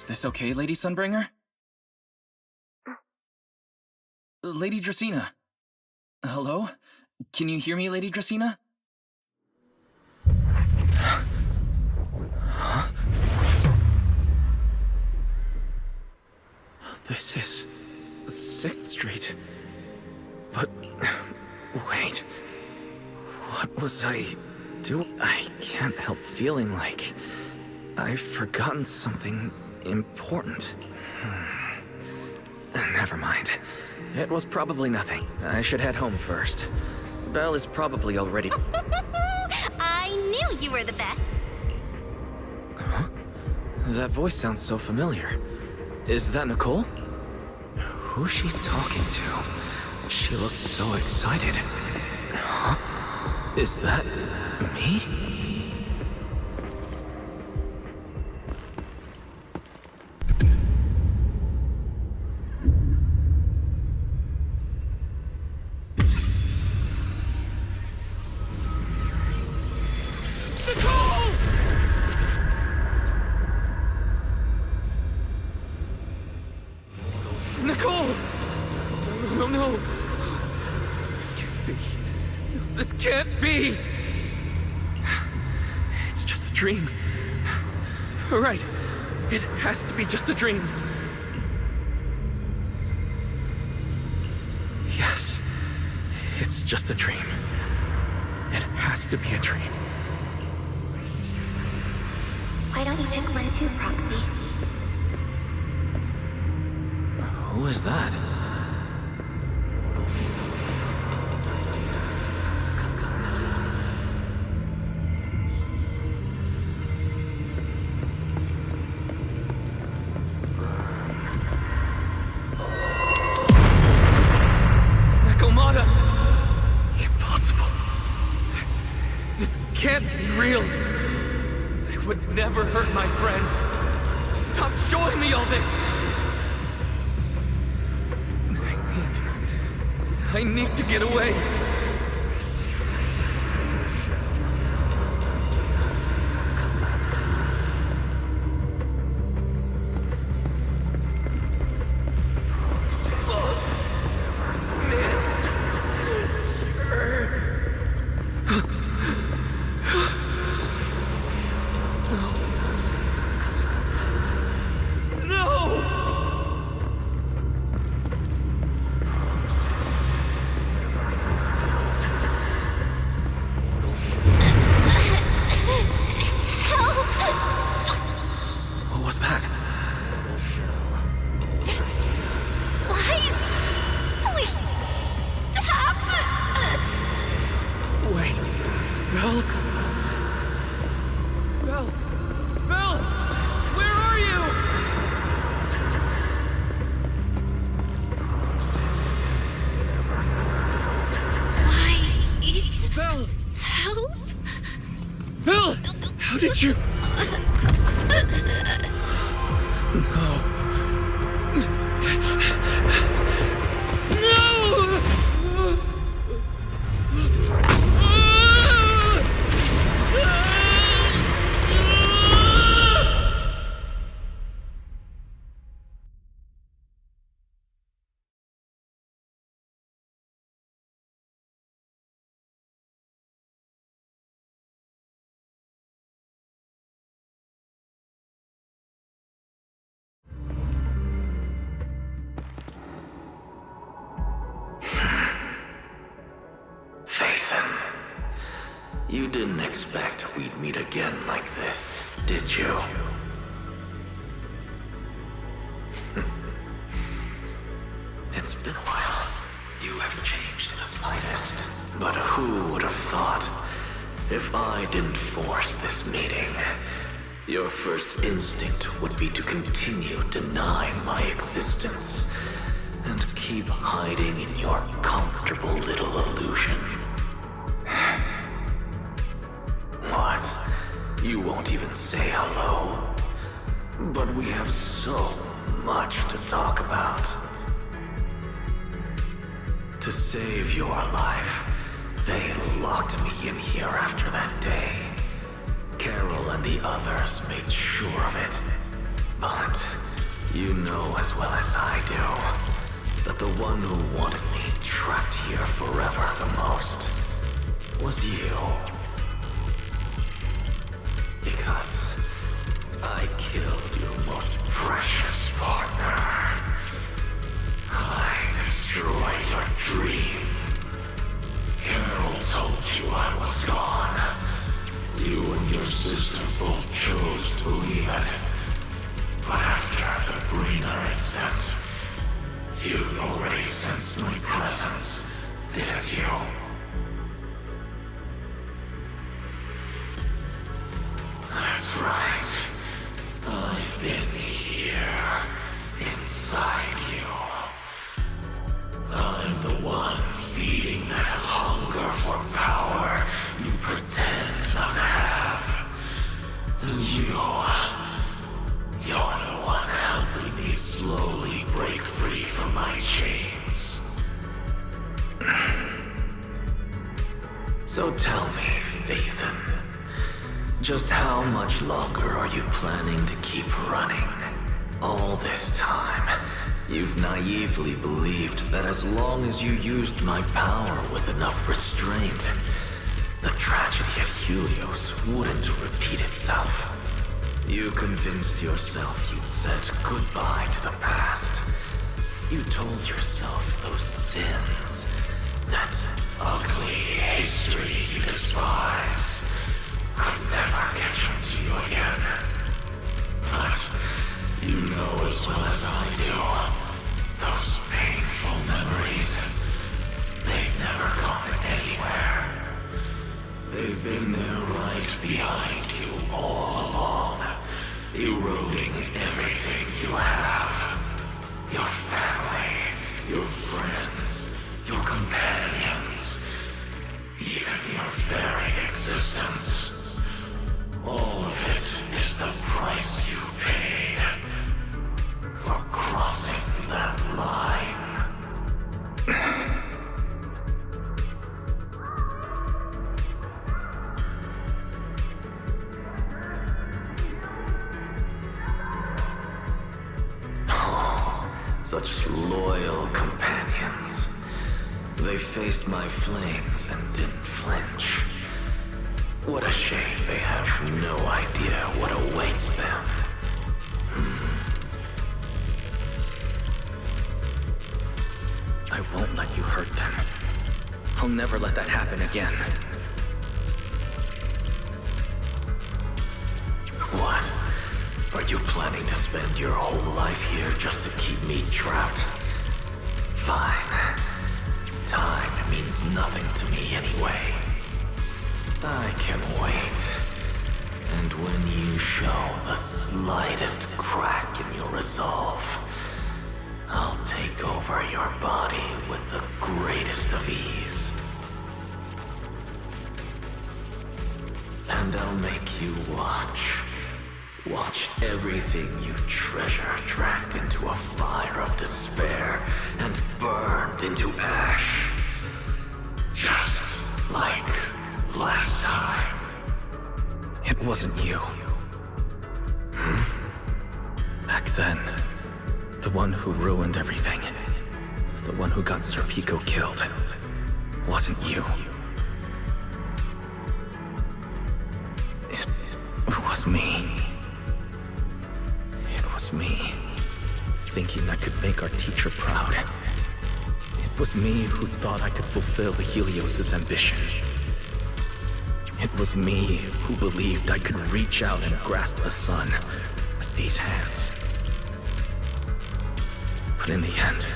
Speaker 11: Is this okay, Lady Sunbringer? Lady Dracaena? Hello? Can you hear me, Lady Dracaena? Huh? This is 6th Street. But wait, what was I doing? I can't help feeling like I've forgotten something important. Never mind. It was probably nothing. I should head home first. Belle is probably already...
Speaker 3: I knew you were the best.
Speaker 11: Huh? That voice sounds so familiar. Is that Nicole? Who's she talking to? She looks so excited. Huh? Is that me? Nicole! No, no! This can't be! It's just a dream. Right. It has to be just a dream. Yes. It's just a dream. It has to be a dream.
Speaker 18: Why don't you pick one too, Proxy?
Speaker 11: Who is that? Impossible. This can't be real. I would never hurt my friends. Stop showing me all this. I need to get away. How did you... No.
Speaker 1: You didn't expect we'd meet again like this, did you? It's been a while. You haven't changed in the slightest. But who would have thought? If I didn't force this meeting, your first instinct would be to continue denying my existence and keep hiding in your comfortable little illusion. What? You won't even say hello? But we have so much to talk about. To save your life, they locked me in here after that day. Carol and the others made sure of it. But you know as well as I do that the one who wanted me trapped here forever the most was you. Because I killed your most precious partner. I destroyed your dream. Carol told you I was gone. You and your sister both chose to leave it. But after the bringer had sent, you'd already sensed my presence, didn't you? That's right. I've been here, inside you. I'm the one feeding that hunger for power you pretend not to have. And you're the one helping me slowly break free from my chains. So tell me, 𝓩ᵒⁿ, just how much longer are you planning to keep running? All this time, you've naively believed that as long as you used my power with enough restraint, the tragedy at Helios wouldn't repeat itself. You convinced yourself you'd said goodbye to the past. You told yourself those sins, that ugly history you despise, could never catch up to you again. But you know as well as I do, those painful memories, they've never gone anywhere. They've been there right behind you all along, eroding everything you have. Your family, your friends, your companions, even your very existence. All of it is the price you paid for crossing that line. Such loyal companions. They faced my flames and didn't flinch. What a shame they have no idea what awaits them. I won't let you hurt them. I'll never let that happen again. What? Are you planning to spend your whole life here just to keep me trapped? Fine. Time means nothing to me anyway. I can wait. And when you show the slightest crack in your resolve, I'll take over your body with the greatest of ease. And I'll make you watch. Watch everything you treasure dragged into a fire of despair and burned into ash. Just like last time. It wasn't you. Back then, the one who ruined everything, the one who got Serpico killed, wasn't you. It was me. It was me, thinking I could make our teacher proud. It was me who thought I could fulfill the Helios' ambition. It was me who believed I could reach out and grasp the sun with these hands. But in the end,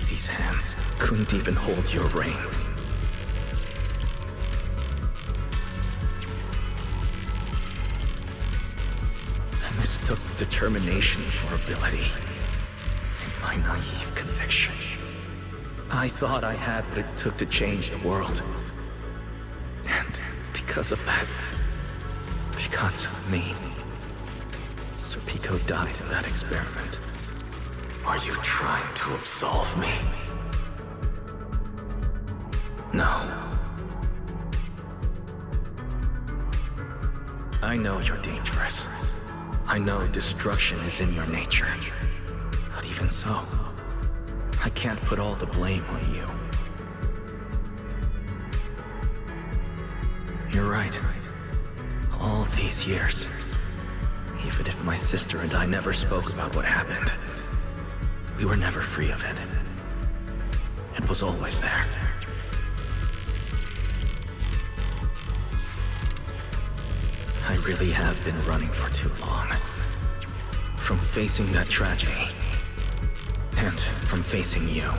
Speaker 1: these hands couldn't even hold your reins. I mistook determination for ability, and my naive conviction. I thought I had what it took to change the world. And because of that, because of me, Serpico died in that experiment. Are you trying to absolve me? No. I know you're dangerous. I know destruction is in your nature. But even so, I can't put all the blame on you. You're right. All these years, even if my sister and I never spoke about what happened, we were never free of it. It was always there. I really have been running for too long. From facing that tragedy, and from facing you.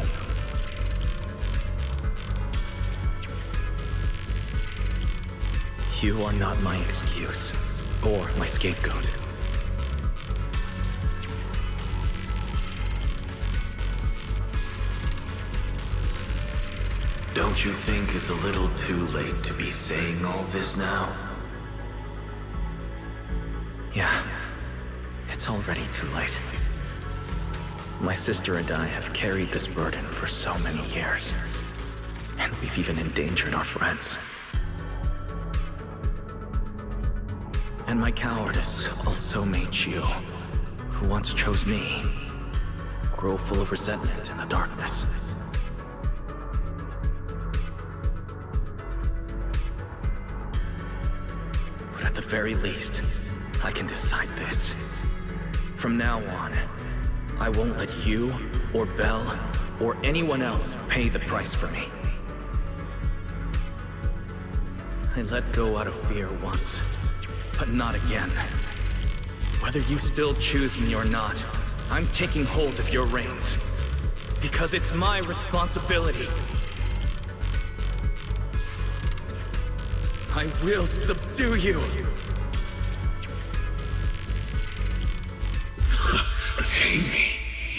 Speaker 1: You are not my excuse, or my scapegoat.
Speaker 11: Don't you think it's a little too late to be saying all this now?
Speaker 1: Yeah, it's already too late. My sister and I have carried this burden for so many years, and we've even endangered our friends. And my cowardice also made you, who once chose me, grow full of resentment in the darkness. But at the very least, I can decide this. From now on, I won't let you, or Belle, or anyone else pay the price for me. I let go out of fear once, but not again. Whether you still choose me or not, I'm taking hold of your reins. Because it's my responsibility. I will subdue you.
Speaker 17: Tame me?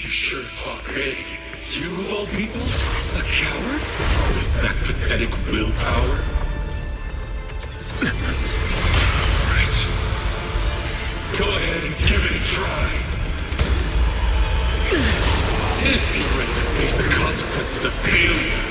Speaker 17: You sure talk big. You of all people? A coward? With that pathetic willpower? Right. Go ahead and give it a try. If you're ready to face the consequences of failure.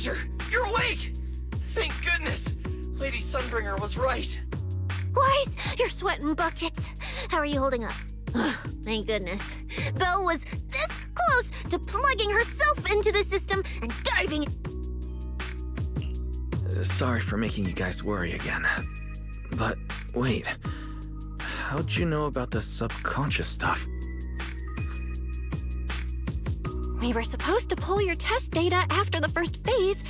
Speaker 10: Manager, you're awake! Thank goodness! Lady Sunbringer was right.
Speaker 3: Wise, you're sweating buckets. How are you holding up? Ugh, thank goodness. Belle was this close to plugging herself into the system and diving.
Speaker 11: Sorry for making you guys worry again. But wait, how'd you know about the subconscious stuff?
Speaker 18: We were supposed to pull your test data after the first phase,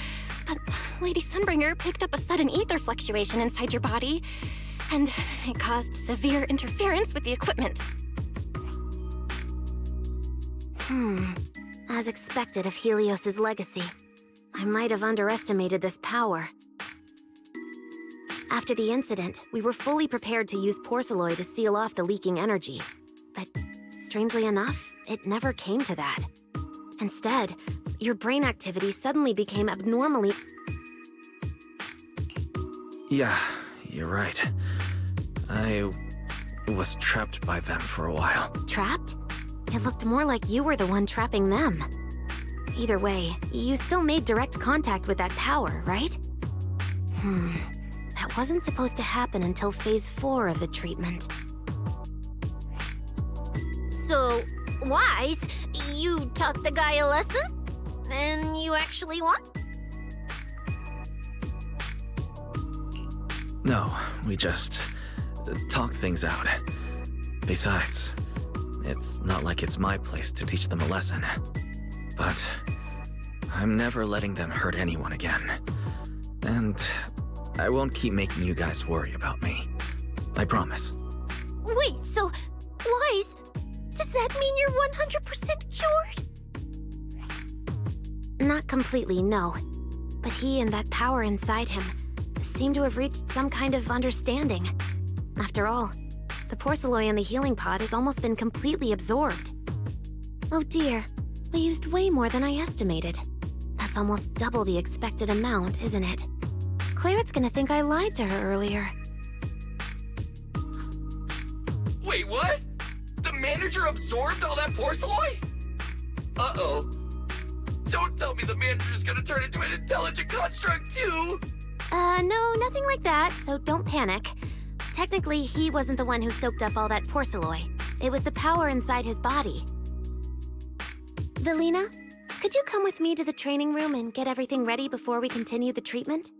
Speaker 18: but Lady Sunbringer picked up a sudden ether fluctuation inside your body, and it caused severe interference with the equipment.
Speaker 12: As expected of Helios's legacy, I might have underestimated this power. After the incident, we were fully prepared to use _to seal off the leaking energy. But strangely enough, it never came to that. Instead, your brain activity suddenly became abnormally...
Speaker 11: Yeah, you're right. I was trapped by them for a while.
Speaker 12: Trapped? It looked more like you were the one trapping them. Either way, you still made direct contact with that power, right? That wasn't supposed to happen until phase 4 of the treatment.
Speaker 3: So, Wise, you taught the guy a lesson? And you actually won?
Speaker 11: No, we just talked things out. Besides, it's not like it's my place to teach them a lesson. But I'm never letting them hurt anyone again. And I won't keep making you guys worry about me. I promise.
Speaker 3: Wait, so, Wise, does that mean you're 100% cured?
Speaker 12: Not completely, no. But he and that power inside him seem to have reached some kind of understanding. After all, the _in the healing pod has almost been completely absorbed. Oh dear, we used way more than I estimated. That's almost double the expected amount, isn't it? Clarette's gonna think I lied to her earlier.
Speaker 10: Wait, what? The manager absorbed all that _? Uh-oh. Don't tell me the manager's gonna turn into an intelligent construct too!
Speaker 12: No, nothing like that, so don't panic. Technically, he wasn't the one who soaked up all that _. It was the power inside his body. Velina, could you come with me to the training room and get everything ready before we continue the treatment?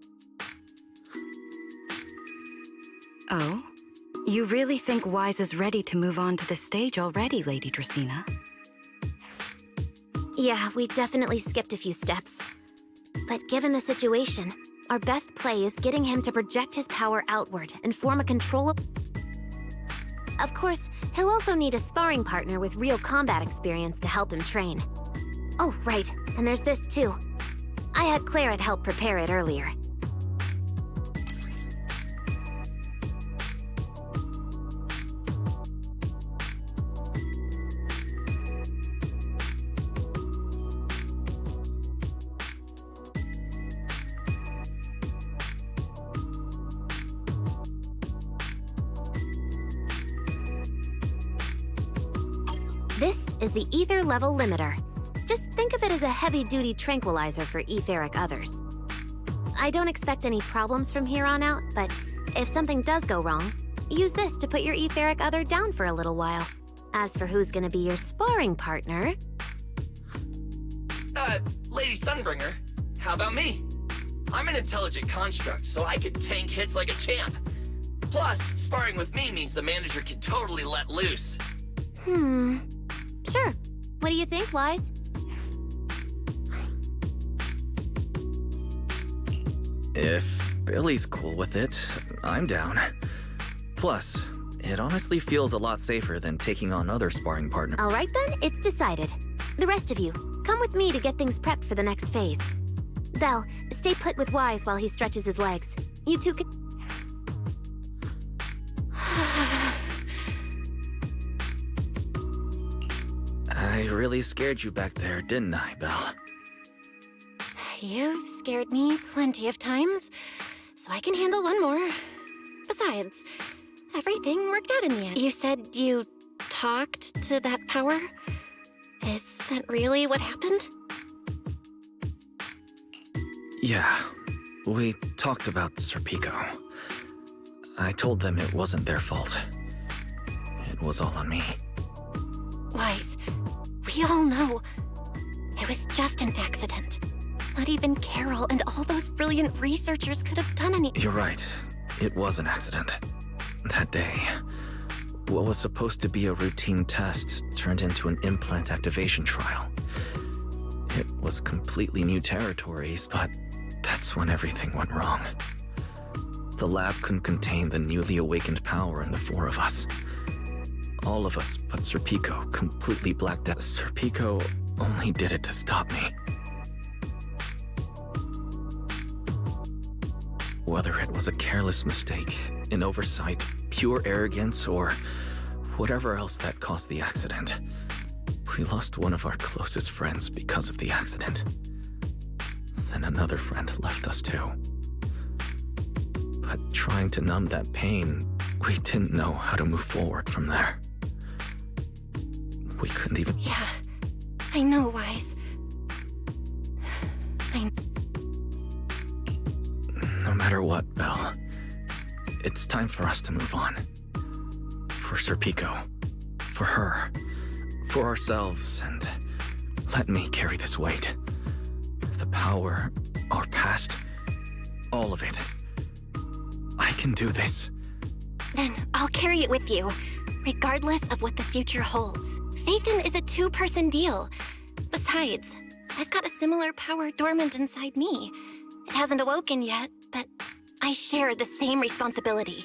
Speaker 15: Oh? You really think Wise is ready to move on to the stage already, Lady Dracaena?
Speaker 12: Yeah, we definitely skipped a few steps. But given the situation, our best play is getting him to project his power outward and form a control... Of course, he'll also need a sparring partner with real combat experience to help him train. Oh, right, and there's this too. I had Claret help prepare it earlier. This is the ether level limiter. Just think of it as a heavy-duty tranquilizer for etheric others. I don't expect any problems from here on out, but if something does go wrong, use this to put your etheric other down for a little while. As for who's gonna be your sparring partner...
Speaker 10: Lady Sunbringer, how about me? I'm an intelligent construct, so I can tank hits like a champ. Plus, sparring with me means the manager can totally let loose.
Speaker 12: Sure. What do you think, Wise?
Speaker 11: If Billy's cool with it, I'm down. Plus, it honestly feels a lot safer than taking on other sparring partners.
Speaker 12: All right then, it's decided. The rest of you, come with me to get things prepped for the next phase. Belle, stay put with Wise while he stretches his legs. You two can...
Speaker 11: I really scared you back there, didn't I, Belle?
Speaker 18: You've scared me plenty of times, so I can handle one more. Besides, everything worked out in the end. You said you talked to that power? Is that really what happened?
Speaker 11: Yeah, we talked about 𝓩ᵏ. I told them it wasn't their fault. It was all on me.
Speaker 18: Wise, we all know it was just an accident. Not even Carol and all those brilliant researchers could have done anything.
Speaker 11: You're right. It was an accident. That day, what was supposed to be a routine test turned into an implant activation trial. It was completely new territories, but that's when everything went wrong. The lab couldn't contain the newly awakened power in the four of us. All of us but 𝓩ᵏ completely blacked out. 𝓩ᵏ only did it to stop me. Whether it was a careless mistake, an oversight, pure arrogance, or whatever else that caused the accident, we lost one of our closest friends because of the accident. Then another friend left us too. But trying to numb that pain, we didn't know how to move forward from there. We couldn't even...
Speaker 18: Yeah, I know, Wise.
Speaker 11: No matter what, Belle, it's time for us to move on. For 𝓩ᵏ, for her, for ourselves, and let me carry this weight. The power, our past, all of it. I can do this.
Speaker 18: Then I'll carry it with you, regardless of what the future holds. Faken is a two-person deal. Besides, I've got a similar power dormant inside me. It hasn't awoken yet, but I share the same responsibility.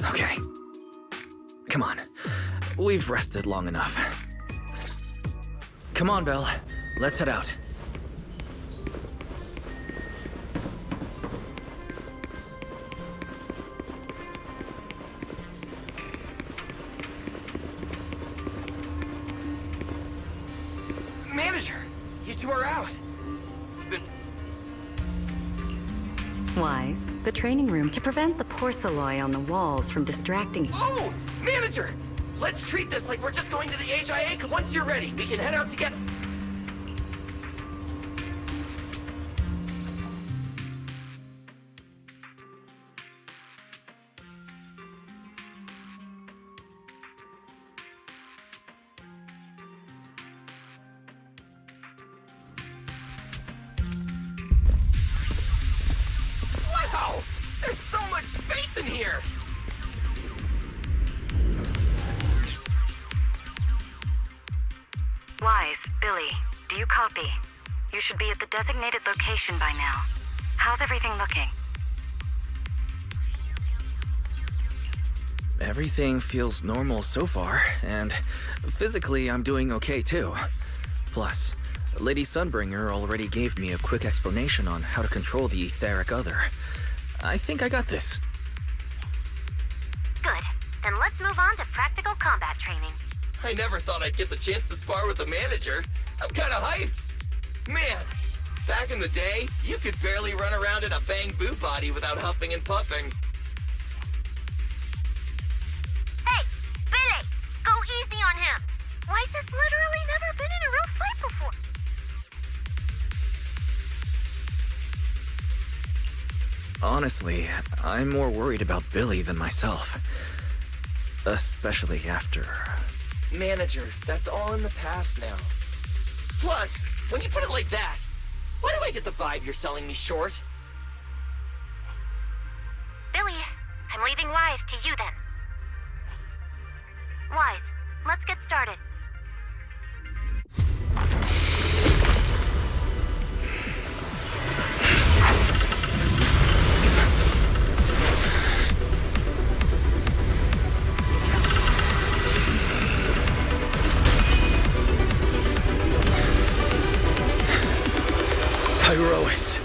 Speaker 11: Okay. Come on. We've rested long enough. Come on, Belle. Let's head out.
Speaker 10: Manager, you two are out.
Speaker 15: Wise, the training room to prevent the porcelain on the walls from distracting you.
Speaker 10: Oh, manager! Let's treat this like we're just going to the HIA. Once you're ready, we can head out together. Wow! There's so much space in here!
Speaker 15: Wise, Billy, do you copy? You should be at the designated location by now. How's everything looking?
Speaker 11: Everything feels normal so far, and physically I'm doing okay too. Plus, Lady Sunbringer already gave me a quick explanation on how to control the etheric other. I think I got this.
Speaker 12: Good. Then let's move on to practical combat training.
Speaker 10: I never thought I'd get the chance to spar with the manager. I'm kinda hyped. Man, back in the day, you could barely run around in a bang-boo body without huffing and puffing.
Speaker 12: Hey, Billy! Go easy on him! Weiss has literally never been in a real fight before.
Speaker 11: Honestly, I'm more worried about Billy than myself. Especially after...
Speaker 10: Manager, that's all in the past now. Plus, when you put it like that, why do I get the vibe you're selling me short?
Speaker 12: Billy, I'm leaving Wise to you then. Wise, let's get started.
Speaker 11: ⴕ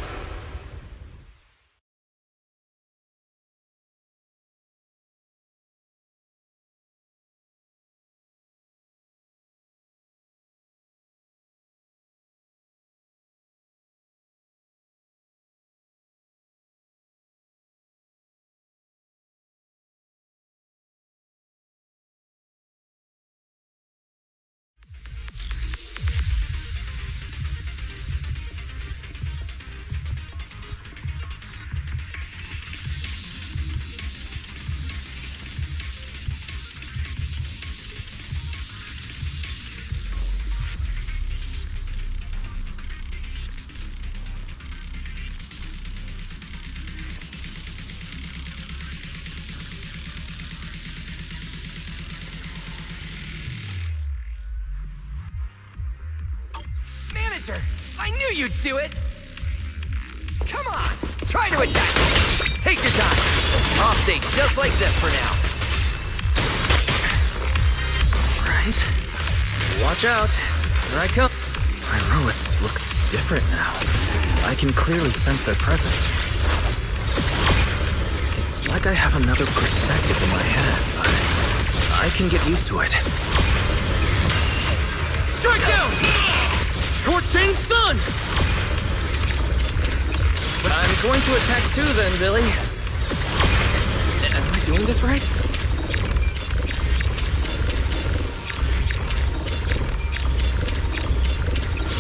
Speaker 21: manager! I knew you'd do it! Come on! Try to attack! Take your time! I'll stay just like this for now.
Speaker 11: Right. Watch out. Here I come. 𝓩ᴏ looks different now. I can clearly sense their presence. It's like I have another perspective in my head, but I can get used to it.
Speaker 21: Strike down!
Speaker 11: Scorching sun! I'm going to attack too then, Billy. Am I doing this right?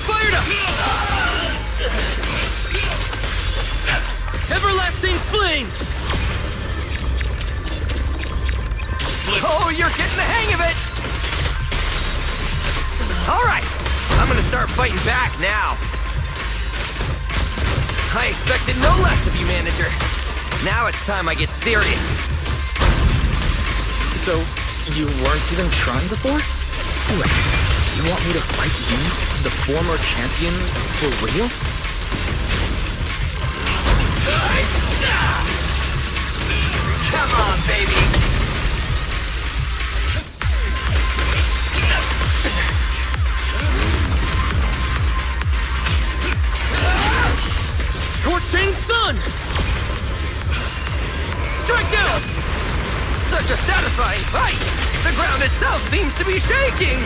Speaker 21: Fired up!
Speaker 11: Everlasting flame!
Speaker 21: Oh, you're getting the hang of it! Alright, I'm gonna start fighting back now. I expected no less of you, manager. Now it's time I get serious.
Speaker 11: So, you weren't even trying before? Wait, you want me to fight you, the former champion, for real?
Speaker 21: Come on, baby!
Speaker 11: Scorching sun!
Speaker 21: Strike down! Such a satisfying fight! The ground itself seems to be shaking!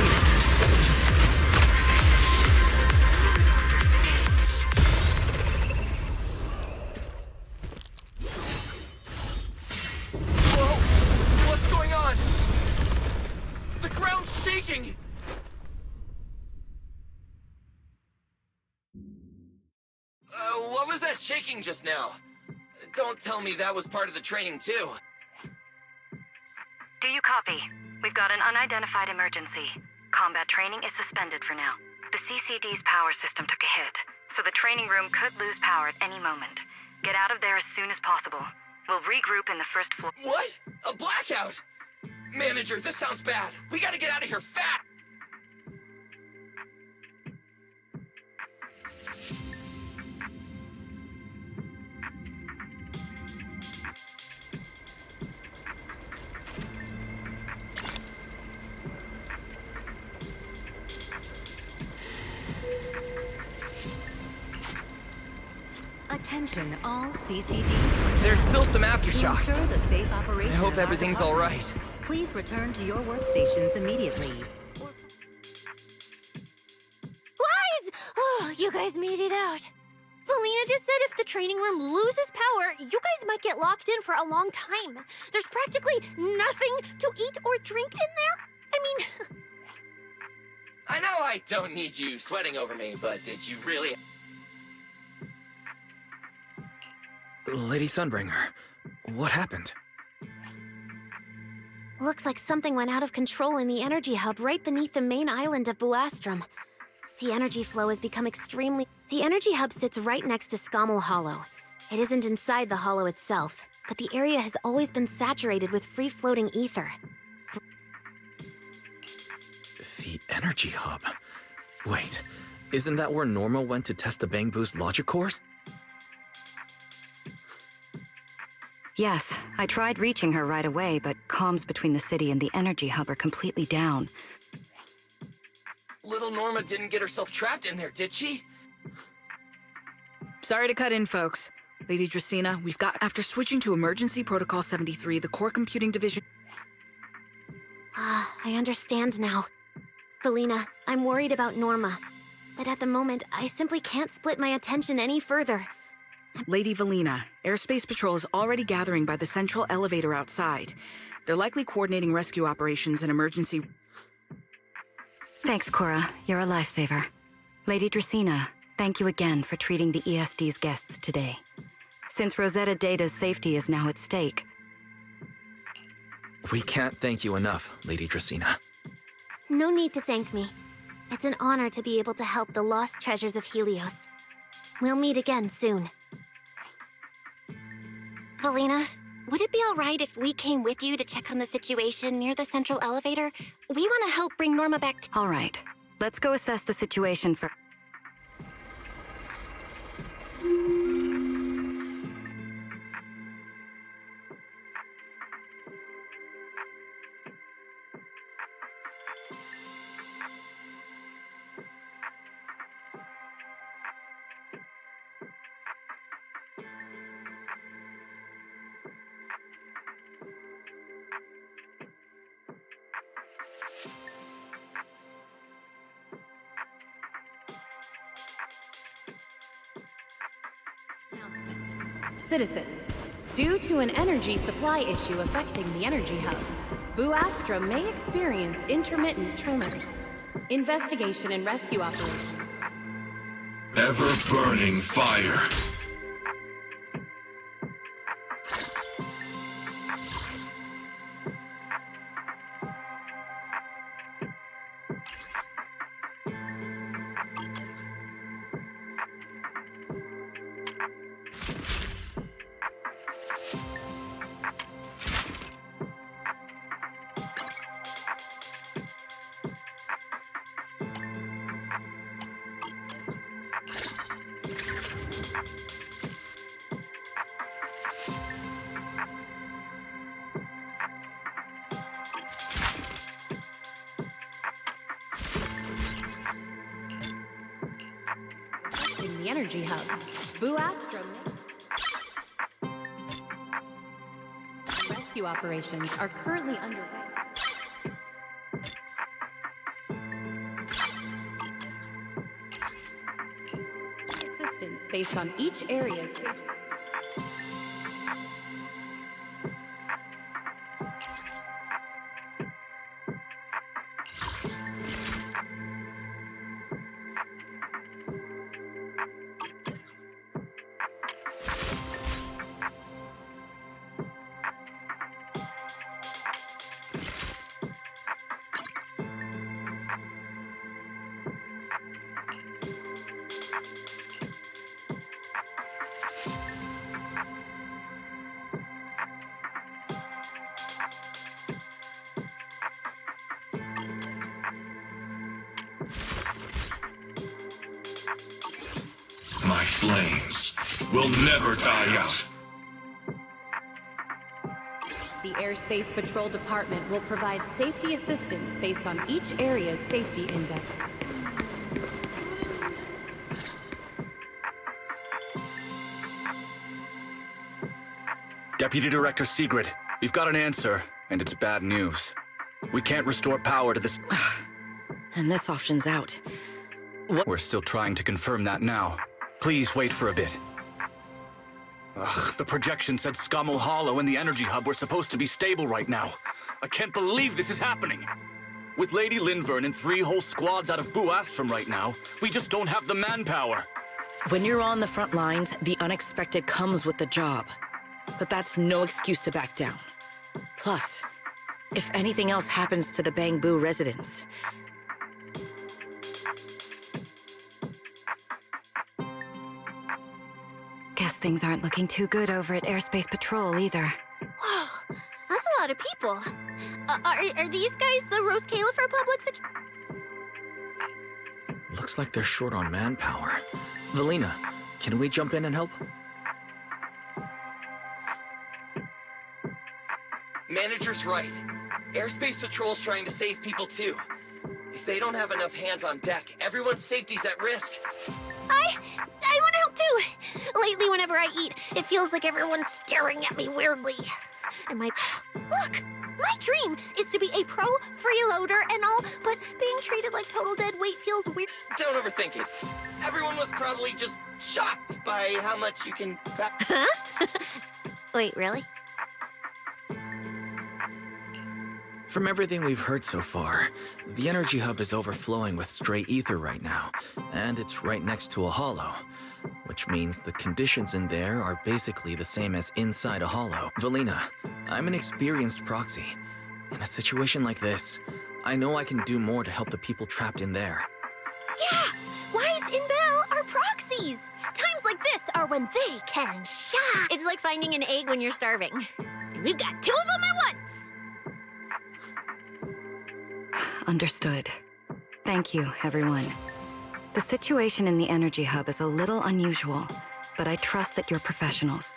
Speaker 21: Whoa! What's going on? The ground's shaking! What was that shaking just now? Don't tell me that was part of the training, too.
Speaker 15: Do you copy? We've got an unidentified emergency. Combat training is suspended for now. The CCD's power system took a hit, so the training room could lose power at any moment. Get out of there as soon as possible. We'll regroup in the first floor.
Speaker 21: What? A blackout? Manager, this sounds bad. We gotta get out of here fast!
Speaker 5: Attention, all CCD.
Speaker 21: There's still some aftershocks.
Speaker 5: To ensure the safe operation
Speaker 21: I hope
Speaker 5: of our
Speaker 21: everything's all right.
Speaker 5: Please return to your workstations immediately.
Speaker 3: Lies! Oh, you guys made it out. Felina just said if the training room loses power, you guys might get locked in for a long time. There's practically nothing to eat or drink in there. I mean...
Speaker 10: I know I don't need you sweating over me, but did you really...
Speaker 11: Lady Sunbringer, what happened?
Speaker 3: Looks like something went out of control in the energy hub right beneath the main island of 𝓠ᴏ. The energy flow has become extremely... The energy hub sits right next to 𝓰○ Hollow. It isn't inside the hollow itself, but the area has always been saturated with free-floating ether.
Speaker 11: The energy hub? Wait, isn't that where Norma went to test the Bang Boo's logic cores?
Speaker 15: Yes, I tried reaching her right away, but comms between the city and the energy hub are completely down.
Speaker 10: Little Norma didn't get herself trapped in there, did she?
Speaker 6: Sorry to cut in, folks. Lady Dracaena, we've got... After switching to Emergency Protocol 73, the Core Computing Division...
Speaker 3: I understand now. Felina, I'm worried about Norma. But at the moment, I simply can't split my attention any further.
Speaker 6: Lady Valina, Airspace Patrol is already gathering by the central elevator outside. They're likely coordinating rescue operations and emergency...
Speaker 15: Thanks, Cora. You're a lifesaver. Lady Dracaena, thank you again for treating the ESD's guests today. Since Rosetta Data's safety is now at stake...
Speaker 11: We can't thank you enough, Lady Dracaena.
Speaker 3: No need to thank me. It's an honor to be able to help the lost treasures of Helios. We'll meet again soon.
Speaker 18: Felina, would it be alright if we came with you to check on the situation near the central elevator? We want to help bring Norma back to...
Speaker 15: Alright, let's go assess the situation for...
Speaker 8: Citizens, due to an energy supply issue affecting the energy hub, 𝓩 may experience intermittent tremors. Investigation and rescue operations.
Speaker 17: Ever-burning fire.
Speaker 8: In the energy hub, 𝓩 rescue operations are currently underway. Assistance based on each area's safety.
Speaker 17: My flames will never die out.
Speaker 8: The Airspace Patrol Department will provide safety assistance based on each area's safety index.
Speaker 22: Deputy Director Sigrid, we've got an answer, and it's bad news. We can't restore power to this...
Speaker 20: And this option's out.
Speaker 22: We're still trying to confirm that now. Please wait for a bit. The projection said Scommel Hollow and the energy hub were supposed to be stable right now. I can't believe this is happening. With Lady Linvern and 3 whole squads out of 𝓩 right now, we just don't have the manpower.
Speaker 20: When you're on the front lines, the unexpected comes with the job. But that's no excuse to back down. Plus, if anything else happens to the Bangbu residents...
Speaker 15: Guess things aren't looking too good over at Airspace Patrol either.
Speaker 3: Whoa, that's a lot of people. Are these guys the 𝓩☆ public security?
Speaker 1: Looks like they're short on manpower. Valina, can we jump in and help?
Speaker 10: Manager's right. Airspace Patrol's trying to save people too. If they don't have enough hands on deck, everyone's safety's at risk.
Speaker 3: I want to help too. Lately, whenever I eat, it feels like everyone's staring at me weirdly. And look, my dream is to be a pro freeloader and all, but being treated like total dead weight feels weird.
Speaker 10: Don't overthink it. Everyone was probably just shocked by how much you can...
Speaker 3: Huh? Wait, really?
Speaker 1: From everything we've heard so far, the energy hub is overflowing with stray ether right now, and it's right next to a hollow, which means the conditions in there are basically the same as inside a hollow. Valina, I'm an experienced proxy. In a situation like this, I know I can do more to help the people trapped in there.
Speaker 3: Yeah! Wise and Bell are proxies! Times like this are when they can shine. It's like finding an egg when you're starving. And we've got 2 of them at once!
Speaker 15: Understood. Thank you, everyone. The situation in the energy hub is a little unusual. but I trust that you're professionals.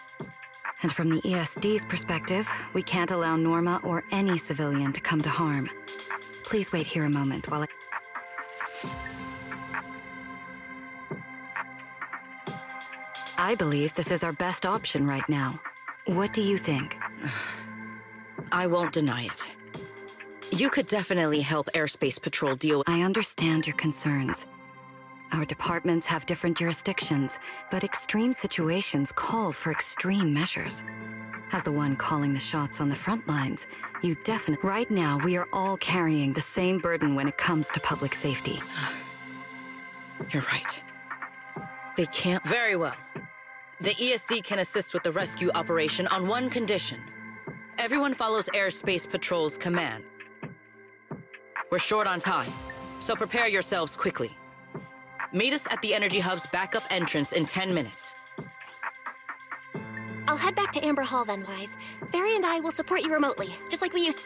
Speaker 15: And from the ESD's perspective, we can't allow Norma or any civilian to come to harm. Please wait here a moment while I believe this is our best option right now. What do you think?
Speaker 20: I won't deny it. You could definitely help Airspace Patrol deal with—
Speaker 15: I understand your concerns. Our departments have different jurisdictions, but extreme situations call for extreme measures. As the one calling the shots on the front lines, you definitely— Right now, we are all carrying the same burden when it comes to public safety.
Speaker 20: You're right. We can't— Very well. The ESD can assist with the rescue operation on one condition. Everyone follows Airspace Patrol's command. We're short on time, so prepare yourselves quickly. Meet us at the Energy Hub's backup entrance in 10 minutes.
Speaker 18: I'll head back to Amber Hall then, Wise. Vari and I will support you remotely, just like we used—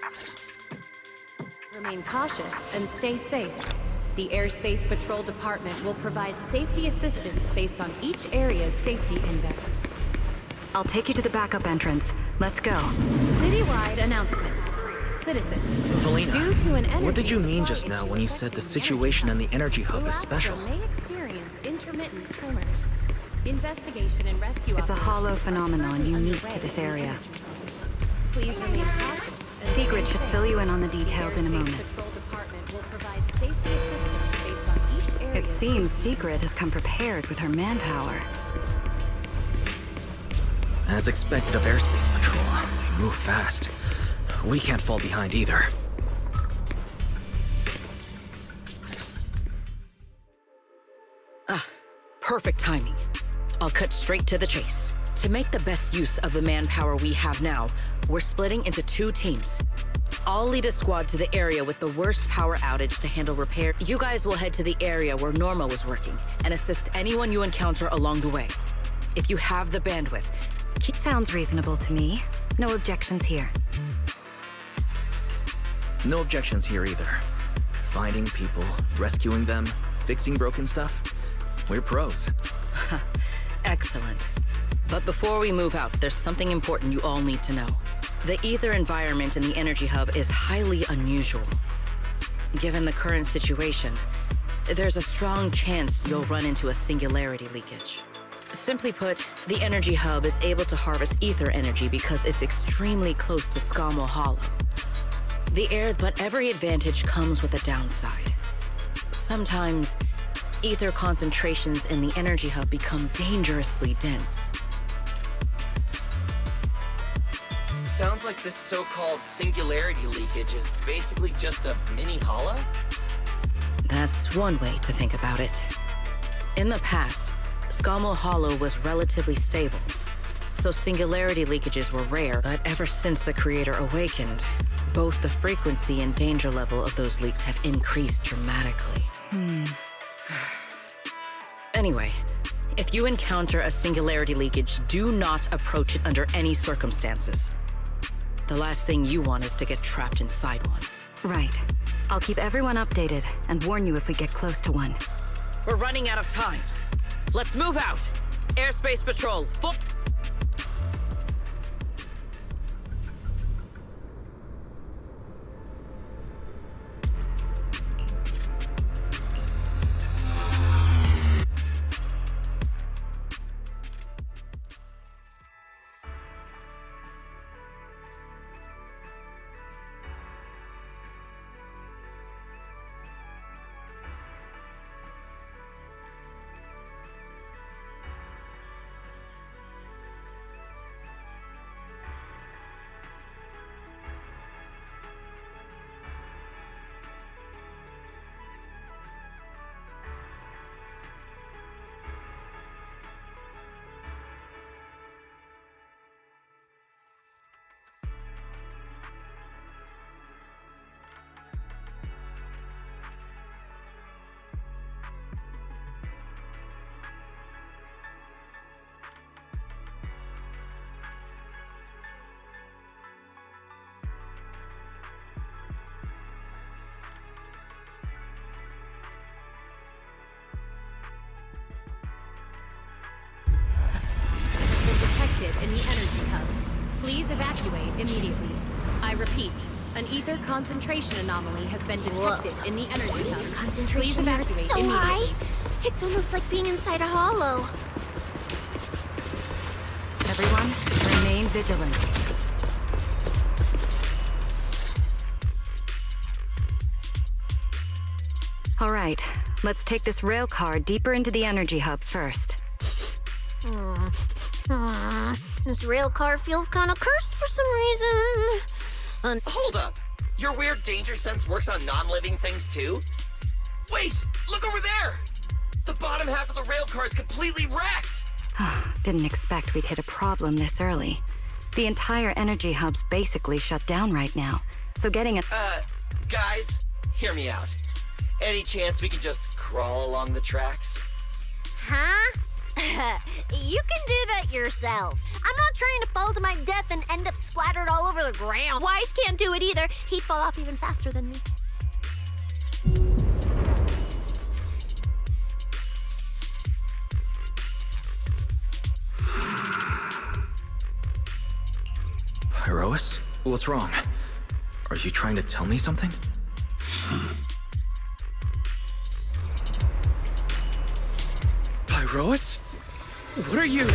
Speaker 8: Remain cautious and stay safe. The Airspace Patrol Department will provide safety assistance based on each area's safety index.
Speaker 15: I'll take you to the backup entrance. Let's go.
Speaker 8: Citywide announcement. Citizens,
Speaker 1: Valina,
Speaker 8: due to an energy
Speaker 1: what did you mean
Speaker 8: supply
Speaker 1: just now
Speaker 8: issue
Speaker 1: when you said the
Speaker 8: affecting
Speaker 1: situation in the energy hub is
Speaker 8: 𝓩ᵉ
Speaker 1: special?
Speaker 8: may experience intermittent tremors. Investigation and rescue
Speaker 15: It's a hollow
Speaker 8: operations are
Speaker 15: phenomenon
Speaker 8: currently
Speaker 15: unique
Speaker 8: underway
Speaker 15: to this
Speaker 8: in the
Speaker 15: area.
Speaker 8: energy hub. Please remain cautious. and
Speaker 15: Secret
Speaker 8: stay
Speaker 15: should
Speaker 8: safe.
Speaker 15: fill you in on the
Speaker 8: The
Speaker 15: details in a
Speaker 8: Airspace
Speaker 15: moment.
Speaker 8: Patrol Department will provide safety assistance based on each area.
Speaker 15: It seems Secret has come prepared with her manpower.
Speaker 1: As expected of Airspace Patrol, they move fast. We can't fall behind either.
Speaker 20: Perfect timing. I'll cut straight to the chase. To make the best use of the manpower we have now, we're splitting into 2 teams. I'll lead a squad to the area with the worst power outage to handle repair. You guys will head to the area where Norma was working and assist anyone you encounter along the way. If you have the bandwidth,
Speaker 15: Sounds reasonable to me. No objections here.
Speaker 1: No objections here either. Finding people, rescuing them, fixing broken stuff. We're pros.
Speaker 20: Excellent. But before we move out, there's something important you all need to know. The ether environment in the Energy Hub is highly unusual. Given the current situation, there's a strong chance you'll run into a singularity leakage. Simply put, the Energy Hub is able to harvest ether energy because it's extremely close to 𝓩ᵠ Hollow. But every advantage comes with a downside. Sometimes, ether concentrations in the Energy Hub become dangerously dense.
Speaker 10: Sounds like this so-called singularity leakage is basically just a mini hollow?
Speaker 20: That's one way to think about it. In the past, 𝓩ᵠ Hollow was relatively stable, so singularity leakages were rare, but ever since the Creator awakened, both the frequency and danger level of those leaks have increased dramatically. Anyway, if you encounter a singularity leakage, do not approach it under any circumstances. The last thing you want is to get trapped inside one.
Speaker 15: Right. I'll keep everyone updated and warn you if we get close to one.
Speaker 20: We're running out of time. Let's move out! Airspace Patrol, full—
Speaker 8: detected in the energy hub. Please evacuate immediately. I repeat, an ether concentration anomaly has been detected in the energy hub. Please
Speaker 3: Concentration here is
Speaker 8: evacuate
Speaker 3: so high.
Speaker 8: immediately.
Speaker 3: It's almost like being inside a hollow.
Speaker 15: Everyone, remain vigilant. All right, let's take this rail car deeper into the energy hub first.
Speaker 3: This rail car feels kind of cursed for some reason.
Speaker 10: Hold up! Your weird danger sense works on non-living things too? Wait! Look over there! The bottom half of the rail car is completely wrecked!
Speaker 15: Didn't expect we'd hit a problem this early. The entire energy hub's basically shut down right now, so getting a—
Speaker 10: guys, hear me out. Any chance we could just crawl along the tracks?
Speaker 3: Huh? You can do that yourself. I'm not trying to fall to my death and end up splattered all over the ground. Wise can't do it either. He'd fall off even faster than me.
Speaker 11: Iroas? What's wrong? Are you trying to tell me something? Iroas? What are you?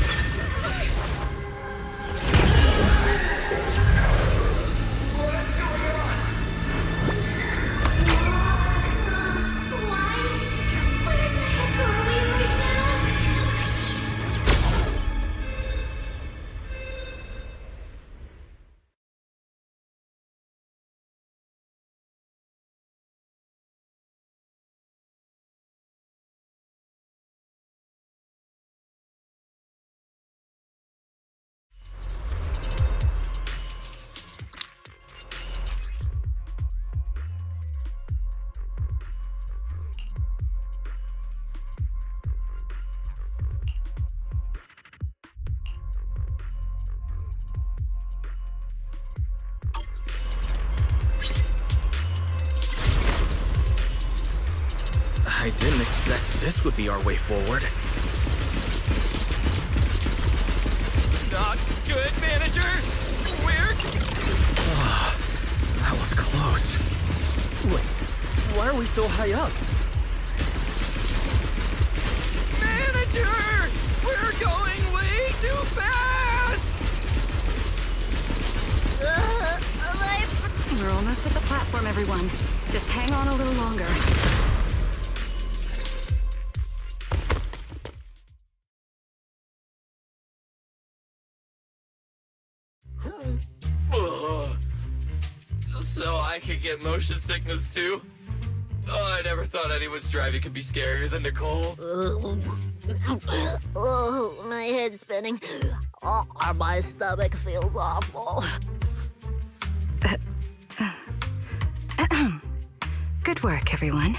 Speaker 11: I didn't expect this would be our way forward.
Speaker 21: Not good, manager! Where?
Speaker 11: That was close.
Speaker 21: Wait, why are we so high up? Manager! We're going way too fast!
Speaker 15: We're almost at the platform, everyone. Just hang on a little longer.
Speaker 10: So I could get motion sickness too? Oh, I never thought anyone's driving could be scarier than Nicole.
Speaker 3: Oh, my head's spinning. Oh, my stomach feels awful.
Speaker 15: Good work, everyone.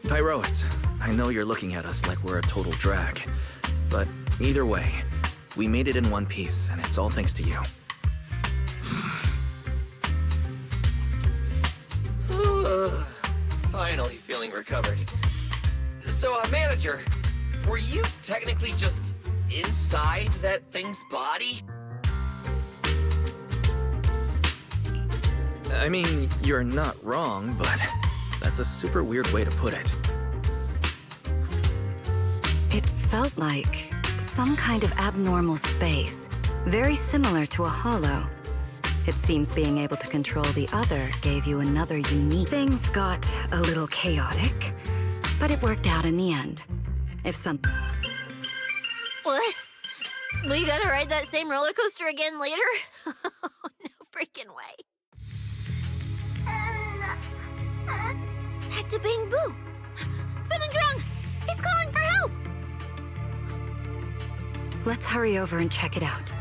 Speaker 11: Iroas, I know you're looking at us like we're a total drag, but either way, we made it in one piece, and it's all thanks to you.
Speaker 10: Finally feeling recovered. So, manager, were you technically just inside that thing's body?
Speaker 11: I mean, you're not wrong, but that's a super weird way to put it.
Speaker 15: It felt like some kind of abnormal space, very similar to a hollow. It seems being able to control the other gave you another unique... Things got a little chaotic, but it worked out in the end. If some...
Speaker 3: What? We gotta ride that same roller coaster again later? No freaking way. That's a Bang Boo! Something's wrong! He's calling for help!
Speaker 15: Let's hurry over and check it out.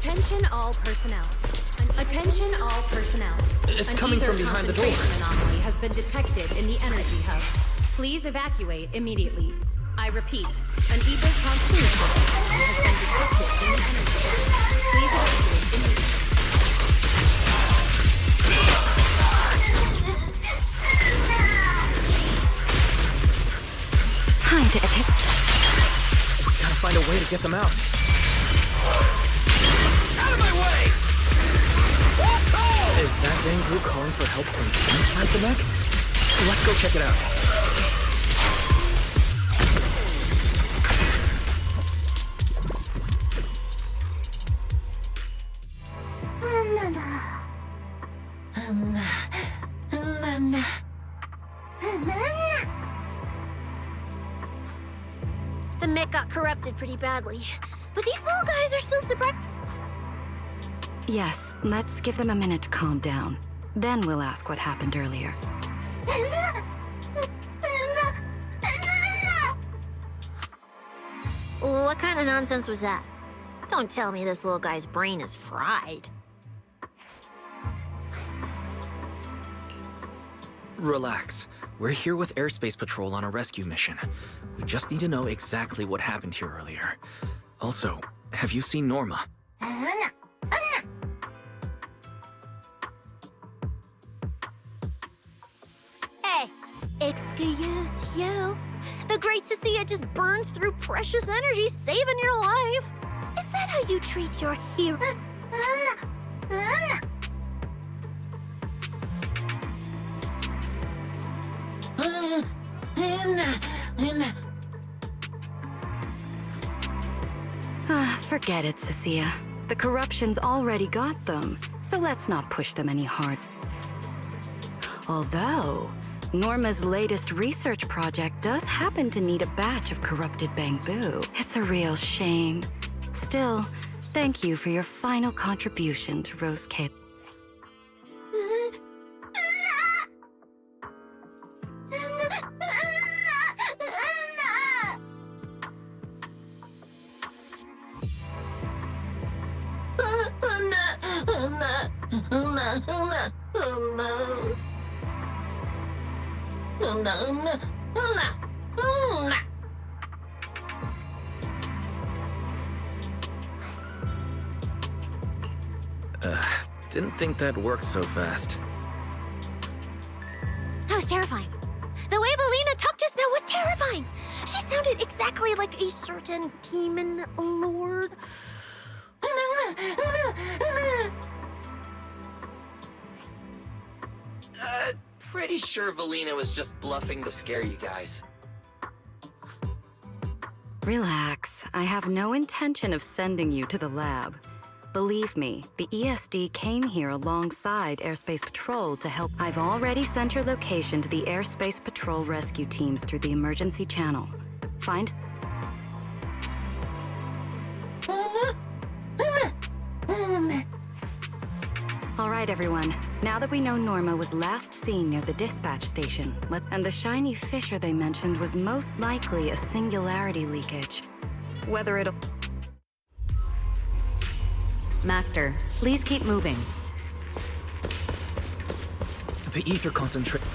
Speaker 8: Attention all personnel. Attention all personnel.
Speaker 11: It's coming from behind the door.
Speaker 8: An anomaly has been detected in the energy hub. Please evacuate immediately. I repeat, an ether concentration has been detected in the energy hub. Please evacuate immediately.
Speaker 15: Time to attack.
Speaker 11: We gotta find a way to get them out.
Speaker 21: Out of my way!
Speaker 11: Is that ⴡ calling for help from inside the mech? Let's go check it out.
Speaker 3: The mech got corrupted pretty badly, but these little guys are still surprised.
Speaker 15: Yes, let's give them a minute to calm down. Then we'll ask what happened earlier.
Speaker 3: What kind of nonsense was that? Don't tell me this little guy's brain is fried.
Speaker 11: Relax. We're here with Airspace Patrol on a rescue mission. We just need to know exactly what happened here earlier. Also, have you seen Norma?
Speaker 3: Hey, excuse you. The great Cecilia just burned through precious energy, saving your life. Is that how you treat your hero?
Speaker 15: Forget it, Cecilia. The corruption's already got them, so let's not push them any hard. Although, Norma's latest research project does happen to need a batch of corrupted bamboo. It's a real shame. Still, thank you for your final contribution to RΩSCΔ.
Speaker 11: Didn't think that worked so fast.
Speaker 3: That was terrifying. The way Valina talked just now was terrifying. She sounded exactly like a certain demon lord.
Speaker 10: Pretty sure Valina was just bluffing to scare you guys.
Speaker 15: Relax. I have no intention of sending you to the lab. Believe me, the ESD came here alongside Airspace Patrol to help. I've already sent your location to the Airspace Patrol rescue teams through the emergency channel. Find... All right, everyone. Now that we know Norma was last seen near the dispatch station, and the shiny fissure they mentioned was most likely a singularity leakage. Whether it'll...
Speaker 5: Master, please keep moving.
Speaker 11: The ether concentration...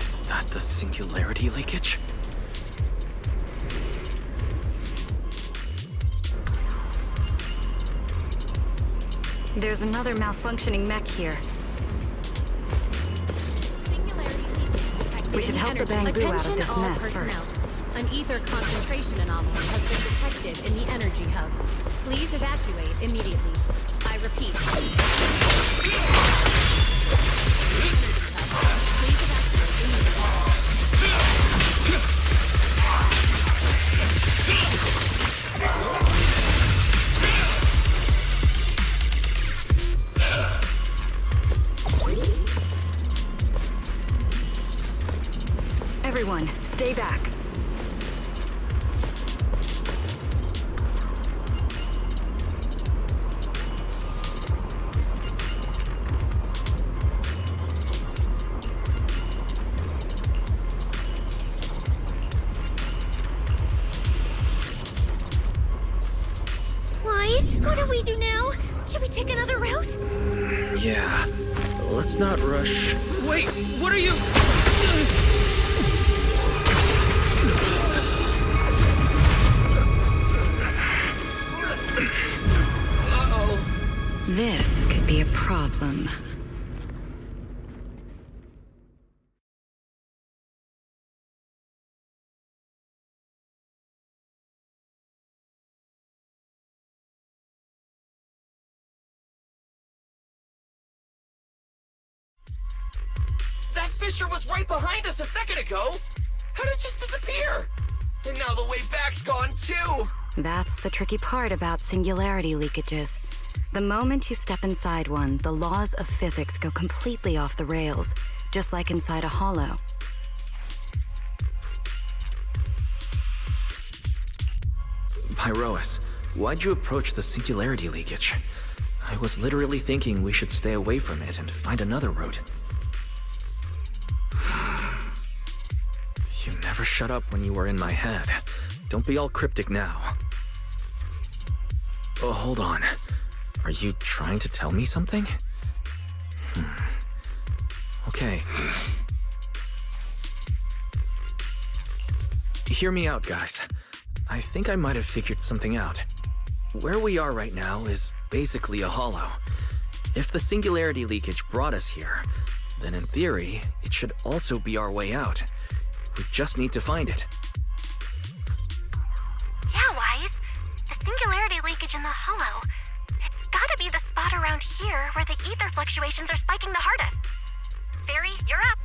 Speaker 11: Is that the singularity leakage?
Speaker 15: There's another malfunctioning mech here. We should help the bamboo out of this mess first.
Speaker 8: An ether concentration anomaly has been detected in the energy hub. Please evacuate immediately. I repeat. Please evacuate immediately.
Speaker 15: Everyone, stay back.
Speaker 3: Should we take another route?
Speaker 11: Yeah. Let's not rush.
Speaker 21: Wait, what are you... Uh-oh.
Speaker 15: This could be a problem.
Speaker 10: That fissure was right behind us a second ago! How did it just disappear? And now the way back's gone too!
Speaker 15: That's the tricky part about singularity leakages. The moment you step inside one, the laws of physics go completely off the rails, just like inside a hollow.
Speaker 11: Pyrois, why'd you approach the singularity leakage? I was literally thinking we should stay away from it and find another route. You never shut up when you were in my head. Don't be all cryptic now. Oh, hold on. Are you trying to tell me something? Okay. Hear me out, guys. I think I might have figured something out. Where we are right now is basically a hollow. If the singularity leakage brought us here, then in theory, it should also be our way out. We just need to find it.
Speaker 18: Yeah, Wise. The singularity leakage in the hollow. It's gotta be the spot around here where the ether fluctuations are spiking the hardest. Fairy, you're up.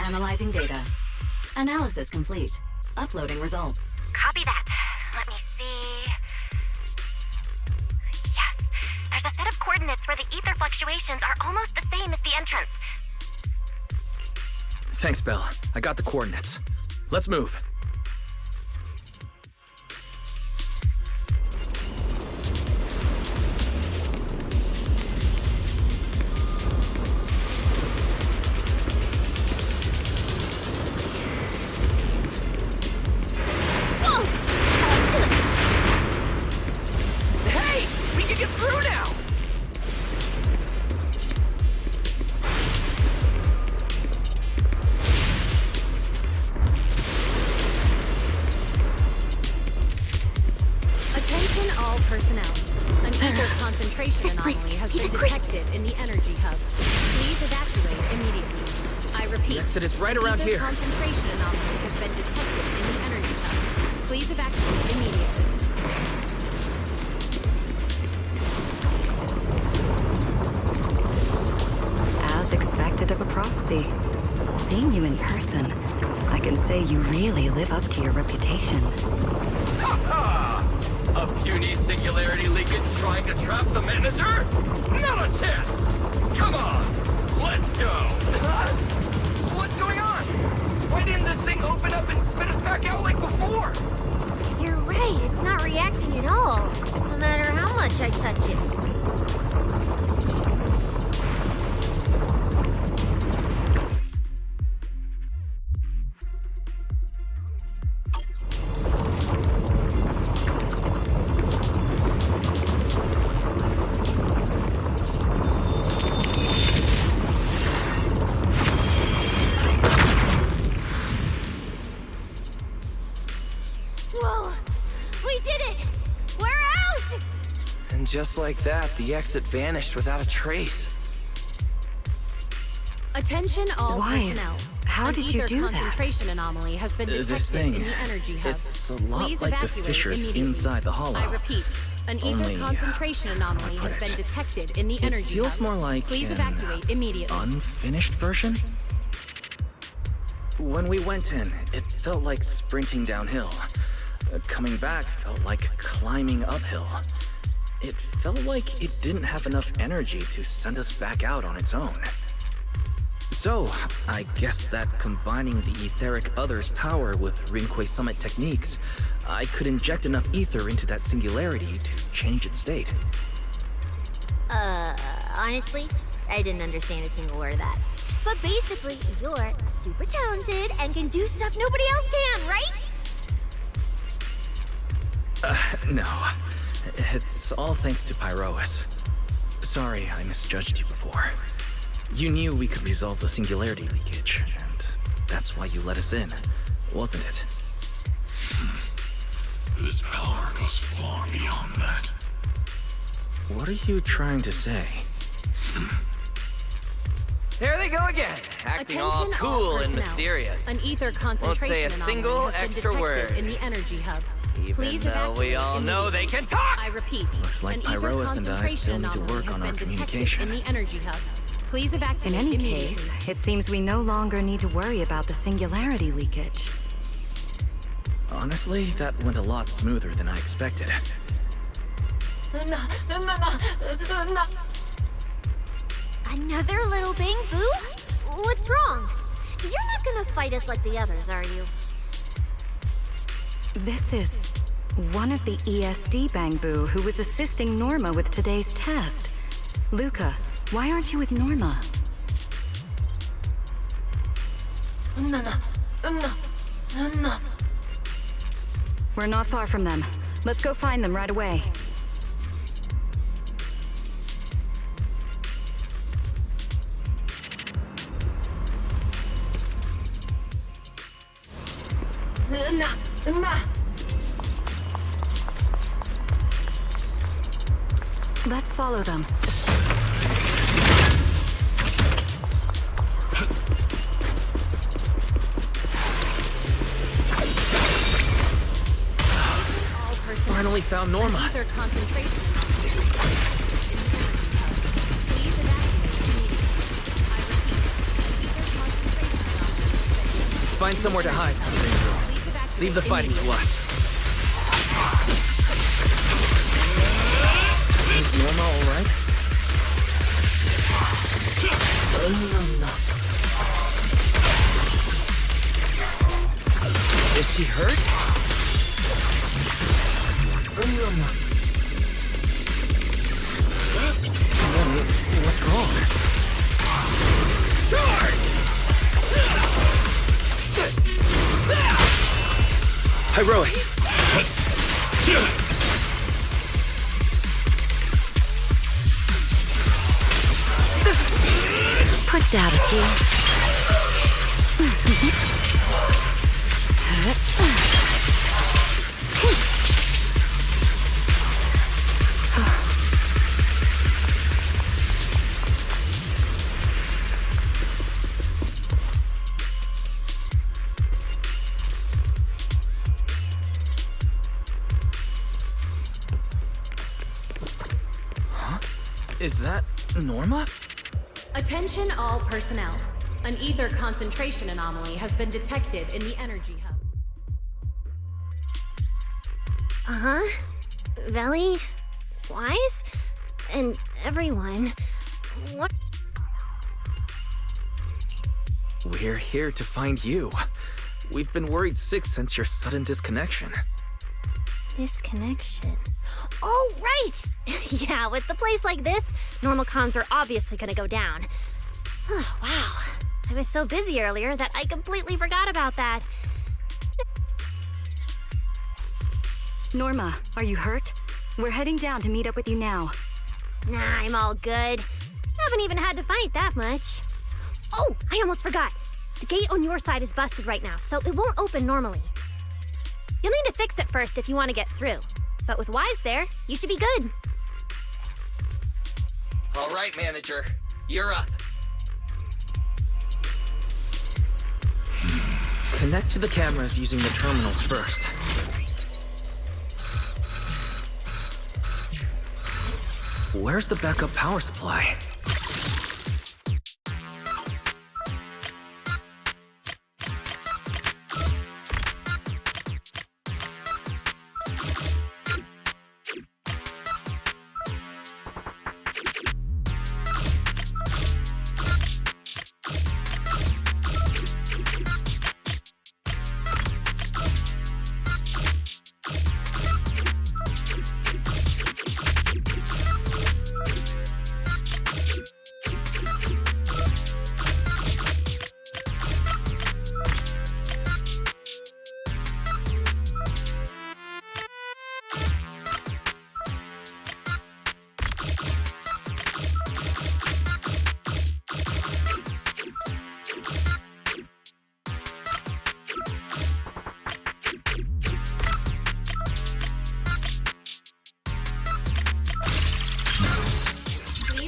Speaker 5: Analyzing data. Analysis complete. Uploading results.
Speaker 18: Copy that. Let me see. Yes, there's a set of coordinates where the ether fluctuations are almost the same as the entrance.
Speaker 11: Thanks, Belle. I got the coordinates. Let's move.
Speaker 21: Hey! We can get through now!
Speaker 8: Attention all personnel. An ether concentration anomaly has been detected in the energy hub. Please evacuate immediately. I repeat,
Speaker 11: The exit is right
Speaker 8: an
Speaker 11: around
Speaker 8: ether
Speaker 11: here.
Speaker 8: concentration anomaly has been detected in the energy hub. Please evacuate immediately.
Speaker 15: As expected of a proxy. Seeing you in person, I can say you really live up to your reputation.
Speaker 10: A puny singularity leakage trying to trap the manager? Not a chance! Come on, let's go! What's going on? Why didn't this thing open up and spit us back out like before?
Speaker 3: You're right, it's not reacting at all. No matter how much I touch it. Whoa! We did it! We're out!
Speaker 21: And just like that, the exit vanished without a trace.
Speaker 8: Attention all
Speaker 15: Wise,
Speaker 8: personnel.
Speaker 15: how
Speaker 8: An
Speaker 15: did you
Speaker 8: ether
Speaker 15: do that?
Speaker 8: concentration anomaly has been detected
Speaker 11: This thing,
Speaker 8: in the energy hub.
Speaker 11: it's a lot
Speaker 8: Please
Speaker 11: like the
Speaker 8: evacuate
Speaker 11: fissures
Speaker 8: immediately.
Speaker 11: inside the hollow.
Speaker 8: I repeat, an ether
Speaker 11: Only,
Speaker 8: concentration anomaly
Speaker 11: how do I
Speaker 8: has
Speaker 11: put
Speaker 8: been
Speaker 11: it?
Speaker 8: detected in the
Speaker 11: It
Speaker 8: energy
Speaker 11: feels
Speaker 8: hub.
Speaker 11: more like
Speaker 8: Please
Speaker 11: an
Speaker 8: evacuate immediately.
Speaker 11: unfinished version? When we went in, it felt like sprinting downhill. Coming back felt like climbing uphill. It felt like it didn't have enough energy to send us back out on its own. So, I guess that combining the etheric other's power with Rinque Summit techniques, I could inject enough ether into that singularity to change its state.
Speaker 3: Honestly, I didn't understand a single word of that. But basically, you're super talented and can do stuff nobody else can, right?
Speaker 11: No.
Speaker 1: it's all thanks to Pyrois. Sorry I misjudged you before. You knew we could resolve the singularity leakage, and that's why you let us in, wasn't it?
Speaker 17: This power goes far beyond that.
Speaker 1: What are you trying to say?
Speaker 21: There they go again, acting all
Speaker 8: Attention
Speaker 21: cool and
Speaker 8: personnel.
Speaker 21: mysterious.
Speaker 8: An ether
Speaker 21: Won't
Speaker 8: concentration
Speaker 21: say a
Speaker 8: anomaly
Speaker 21: single
Speaker 8: has been
Speaker 21: extra
Speaker 8: detected
Speaker 21: word.
Speaker 8: in the energy hub.
Speaker 21: Even
Speaker 8: Please
Speaker 21: though
Speaker 8: evacuate
Speaker 21: we all know they can talk!
Speaker 8: I repeat.
Speaker 1: Looks like
Speaker 8: an ether
Speaker 1: Pyrois and I still need to
Speaker 8: concentration
Speaker 1: work on
Speaker 8: anomaly
Speaker 1: our
Speaker 8: has been detected
Speaker 1: communication.
Speaker 8: in the energy hub. Please evacuate
Speaker 15: In any
Speaker 8: immediately.
Speaker 15: case, it seems we no longer need to worry about the singularity leakage.
Speaker 1: Honestly, that went a lot smoother than I expected.
Speaker 3: Another little bang, Boo? What's wrong? You're not gonna fight us like the others, are you?
Speaker 15: This is one of the ESD Bangbu who was assisting Norma with today's test. Luca, why aren't you with Norma? We're not far from them. Let's go find them right away. Let's follow them.
Speaker 1: Finally found Norma.
Speaker 8: An ether concentration anomaly. Please evacuate.
Speaker 1: Find somewhere to hide. Leave the fighting to us. Is Norma alright? Is she hurt? What's wrong? Charge! Pyrois!
Speaker 15: Put that at you.
Speaker 1: Is that Norma?
Speaker 8: Attention all personnel. An ether concentration anomaly has been detected in the energy hub.
Speaker 12: Uh-huh. Veli, Wise, and everyone. What?
Speaker 1: We're here to find you. We've been worried sick since your sudden disconnection.
Speaker 12: Disconnection. Oh, right! Yeah, with a place like this, normal comms are obviously gonna go down. Oh, wow. I was so busy earlier that I completely forgot about that.
Speaker 15: Norma, are you hurt? We're heading down to meet up with you now.
Speaker 12: Nah, I'm all good. Haven't even had to fight that much. Oh, I almost forgot. The gate on your side is busted right now, so it won't open normally. You'll need to fix it first if you want to get through. But with Wise there, you should be good.
Speaker 10: All right, manager. You're up.
Speaker 1: Connect to the cameras using the terminals first. Where's the backup power supply?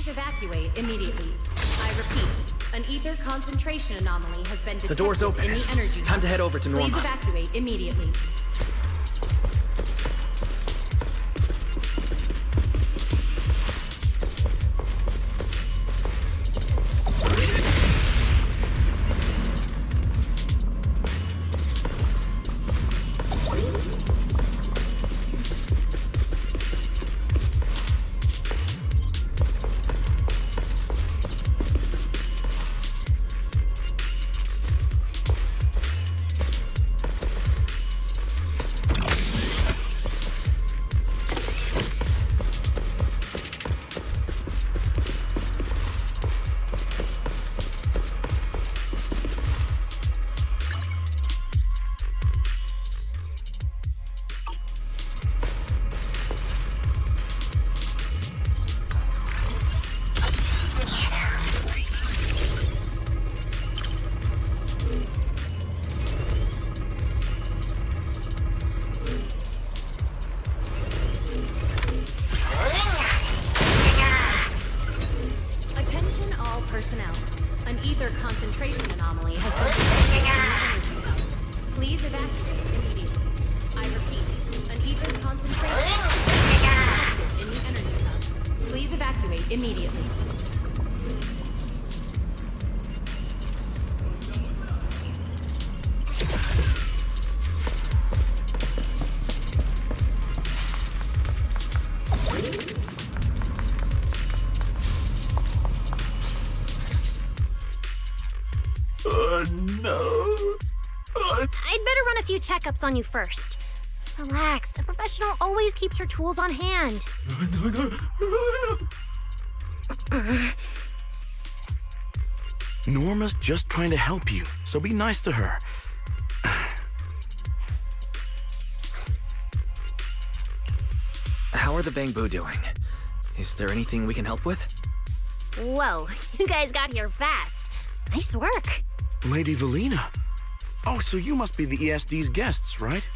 Speaker 8: Please evacuate immediately. I repeat, an ether concentration anomaly has been detected
Speaker 11: The door's open.
Speaker 8: in the energy hub.
Speaker 11: Time to head over to Norma.
Speaker 8: Please evacuate immediately. Personnel. An ether concentration anomaly has been detected in the energy hub. Please evacuate immediately. I repeat, an ether concentration anomaly in the energy hub. Please evacuate immediately.
Speaker 12: No. I'd better run a few checkups on you first. Relax. A professional always keeps her tools on hand.
Speaker 2: Norma's just trying to help you, so be nice to her.
Speaker 11: How are the Bangbu doing? Is there anything we can help with?
Speaker 12: Whoa, you guys got here fast. Nice work.
Speaker 2: Lady Valina. Oh, so you must be the ESD's guests, right?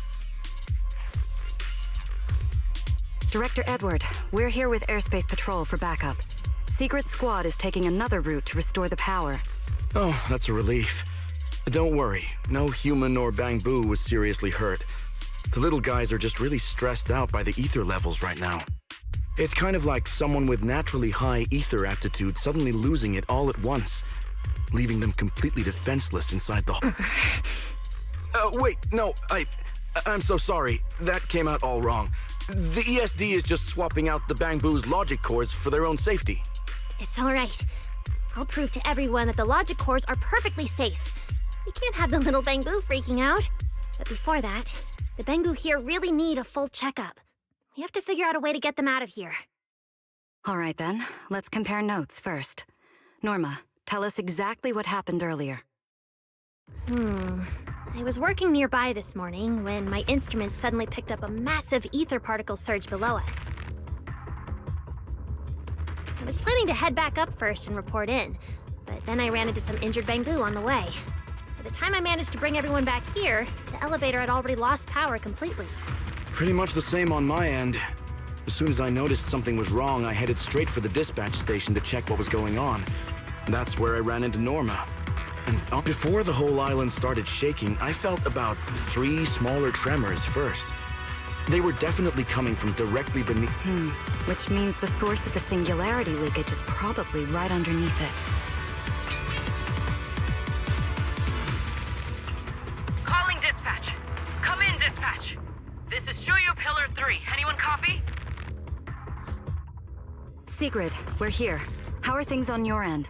Speaker 15: Director Edward, we're here with Airspace Patrol for backup. Secret Squad is taking another route to restore the power.
Speaker 2: Oh, that's a relief. Don't worry, no human or Bangbu was seriously hurt. The little guys are just really stressed out by the ether levels right now. It's kind of like someone with naturally high ether aptitude suddenly losing it all at once, leaving them completely defenseless inside the... Wait, no, I'm so sorry. That came out all wrong. The ESD is just swapping out the Bangbu's logic cores for their own safety.
Speaker 12: It's all right. I'll prove to everyone that the logic cores are perfectly safe. We can't have the little Bangbu freaking out. But before that, the Bangbu here really need a full checkup. We have to figure out a way to get them out of here.
Speaker 15: All right then, let's compare notes first. Norma, tell us exactly what happened earlier.
Speaker 12: I was working nearby this morning when my instruments suddenly picked up a massive ether particle surge below us. I was planning to head back up first and report in, but then I ran into some injured Bangbu on the way. By the time I managed to bring everyone back here, the elevator had already lost power completely.
Speaker 2: Pretty much the same on my end. As soon as I noticed something was wrong, I headed straight for the dispatch station to check what was going on. That's where I ran into Norma. And before the whole island started shaking, I felt about 3 smaller tremors first. They were definitely coming from directly beneath...
Speaker 15: Which means the source of the singularity leakage is probably right underneath it.
Speaker 7: Calling dispatch. Come in, dispatch. This is Shuyu Pillar 3. Anyone copy?
Speaker 15: Sigrid, we're here. How are things on your end?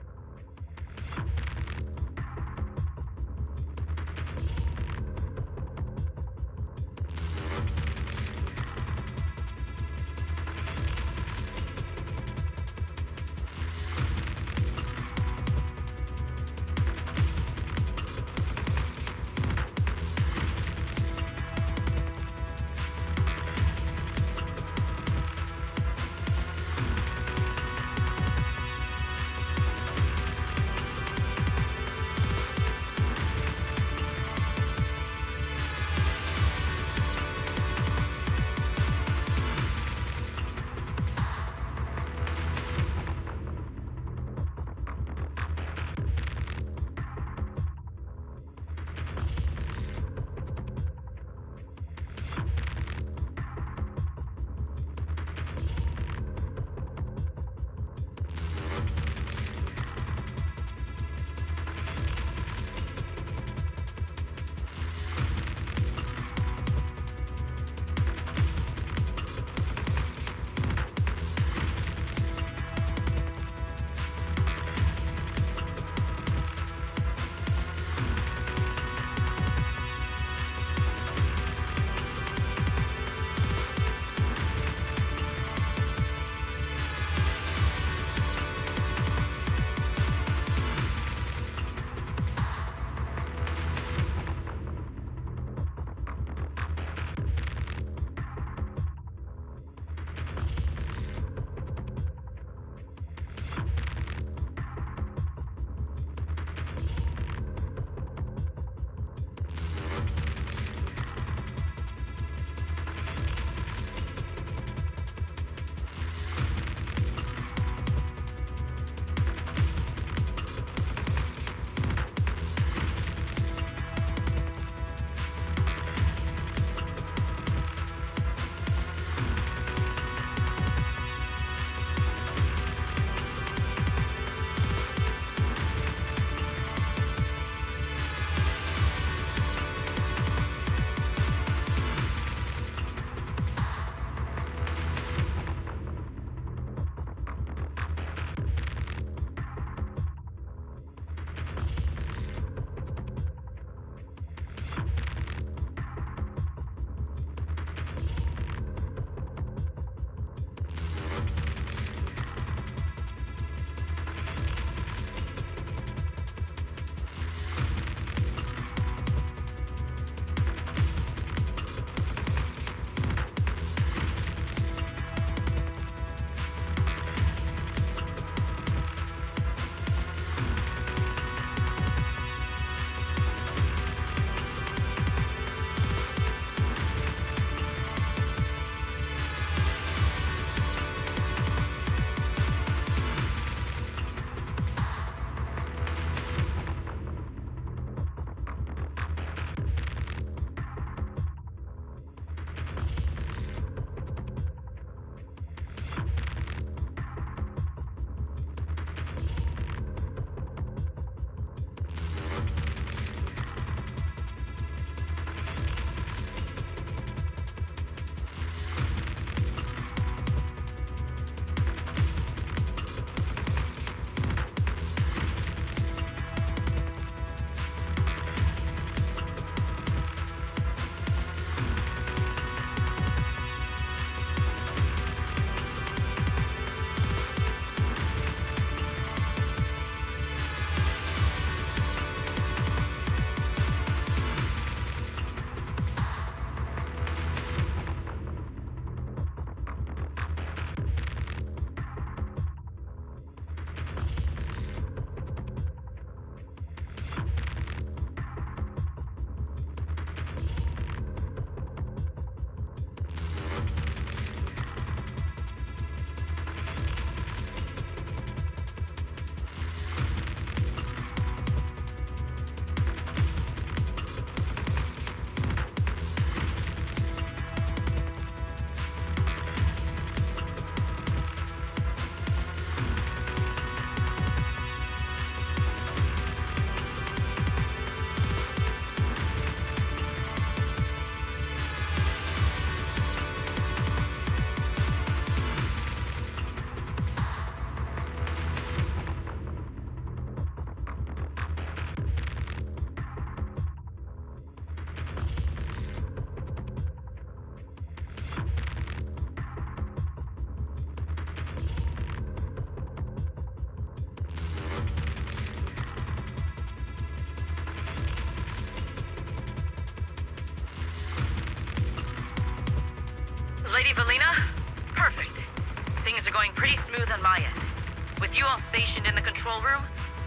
Speaker 7: going pretty smooth on my end. With you all stationed in the control room,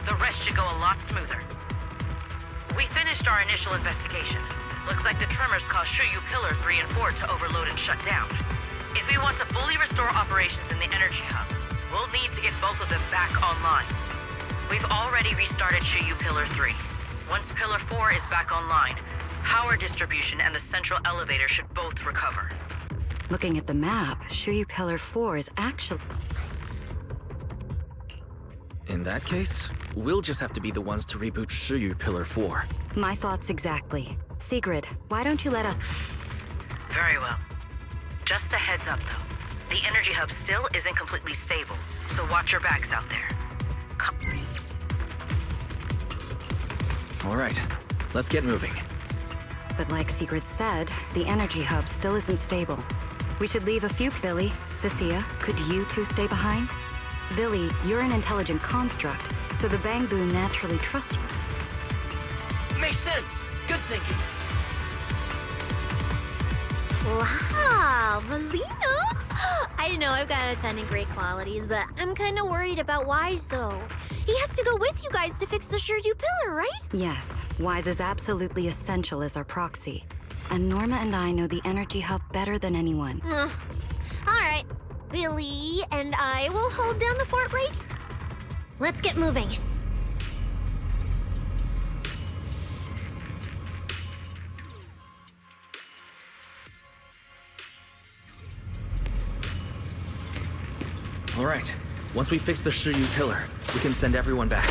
Speaker 7: the rest should go a lot smoother. We finished our initial investigation. Looks like the tremors caused Sh Pillar 3 and 4 to overload and shut down. If we want to fully restore operations in the energy hub, we'll need to get both of them back online. We've already restarted Sh Pillar 3. Once Pillar 4 is back online, power distribution and the central elevator should both recover.
Speaker 15: Looking at the map, Sh Pillar 4 is actually...
Speaker 1: In that case, we'll just have to be the ones to reboot Sh Pillar 4.
Speaker 15: My thoughts exactly. Sigrid, why don't you let up?
Speaker 7: Very well. Just a heads up, though. The energy hub still isn't completely stable, so watch your backs out there.
Speaker 1: All right, let's get moving.
Speaker 15: But like Sigrid said, the energy hub still isn't stable. We should leave a few... Billy, Cecilia, could you two stay behind? Billy, you're an intelligent construct, so the Bangbu naturally trust you.
Speaker 10: Makes sense. Good thinking.
Speaker 3: Wow, Valina! I know I've got a ton of great qualities, but I'm kind of worried about Wise, though. He has to go with you guys to fix the Sh Pillar, right?
Speaker 15: Yes, Wise is absolutely essential as our proxy. And Norma and I know the energy hub better than anyone.
Speaker 3: All right, Billy and I will hold down the fort right. Let's get moving.
Speaker 1: All right, once we fix the Sh Pillar, we can send everyone back.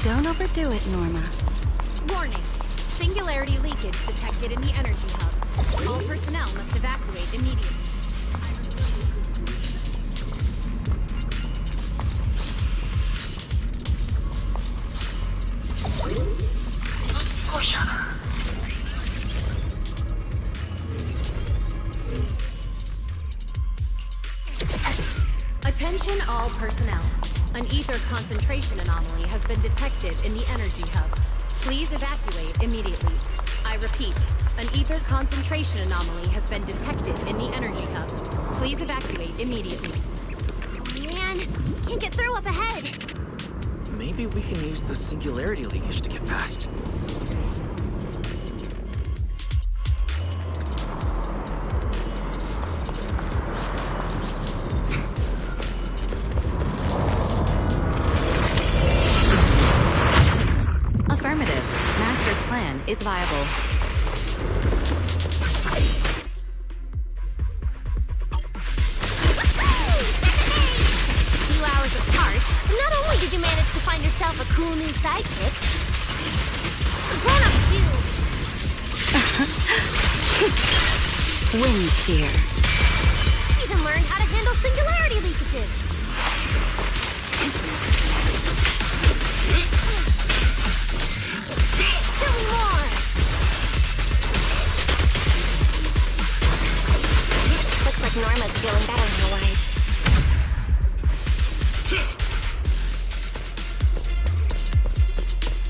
Speaker 15: Don't overdo it, Norma.
Speaker 8: Warning. Singularity leakage detected in the energy hub. All personnel must evacuate immediately. Attention all personnel. An ether concentration anomaly has been detected in the energy hub. Please evacuate immediately. I repeat, an ether concentration anomaly has been detected in the energy hub. Please evacuate immediately.
Speaker 3: Man, can't get through up ahead.
Speaker 1: Maybe we can use the singularity leakage to get past.
Speaker 15: Affirmative. Master's plan is viable.
Speaker 3: A few hours apart, not only did you manage to find yourself a cool new sidekick, grown-ups do.
Speaker 15: Wind shear.
Speaker 3: Even learned how to handle singularity leakages. Tell me more. Looks like Norma's feeling better now, Wise.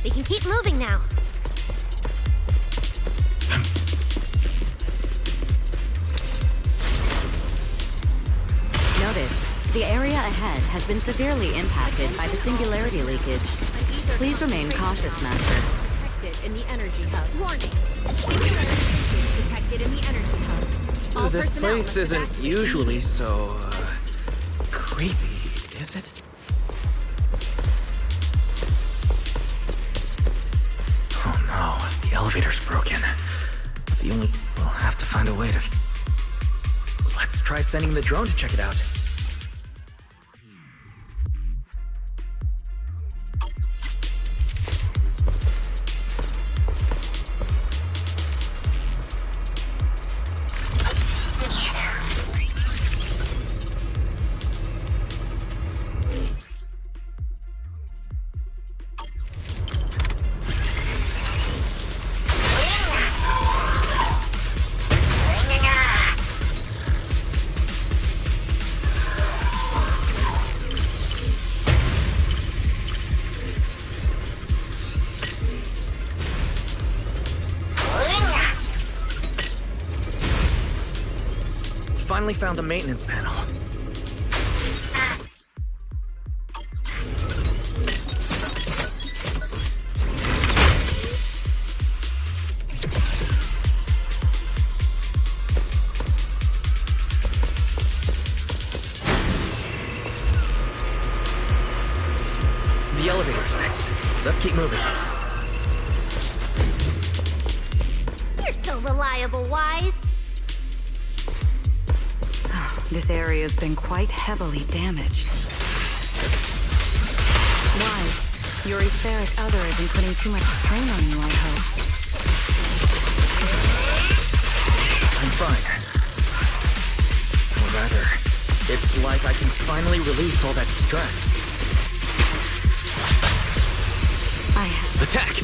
Speaker 3: We can keep moving now.
Speaker 15: Notice, the area ahead has been severely impacted by the singularity leakage. Please remain cautious, Master.
Speaker 8: Detected in the energy hub. Warning. Singularity leakage detected in the energy hub. All
Speaker 1: This
Speaker 8: personnel
Speaker 1: place
Speaker 8: must
Speaker 1: isn't
Speaker 8: evacuate
Speaker 1: usually so, creepy, is it? Oh no, the elevator's broken. We'll have to find a way to... Let's try sending the drone to check it out.
Speaker 11: finally found the maintenance panel. The elevator's fixed. Let's keep moving.
Speaker 12: You're so reliable, Wise.
Speaker 15: This area's been quite heavily damaged. Wise, your etheric other isn't putting too much strain on you, I hope.
Speaker 11: I'm fine. Or rather, it's like I can finally release all that stress. Attack!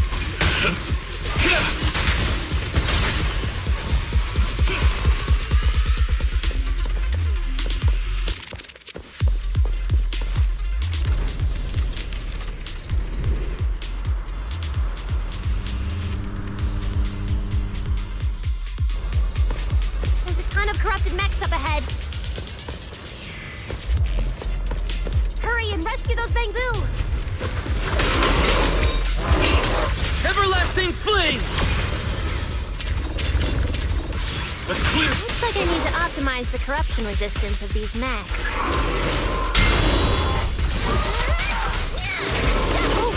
Speaker 12: There's a ton of corrupted mechs up ahead. Hurry and rescue those Bang-Boo!
Speaker 11: Everlasting flame!
Speaker 12: Looks like I need to optimize the corruption resistance of these mechs. Oh.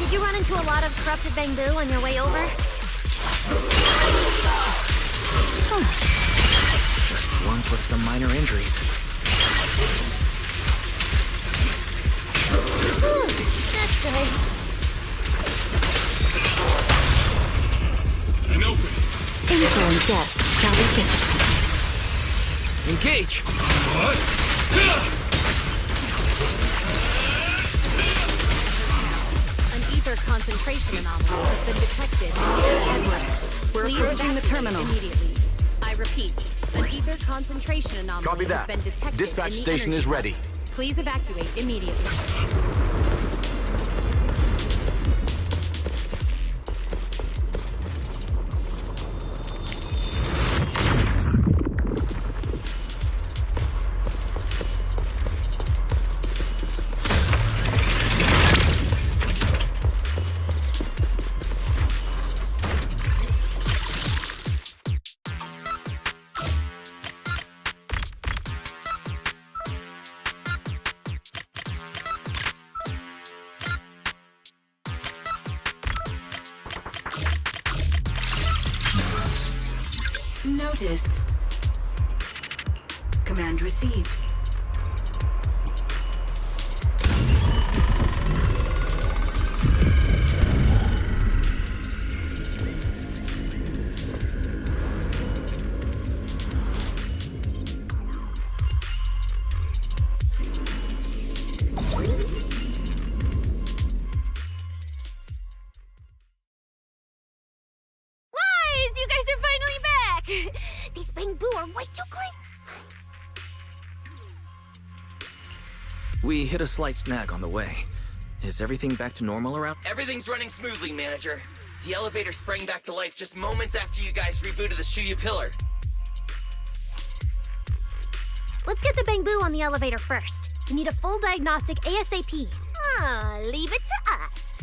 Speaker 12: Did you run into a lot of corrupted Bang-Boo on your way over?
Speaker 11: Just ones with some minor injuries.
Speaker 12: That's good.
Speaker 15: Info and death shall be physical.
Speaker 11: Engage!
Speaker 17: What?
Speaker 8: An ether concentration anomaly has been detected.
Speaker 15: We're
Speaker 8: Please
Speaker 15: approaching the terminal.
Speaker 8: Immediately. I repeat, an ether concentration anomaly
Speaker 2: Copy that.
Speaker 8: has been detected.
Speaker 2: Dispatch
Speaker 8: in the
Speaker 2: station
Speaker 8: energy
Speaker 2: is
Speaker 8: hub.
Speaker 2: ready.
Speaker 8: Please evacuate immediately.
Speaker 6: Notice. Command received.
Speaker 12: You guys are finally back! These Bang-Boo are way too clean.
Speaker 11: We hit a slight snag on the way. Is everything back to normal around?
Speaker 10: Everything's running smoothly, Manager. The elevator sprang back to life just moments after you guys rebooted the Shuyu pillar.
Speaker 12: Let's get the Bang-Boo on the elevator first. We need a full diagnostic ASAP. Leave it to us.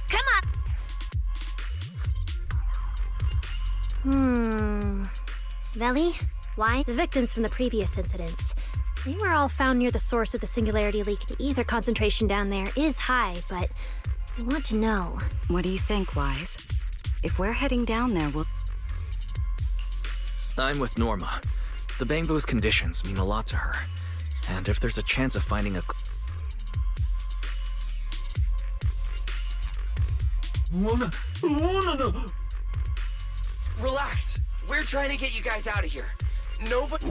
Speaker 12: Come on! Veli? Why? The victims from the previous incidents. They were all found near the source of the singularity leak. The ether concentration down there is high, but I want to know.
Speaker 15: What do you think, Wise? If we're heading down there, we'll...
Speaker 11: I'm with Norma. The Bang-Boo's conditions mean a lot to her. And if there's a chance of finding a...
Speaker 10: Relax. We're trying to get you guys out of here. Nobody...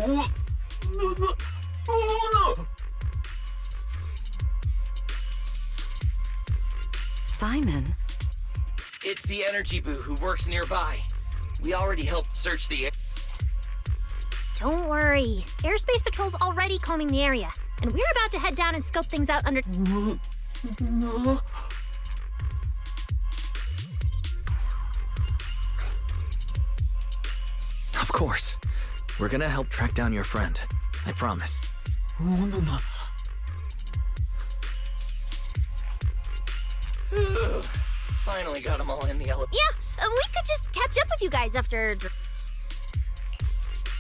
Speaker 15: Simon?
Speaker 10: It's the Energy Boo who works nearby. We already helped search the...
Speaker 12: Don't worry. Airspace Patrol's already combing the area, and we're about to head down and scope things out under...
Speaker 11: Of course.
Speaker 1: We're gonna help track down your friend. I promise.
Speaker 10: Finally got them all in the elevator.
Speaker 3: Yeah, we could just catch up with you guys after...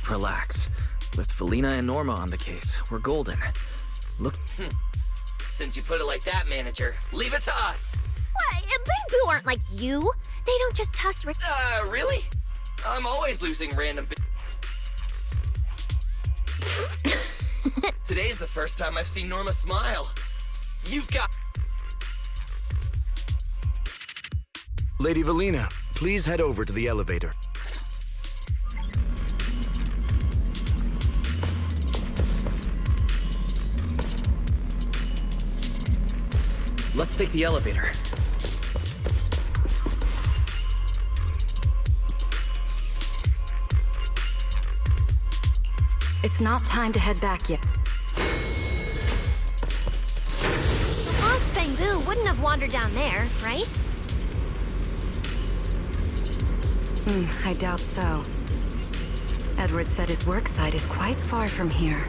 Speaker 1: Relax. With Felina and Norma on the case, we're golden. Look...
Speaker 10: Since you put it like that, manager, leave it to us.
Speaker 3: What? Bang Boo aren't like you. They don't just toss...
Speaker 10: Really? I'm always losing random... Today's the first time I've seen Norma smile. You've got...
Speaker 2: Lady Valina, please head over to the elevator.
Speaker 1: Let's take the elevator.
Speaker 15: It's not time to head back yet.
Speaker 3: The lost Bang Boo wouldn't have wandered down there, right?
Speaker 15: I doubt so. Edward said his work site is quite far from here.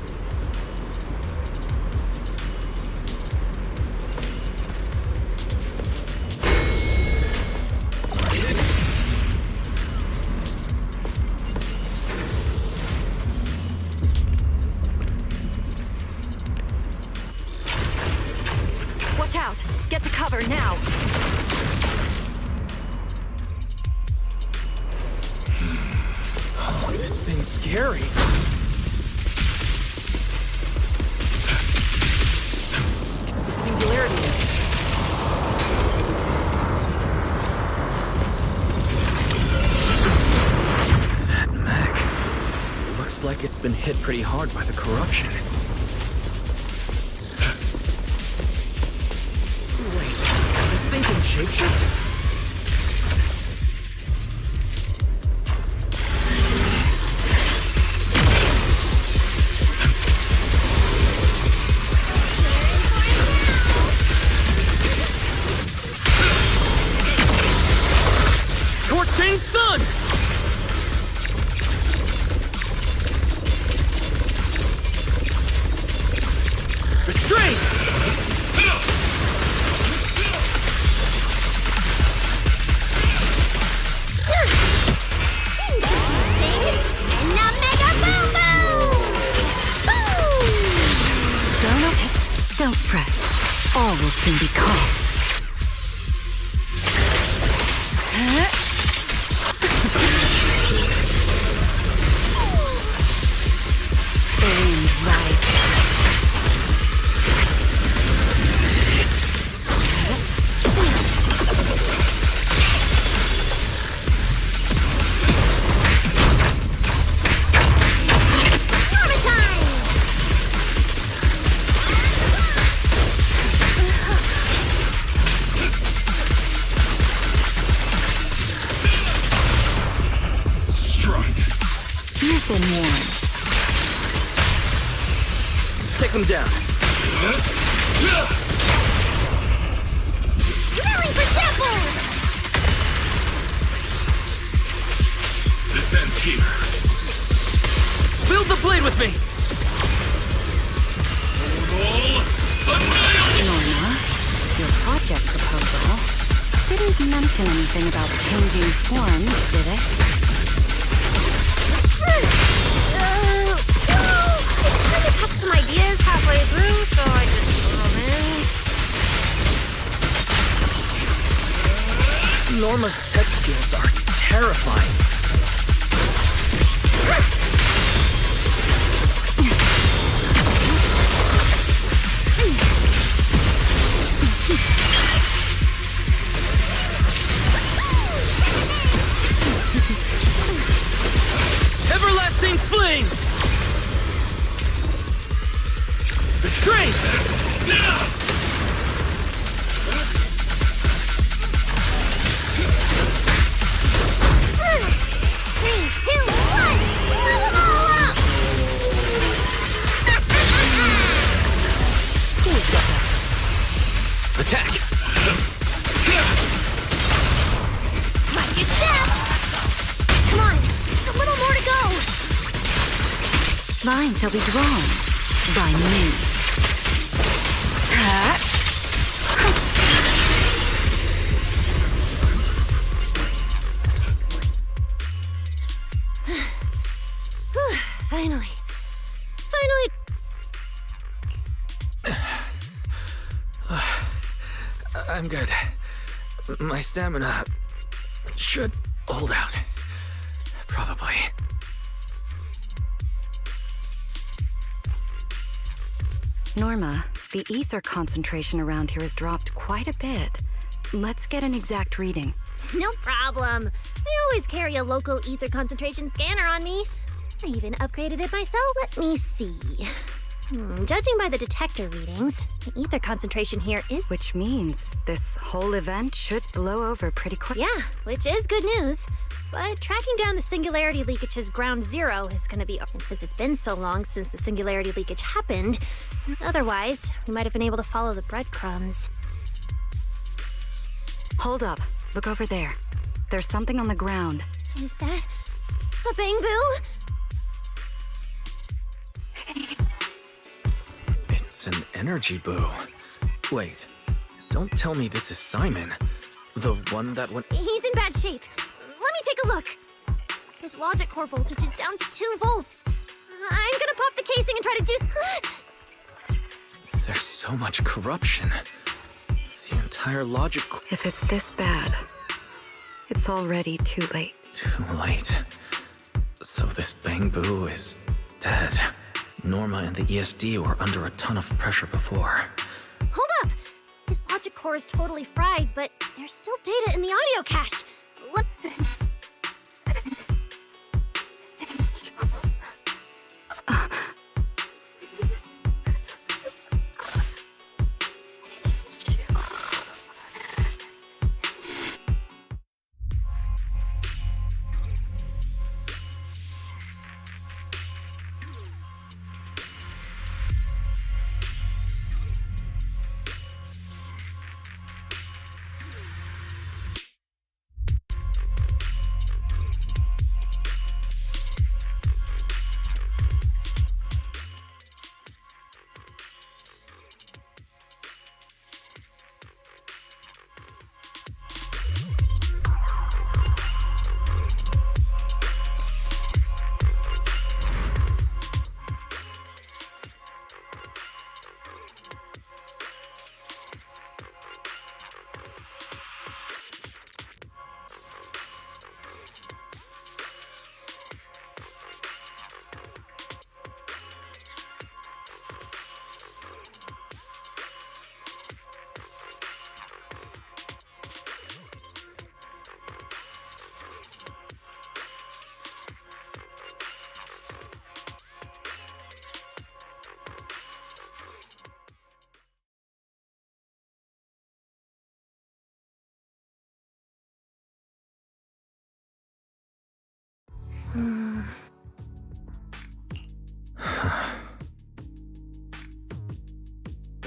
Speaker 4: Watch out! Get to cover now!
Speaker 1: Oh, this thing's scary. It's the singularity. That mech. Looks like it's been hit pretty hard by the corruption. Wait, this thing can shapeshift? Sun! Restraint!
Speaker 15: Don't fret. All will soon be calm. You've been warned.
Speaker 1: Take them down.
Speaker 3: Drilling for samples!
Speaker 17: This ends here.
Speaker 1: Build the blade with me!
Speaker 15: Norma, your project proposal didn't mention anything about changing forms, did it?
Speaker 3: I kind of had some ideas halfway through, so I just threw them in.
Speaker 1: Norma's tech skills are terrifying. Everlasting flame! Restraint!
Speaker 3: 3, 2, 1! Blow them all up!
Speaker 1: Attack!
Speaker 3: Mind your step! Come on, just a little more to go!
Speaker 15: shall be drawn by me.
Speaker 12: Finally.
Speaker 11: I'm good. My stamina should hold out. Probably.
Speaker 15: Norma, the ether concentration around here has dropped quite a bit. Let's get an exact reading.
Speaker 12: No problem. I always carry a local ether concentration scanner on me. I even upgraded it myself. Let me see. Judging by the detector readings, the ether concentration here is...
Speaker 15: Which means this whole event should blow over pretty quick.
Speaker 12: Yeah, which is good news. But tracking down the singularity leakage's ground zero is going to be... And since it's been so long since the singularity leakage happened, otherwise, we might have been able to follow the breadcrumbs.
Speaker 15: Hold up. Look over there. There's something on the ground.
Speaker 12: Is that a bamboo?
Speaker 11: It's an energy boo. Wait, don't tell me this is Simon. The one that went...
Speaker 12: He's in bad shape. Let me take a look. His logic core voltage is down to 2 volts. I'm gonna pop the casing and try to juice...
Speaker 11: There's so much corruption. The entire logic...
Speaker 15: If it's this bad, it's already too late.
Speaker 11: Too late. So this bamboo is dead. Norma and the ESD were under a ton of pressure before.
Speaker 12: Hold up! His logic core is totally fried, but there's still data in the audio cache.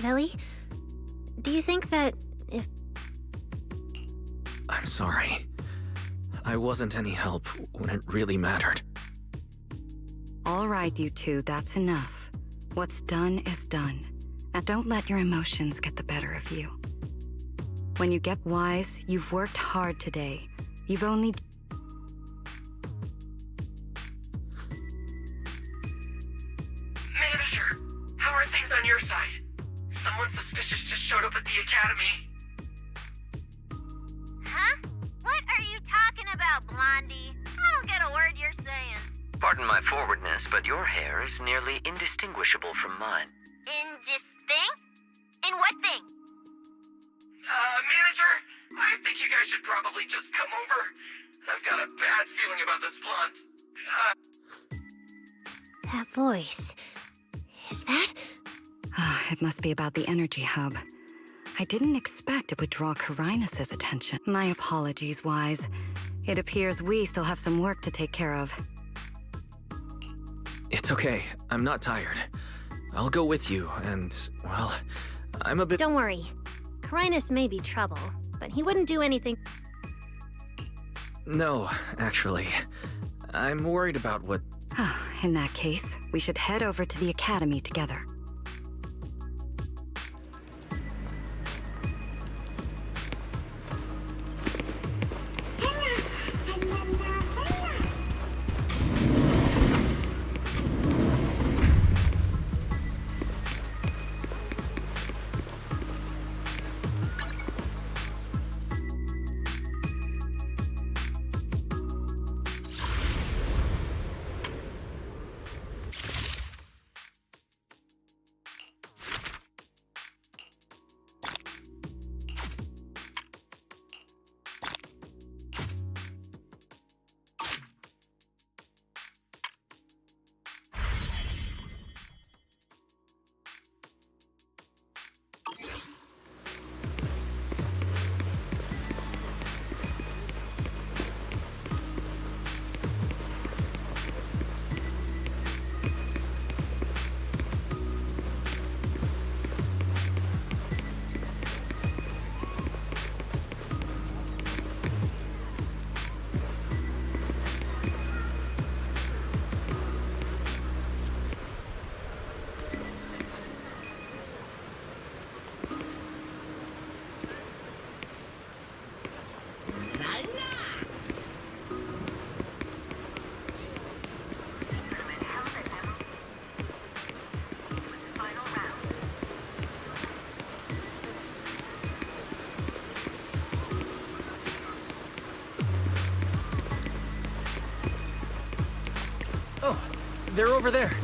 Speaker 12: Lily, do you think that if...
Speaker 11: I'm sorry. I wasn't any help when it really mattered.
Speaker 15: All right, you two, that's enough. What's done is done. And don't let your emotions get the better of you. When you get wise, you've worked hard today. You've only...
Speaker 10: Manager, how are things on your side? Someone suspicious just showed up at the academy.
Speaker 3: Huh? What are you talking about, Blondie? I don't get a word you're saying.
Speaker 9: Pardon my forwardness, but your hair is nearly indistinguishable from mine.
Speaker 3: In this thing? In what thing?
Speaker 10: Manager, I think you guys should probably just come over. I've got a bad feeling about this blonde.
Speaker 12: That voice... Is that...
Speaker 15: It must be about the energy hub. I didn't expect it would draw Quirinus's attention. My apologies, Wise. It appears we still have some work to take care of.
Speaker 11: It's okay. I'm not tired. I'll go with you, and, well, I'm a bit...
Speaker 12: Don't worry. Quirinus may be trouble, but he wouldn't do anything...
Speaker 11: No, actually. I'm worried about what...
Speaker 15: in that case, we should head over to the academy together.
Speaker 11: Oh, they're over there.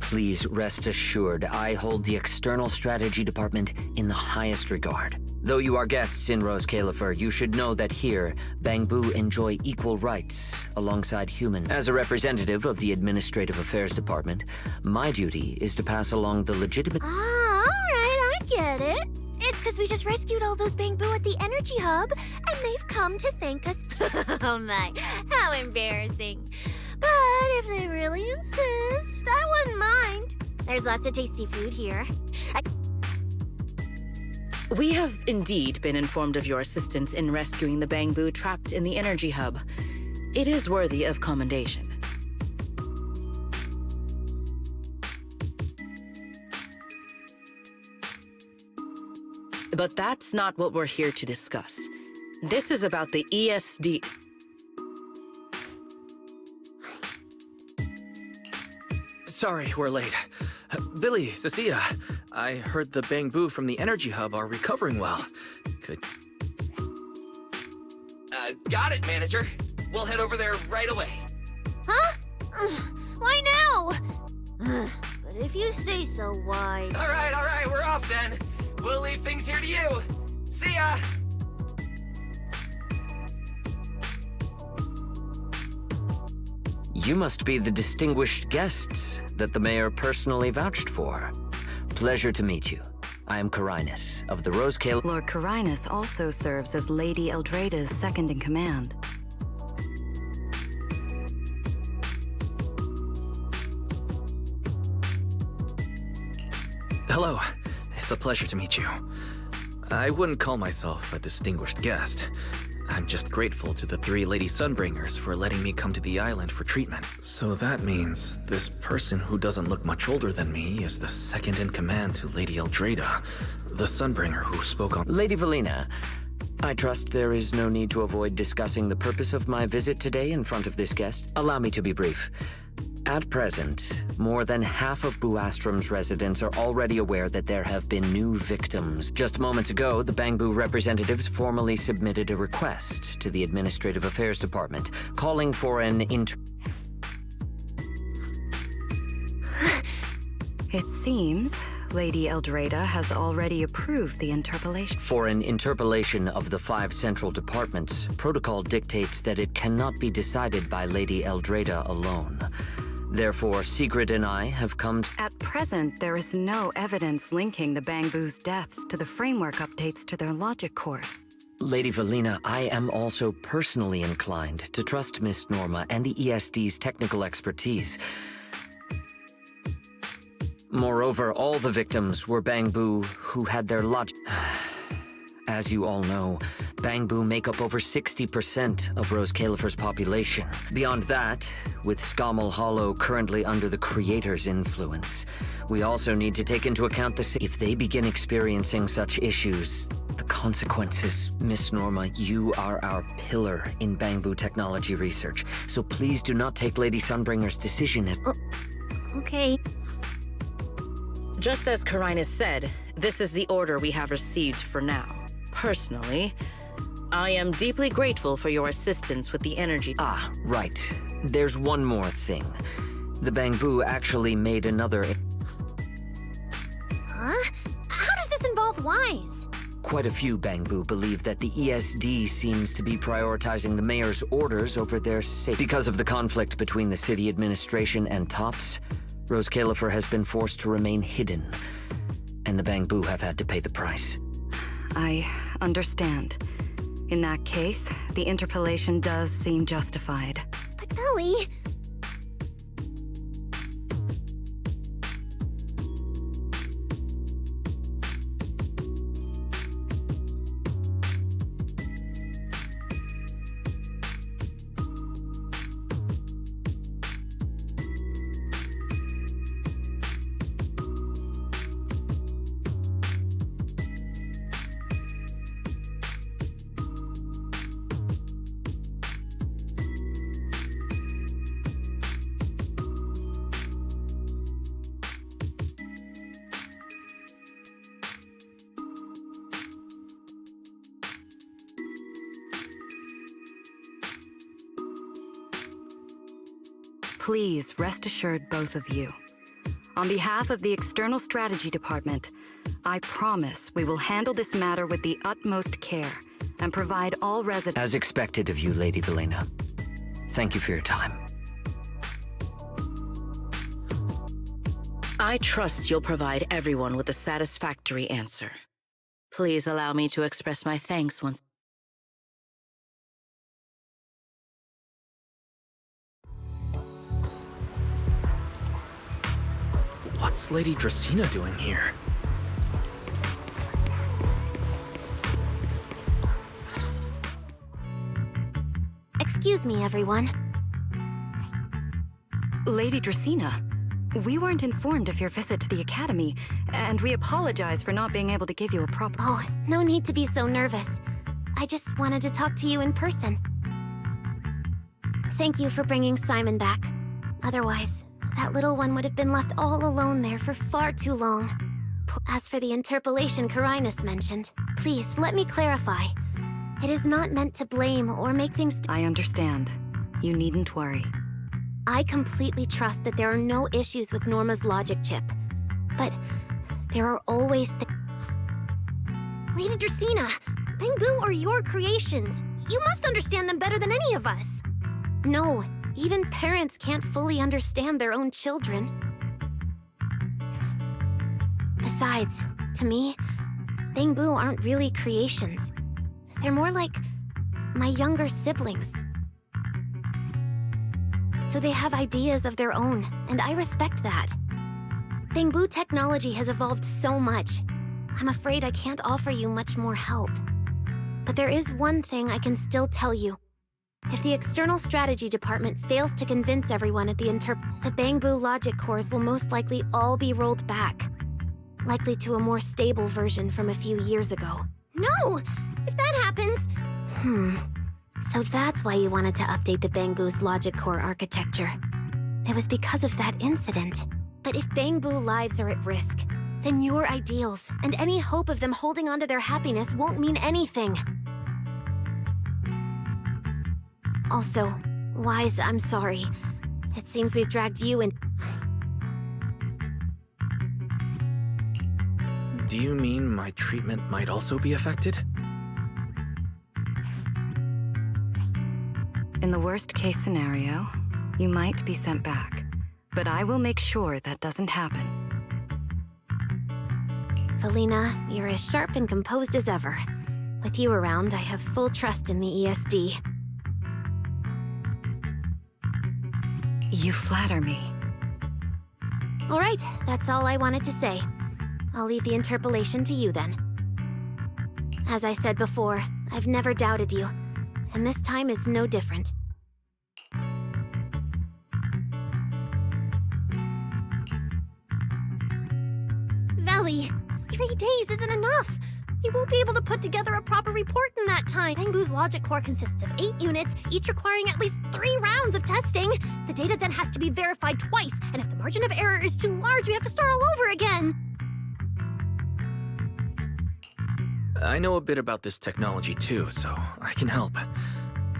Speaker 9: Please rest assured, I hold the External Strategy Department in the highest regard. Though you are guests in RΩSCΔΣLIՂΣR, you should know that here, Bangbu enjoy equal rights alongside human. As a representative of the Administrative Affairs Department, my duty is to pass along the legitimate—
Speaker 3: Ah, alright, I get it. It's because we just rescued all those Bangbu at the energy hub, and they've come to thank us. Oh my, how embarrassing. But if they really insist, I wouldn't mind. There's lots of tasty food here.
Speaker 6: We have indeed been informed of your assistance in rescuing the Bangbu trapped in the energy hub. It is worthy of commendation. But that's not what we're here to discuss. This is about the ESD.
Speaker 11: Sorry, we're late. Billy, Cecilia, I heard the Bangbu from the energy hub are recovering well.
Speaker 10: Got it, manager. We'll head over there right away.
Speaker 3: Huh? Why now? But if you say so, why?
Speaker 10: All right, we're off then. We'll leave things here to you. See ya!
Speaker 9: You must be the distinguished guests that the mayor personally vouched for. Pleasure to meet you. I am 𝓩ᵉⁿléᵉṕ of the RΩSCΔΣLIՂΣR.
Speaker 15: Lord 𝓩ᵉⁿléᵉⁿ also serves as Lady 𝓩ᵃa's second-in-command.
Speaker 11: Hello. It's a pleasure to meet you. I wouldn't call myself a distinguished guest. I'm just grateful to the 3 Lady Sunbringers for letting me come to the island for treatment. So that means this person who doesn't look much older than me is the second-in-command to Lady 𝓩ᵃa, the Sunbringer who spoke on—
Speaker 9: Lady Valina, I trust there is no need to avoid discussing the purpose of my visit today in front of this guest. Allow me to be brief. At present, more than half of Buastrom's residents are already aware that there have been new victims. Just moments ago, the Bangbu representatives formally submitted a request to the Administrative Affairs Department, calling for an
Speaker 15: It seems Lady 𝓩ᵃa has already approved the interpolation.
Speaker 9: For an interpolation of the 5 central departments, protocol dictates that it cannot be decided by Lady 𝓩ᵃa alone. Therefore, Sigrid and I have come to—
Speaker 15: At present, there is no evidence linking the Bangbu's deaths to the framework updates to their logic cores.
Speaker 9: Lady Valina, I am also personally inclined to trust Miss Norma and the ESD's technical expertise. Moreover, all the victims were Bangbu who had their logic— As you all know, Bangbu make up over 60% of RΩSCΔΣL's population. Beyond that, with sszKAML currently under the Creator's influence, we also need to take into account if they begin experiencing such issues, the consequences. Miss Norma, you are our pillar in Bangbu technology research, so please do not take Lady Sunbringer's decision as...
Speaker 12: Okay.
Speaker 20: Just as Ǩarines said, this is the order we have received for now. Personally, I am deeply grateful for your assistance with the energy.
Speaker 9: Ah, right. There's one more thing. The Bangbu actually made another...
Speaker 12: Huh? How does this involve WISE?
Speaker 9: Quite a few Bangbu believe that the ESD seems to be prioritizing the mayor's orders over their safety. Because of the conflict between the city administration and TOPS, RΩSCΔΣL has been forced to remain hidden, and the Bangbu have had to pay the price.
Speaker 15: I understand. In that case, the interpellation does seem justified.
Speaker 12: But Ellie...
Speaker 15: Please rest assured, both of you. On behalf of the External Strategy Department, I promise we will handle this matter with the utmost care and provide all residents...
Speaker 9: As expected of you, Lady Velena. Thank you for your time.
Speaker 20: I trust you'll provide everyone with a satisfactory answer. Please allow me to express my thanks once...
Speaker 11: What's Lady Dracaena doing here?
Speaker 12: Excuse me, everyone.
Speaker 15: Lady Dracaena, we weren't informed of your visit to the Academy, and we apologize for not being able to give you a proper...
Speaker 12: Oh, no need to be so nervous. I just wanted to talk to you in person. Thank you for bringing Simon back. Otherwise, that little one would have been left all alone there for far too long. As for the interpellation Ǩarines mentioned, please let me clarify. It is not meant to blame or make things...
Speaker 15: I understand. You needn't worry.
Speaker 12: I completely trust that there are no issues with Norma's logic chip. But there are always Lady Dracaena, Bangbu are your creations. You must understand them better than any of us. No, even parents can't fully understand their own children. Besides, to me, Bangbu aren't really creations. They're more like my younger siblings. So they have ideas of their own, and I respect that. Bangbu technology has evolved so much. I'm afraid I can't offer you much more help. But there is one thing I can still tell you. If the External Strategy Department fails to convince everyone at the Bangbu logic cores will most likely all be rolled back. Likely to a more stable version from a few years ago. No! If that happens... So that's why you wanted to update the Bangbu's logic core architecture. It was because of that incident. But if Bangbu lives are at risk, then your ideals and any hope of them holding on to their happiness won't mean anything. Also, Wise, I'm sorry. It seems we've dragged you in...
Speaker 11: Do you mean my treatment might also be affected?
Speaker 15: In the worst-case scenario, you might be sent back. But I will make sure that doesn't happen.
Speaker 12: Velena, you're as sharp and composed as ever. With you around, I have full trust in the ESD.
Speaker 15: You flatter me.
Speaker 12: All right, that's all I wanted to say. I'll leave the interpellation to you then. As I said before, I've never doubted you, and this time is no different. Valley, 3 days isn't enough. We won't be able to put together a proper report in that time. Bangbu's logic core consists of 8 units, each requiring at least 3 rounds of testing. The data then has to be verified twice, and if the margin of error is too large, we have to start all over again.
Speaker 11: I know a bit about this technology too, so I can help.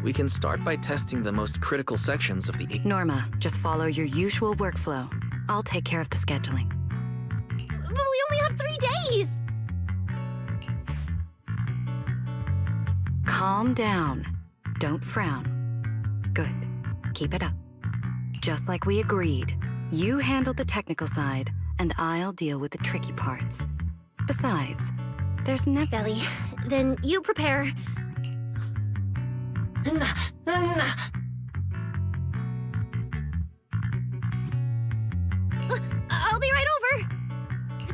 Speaker 11: We can start by testing the most critical sections of the...
Speaker 15: Norma, just follow your usual workflow. I'll take care of the scheduling.
Speaker 12: But we only have 3 days!
Speaker 15: Calm down. Don't frown. Good. Keep it up. Just like we agreed, you handle the technical side, and I'll deal with the tricky parts. Besides, there's never...
Speaker 12: Belly, then you prepare. I'll be right over.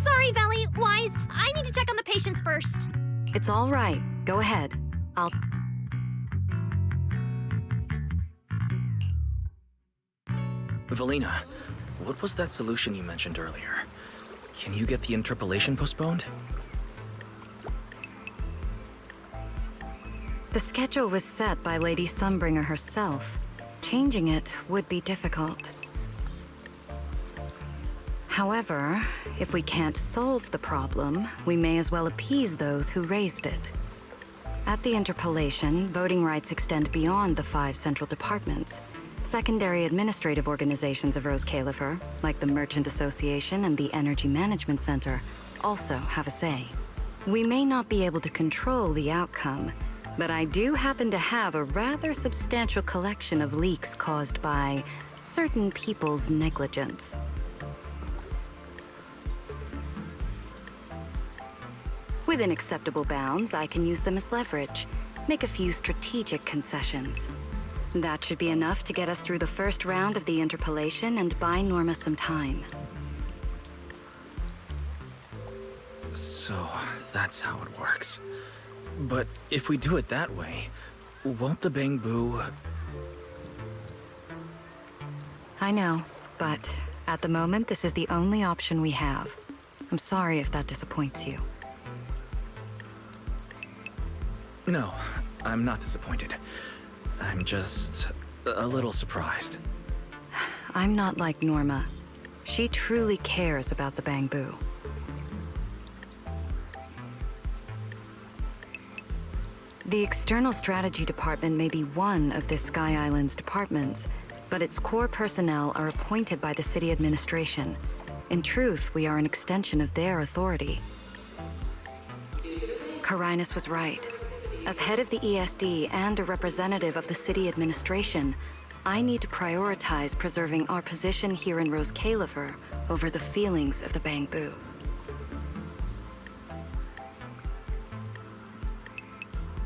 Speaker 12: Sorry, Valley, Wise, I need to check on the patients first.
Speaker 15: It's all right. Go ahead. I'll...
Speaker 11: Valina, what was that solution you mentioned earlier? Can you get the interpolation postponed?
Speaker 15: The schedule was set by Lady Sunbringer herself. Changing it would be difficult. However, if we can't solve the problem, we may as well appease those who raised it. At the interpolation, voting rights extend beyond the 5 central departments. Secondary administrative organizations of RΩSCΔΣLIՂΣR, like the Merchant Association and the Energy Management Center, also have a say. We may not be able to control the outcome, but I do happen to have a rather substantial collection of leaks caused by certain people's negligence. Within acceptable bounds, I can use them as leverage, make a few strategic concessions. That should be enough to get us through the first round of the interpolation and buy Norma some time.
Speaker 11: So, that's how it works. But if we do it that way, won't the Bangbu...
Speaker 15: I know, but at the moment, this is the only option we have. I'm sorry if that disappoints you.
Speaker 11: No, I'm not disappointed. I'm just a little surprised.
Speaker 15: I'm not like Norma. She truly cares about the Bangbu. The External Strategy Department may be one of this Sky Island's departments, but its core personnel are appointed by the city administration. In truth, we are an extension of their authority. Quirinus was right. As head of the ESD and a representative of the city administration, I need to prioritize preserving our position here in RΩSCΔΣLIՂＳR over the feelings of the Bangbu.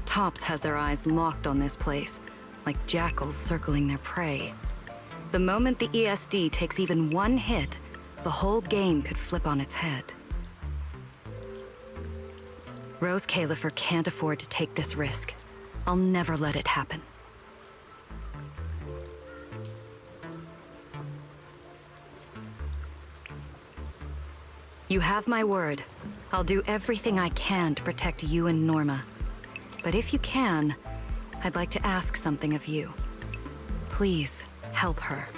Speaker 15: Tops has their eyes locked on this place, like jackals circling their prey. The moment the ESD takes even one hit, the whole game could flip on its head. RΩSCΔΣLIՂSR can't afford to take this risk. I'll never let it happen. You have my word. I'll do everything I can to protect you and Norma. But if you can, I'd like to ask something of you. Please, help her.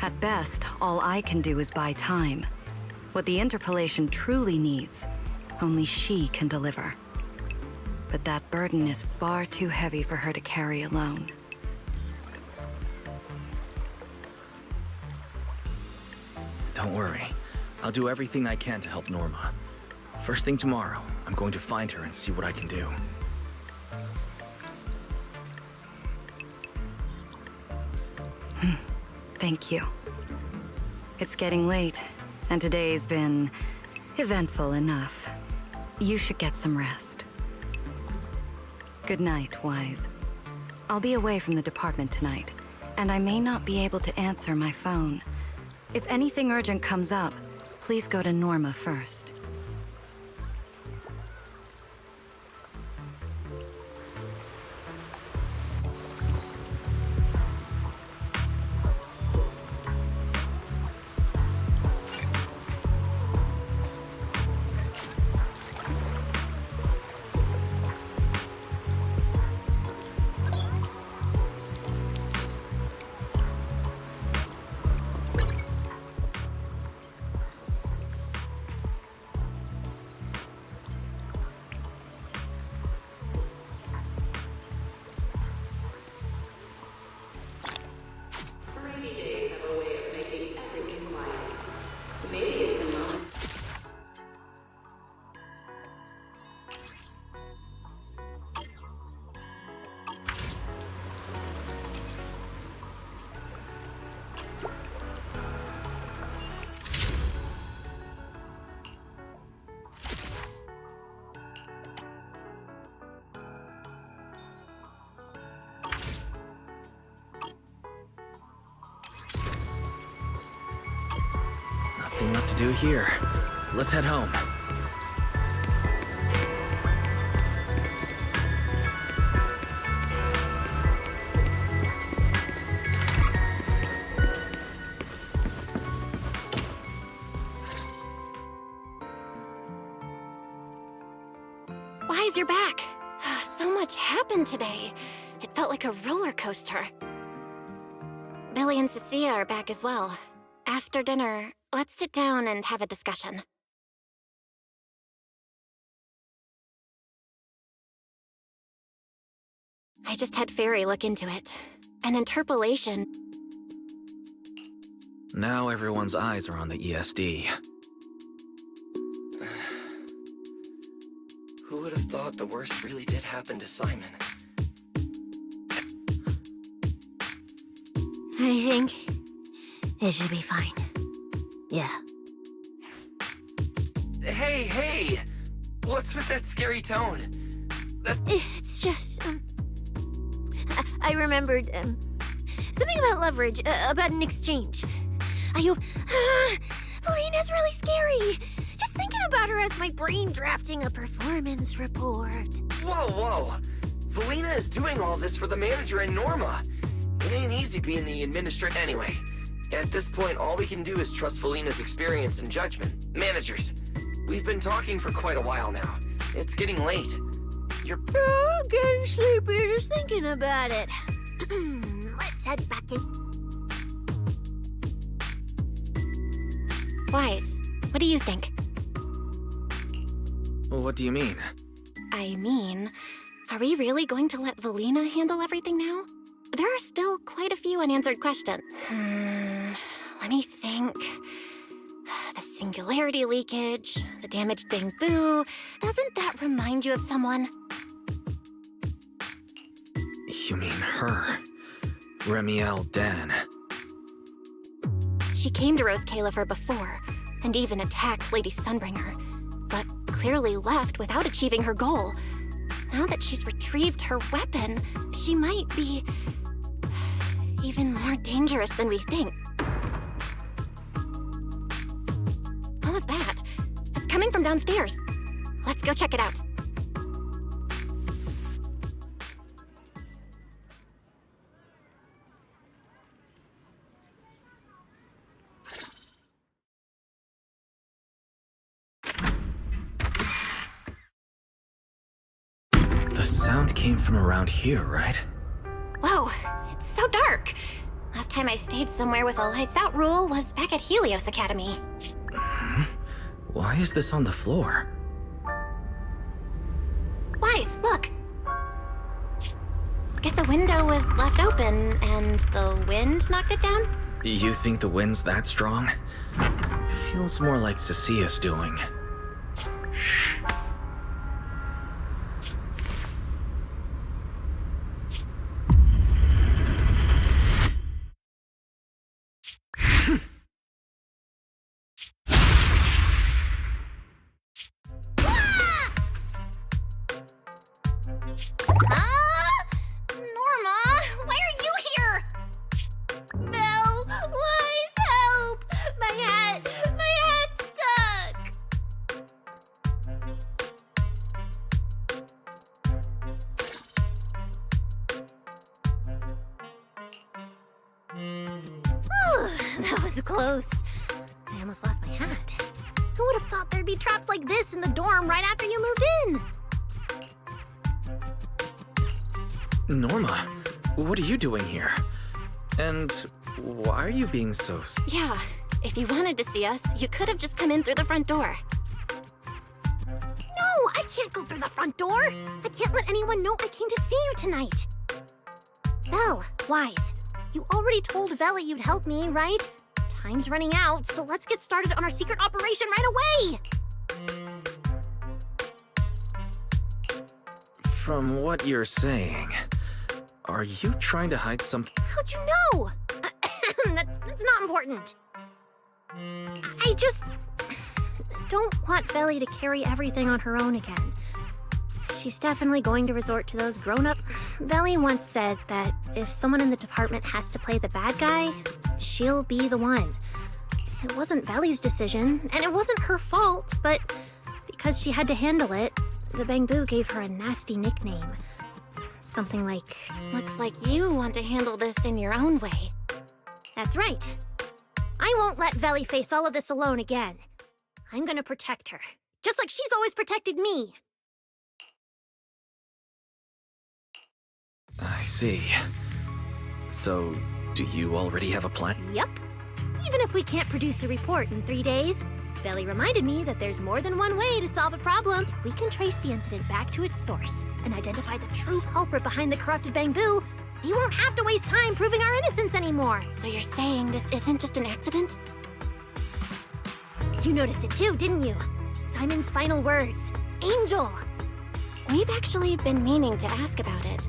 Speaker 15: At best, all I can do is buy time. What the interpolation truly needs, only she can deliver. But that burden is far too heavy for her to carry alone.
Speaker 11: Don't worry. I'll do everything I can to help Norma. First thing tomorrow, I'm going to find her and see what I can do.
Speaker 15: Thank you. It's getting late, and today's been eventful enough. You should get some rest. Good night, Wise. I'll be away from the department tonight, and I may not be able to answer my phone. If anything urgent comes up, please go to Norma first.
Speaker 1: Nothing left to do here. Let's head home.
Speaker 18: Wise, you're back. So much happened today. It felt like a roller coaster. Billy and Cecilia are back as well. After dinner, let's sit down and have a discussion. I just had Fairy look into it. An interpolation.
Speaker 1: Now everyone's eyes are on the ESD.
Speaker 10: Who would have thought the worst really did happen to Simon?
Speaker 3: I think it should be fine. Yeah.
Speaker 10: Hey! What's with that scary tone?
Speaker 3: It's just, I remembered, something about leverage, about an exchange. Valina's really scary. Just thinking about her as my brain drafting a performance report.
Speaker 10: Whoa! Valina is doing all this for the manager and Norma. It ain't easy being the administrator. Anyway, at this point, all we can do is trust Valina's experience and judgment. Managers, we've been talking for quite a while now. It's getting late.
Speaker 3: Oh, getting sleepy just thinking about it. Let's head back in.
Speaker 18: Wise, what do you think?
Speaker 1: What do you mean?
Speaker 18: I mean, are we really going to let Valina handle everything now? There are still quite a few unanswered questions. Let me think. The singularity leakage, the damaged bamboo. Doesn't that remind you of someone?
Speaker 1: You mean her? 𝓩ᵉⁿléᵉṕ.
Speaker 18: She came to 𝓩ᵇ before, and even attacked Lady Sunbringer, but clearly left without achieving her goal. Now that she's retrieved her weapon, she might be even more dangerous than we think. What was that? It's coming from downstairs. Let's go check it out.
Speaker 1: The sound came from around here, right?
Speaker 18: Whoa, it's so dark. Last time I stayed somewhere with a lights out rule was back at Helios Academy.
Speaker 1: Why is this on the floor?
Speaker 18: Wise, look! Guess a window was left open and the wind knocked it down?
Speaker 1: You think the wind's that strong? Feels more like Cecilia's doing. Shh.
Speaker 12: That was close. I almost lost my hat. Who would have thought there'd be traps like this in the dorm right after you moved in?
Speaker 11: Norma, what are you doing here? And why are you being so...
Speaker 18: Yeah, if you wanted to see us, you could have just come in through the front door.
Speaker 12: No, I can't go through the front door. I can't let anyone know I came to see you tonight. Belle, Wise, you already told Veli you'd help me, right? Time's running out, so let's get started on our secret operation right away!
Speaker 11: From what you're saying, are you trying to hide something?
Speaker 12: How'd you know? That's not important. I just don't want Veli to carry everything on her own again. She's definitely going to resort to those grown-up... Veli once said that if someone in the department has to play the bad guy, she'll be the one. It wasn't Veli's decision, and it wasn't her fault, but because she had to handle it, the Bangbu gave her a nasty nickname. Something like...
Speaker 18: Looks like you want to handle this in your own way.
Speaker 12: That's right. I won't let Veli face all of this alone again. I'm gonna protect her, just like she's always protected me.
Speaker 11: I see. So, do you already have a plan?
Speaker 12: Yup. Even if we can't produce a report in 3 days, Veli reminded me that there's more than one way to solve a problem. If we can trace the incident back to its source and identify the true culprit behind the corrupted Bangbu, we won't have to waste time proving our innocence anymore.
Speaker 18: So you're saying this isn't just an accident?
Speaker 12: You noticed it too, didn't you? Simon's final words. Angel!
Speaker 18: We've actually been meaning to ask about it.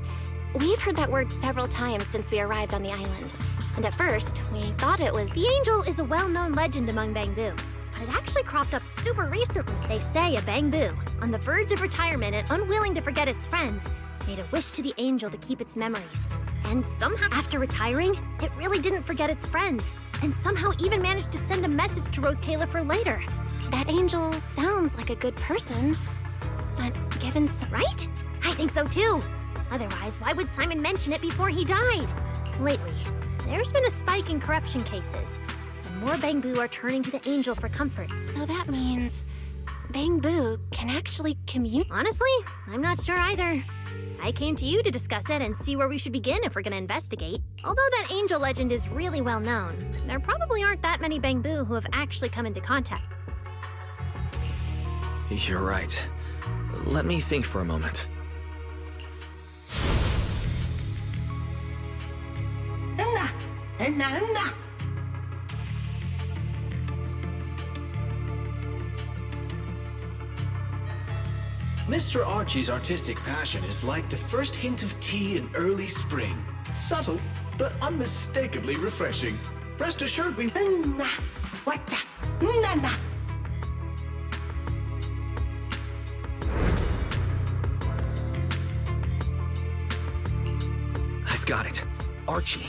Speaker 18: We've heard that word several times since we arrived on the island. And at first, we thought it was...
Speaker 12: The Angel is a well-known legend among Bangbu, but it actually cropped up super recently. They say a Bangbu, on the verge of retirement and unwilling to forget its friends, made a wish to the Angel to keep its memories. And somehow, after retiring, it really didn't forget its friends, and somehow even managed to send a message to 𝓩ᴏ later.
Speaker 18: That Angel sounds like a good person, but given some...
Speaker 12: Right? I think so too. Otherwise, why would Simon mention it before he died? Lately, there's been a spike in corruption cases, and more Bangbu are turning to the Angel for comfort.
Speaker 18: So that means Bangbu can actually commute?
Speaker 12: Honestly, I'm not sure either. I came to you to discuss it and see where we should begin if we're gonna investigate. Although that Angel legend is really well known, there probably aren't that many Bangbu who have actually come into contact.
Speaker 11: You're right. Let me think for a moment.
Speaker 13: Mr. Archie's artistic passion is like the first hint of tea in early spring. Subtle, but unmistakably refreshing. Rest assured we...
Speaker 11: I've got it. Archie.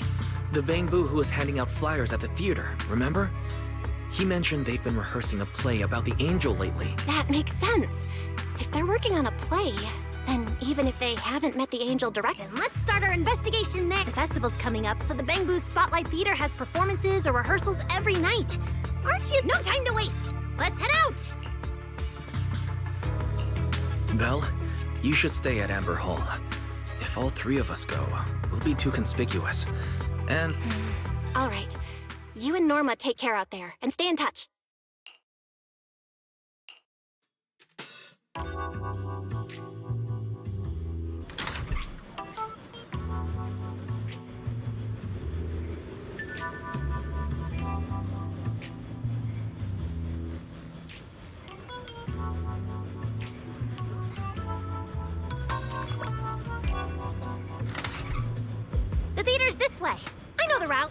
Speaker 11: The Bangbu who was handing out flyers at the theater, remember? He mentioned they've been rehearsing a play about the Angel lately.
Speaker 18: That makes sense. If they're working on a play, then even if they haven't met the Angel directly...
Speaker 12: Then let's start our investigation next. The festival's coming up, so the Bangbu Spotlight Theater has performances or rehearsals every night. Archie, no time to waste. Let's head out!
Speaker 11: Belle, you should stay at Amber Hall. If all three of us go, we'll be too conspicuous. And...
Speaker 18: All right. You and Norma take care out there, and stay in touch.
Speaker 12: The theater's this way. I know the route.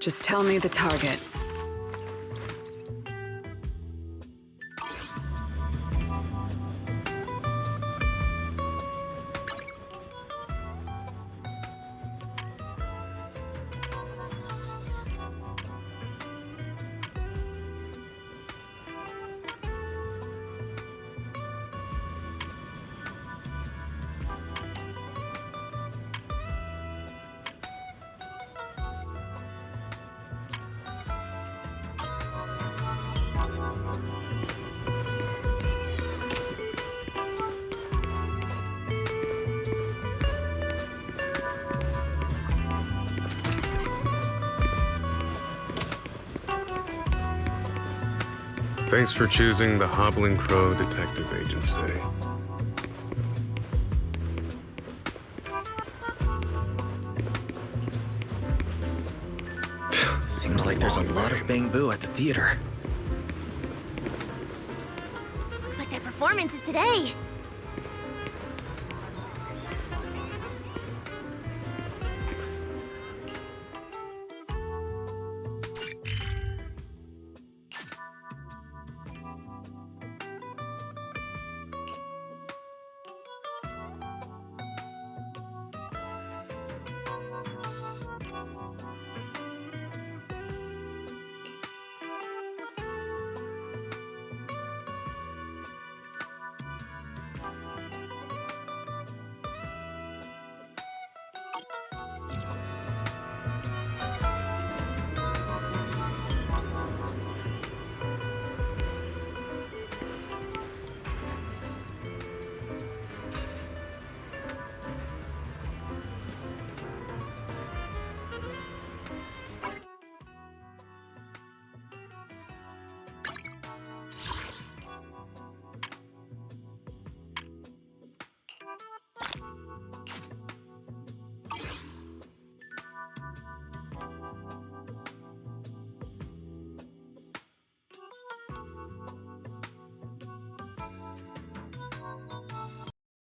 Speaker 14: Just tell me the target.
Speaker 16: Thanks for choosing the Hobbling Crow Detective Agency.
Speaker 1: Seems like there's a lot of bang-boo at the theater.
Speaker 12: Looks like their performance is today.